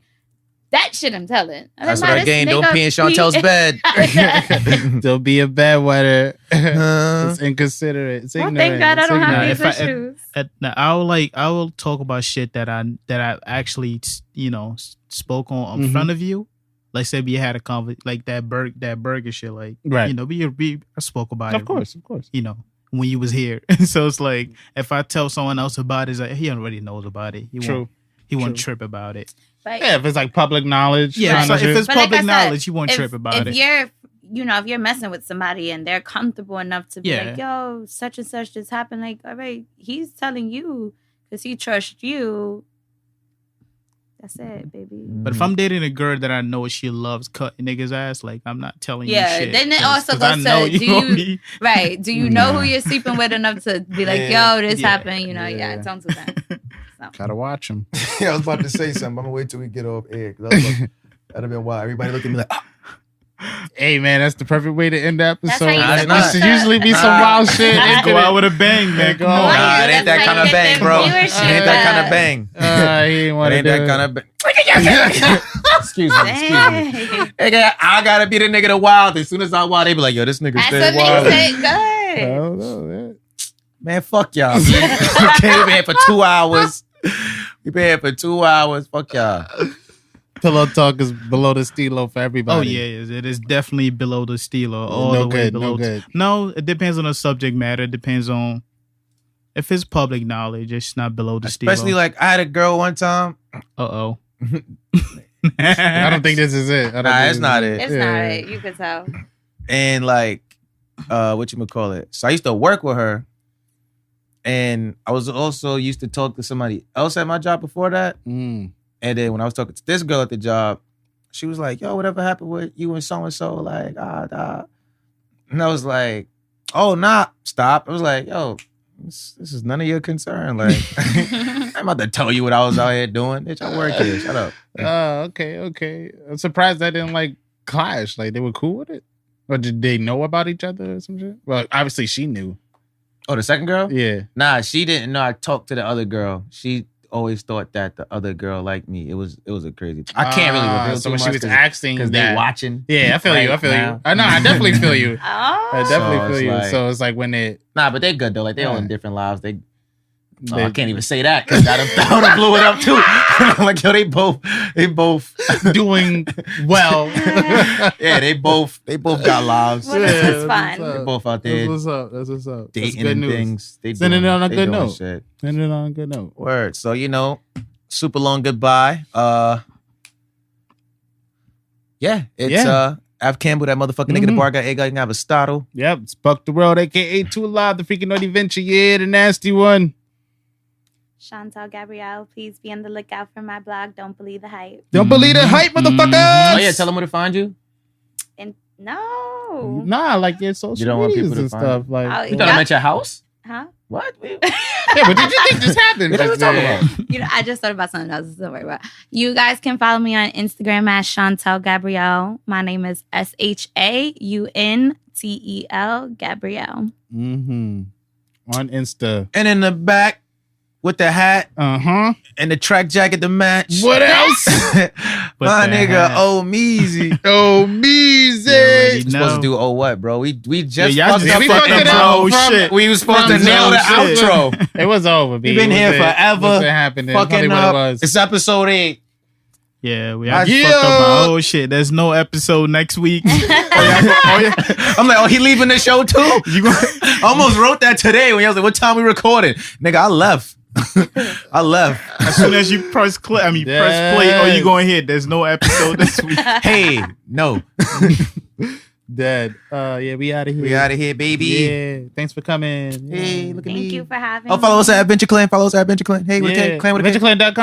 That shit I'm telling. That's what I gained. Don't pee in Shauntel's bed. Don't be a bedwetter. It's inconsiderate. It's ignorant. Thank God I don't have these issues. I will talk about shit that I actually spoke on in front of you. Like say we had a conversation like that burger shit. Like right. I spoke about it. Of course. When you was here. So it's like if I tell someone else about it, it's like he already knows about it. He won't trip about it. But, if it's like public knowledge. Yeah, so if it's public knowledge, you won't trip about it. If you're messing with somebody and they're comfortable enough to be like, yo, such and such just happened. Like, all right, he's telling you because he trusts you. That's it, baby. But if I'm dating a girl that I know she loves cutting niggas' ass, like I'm not telling you shit. Yeah, then it also goes to do you know who you're sleeping with enough to be like, yo, this happened, don't do that. So. Gotta watch them. I was about to say something. I'm gonna wait till we get off air. That'd have been wild. Everybody looked at me like, Hey man, that's the perfect way to end the episode. There should usually be some wild shit. Go out with a bang, man. Come on. Nah, it ain't that kind of bang, bro. It ain't that kind of bang. He ain't want to do that kind of bang. Excuse me. I gotta be the nigga to wild. As soon as I wild, they be like, yo, this nigga stay wild. Good. I don't know, man, fuck y'all. Okay, we been here for 2 hours. Fuck y'all. Pillow talk is below the stilo for everybody. Oh yeah, it is definitely below the stilo. All no the way good, below. No good. No, it depends on the subject matter. It depends on if it's public knowledge. It's not below the stilo. Especially like I had a girl one time. I don't think this is it. It's not it. It's not it. You could tell. And like, whatchamacallit? So I used to work with her. And I was also used to talk to somebody else at my job before that. And then when I was talking to this girl at the job, she was like, yo, whatever happened with you and so-and-so? Like, And I was like, oh, nah, stop. I was like, yo, this is none of your concern. Like, I'm about to tell you what I was out here doing. Bitch, I work here. Shut up. Okay. I'm surprised that didn't like clash. Like, they were cool with it? Or did they know about each other or some shit? Well, obviously she knew. Oh, the second girl? Yeah. Nah, she didn't know. I talked to the other girl. She always thought that the other girl liked me. It was a crazy. I can't really reveal so too when much she was asking because they watching. Yeah, I feel you. I know. I definitely feel you. I definitely So feel it's you. like- So it's like when it. Nah, but they good though. Like they all in Yeah. different lives. I can't even say that because I done blew it up too. I'm like, yo, they both doing well. Yeah, they both got lives. Well, this is that's fun. what's They're up. both out there That's what's up. That's dating good and news. things. They Sending it on a they good doing note. shit. Sending it on a good note. Word. So, super long goodbye. Yeah, it's Ave Campbell, that motherfucking nigga, the bar guy, egg, you can have a startle. Yep, it's BukDaWorld, aka Too Live, the freaking naughty venture. Yeah, the nasty one. Shauntel Gabrielle, please be on the lookout for my blog. Don't believe the hype. Don't believe the hype, motherfuckers. Oh yeah, tell them where to find you. And no, Nah, like your social You don't want medias people to and find stuff. Oh, Like, You thought I'm at your house? huh? What? yeah, but did you think this happened? What are you talking about? I just thought about something else. Don't worry about it. You guys can follow me on Instagram at Shauntel Gabrielle. My name is SHAUNTEL Gabrielle. Mm-hmm. On Insta. And in the back with the hat Uh-huh. and the track jacket to match. What else? My the nigga, hat. Omezzy. Oh, Meezy. We supposed to do what, bro? We just y'all fucked just up. we fucked fucked up it the up whole from- shit. We was supposed to From nail the the shit. outro. It was over, B. We've been here forever. What's happening? Tell me Fucking what up. it was. It's episode 8. Yeah, we Yeah. just fucked up my whole shit. There's no episode next week. I'm like, oh, he leaving the show too? I almost wrote that today when I was like, what time we recorded? Nigga, I left. I left. As soon as you press play, press play, oh, you going to hit. There's no episode this week. Hey, no. Dead. Yeah, we out of here. We out of here, baby. Yeah. Thanks for coming. Hey, look at me. Thank you for having me. Oh, follow us at Adventure Clan. Follow us at Adventure Clan. Hey, we're Clan with a K. AdventureClan.com.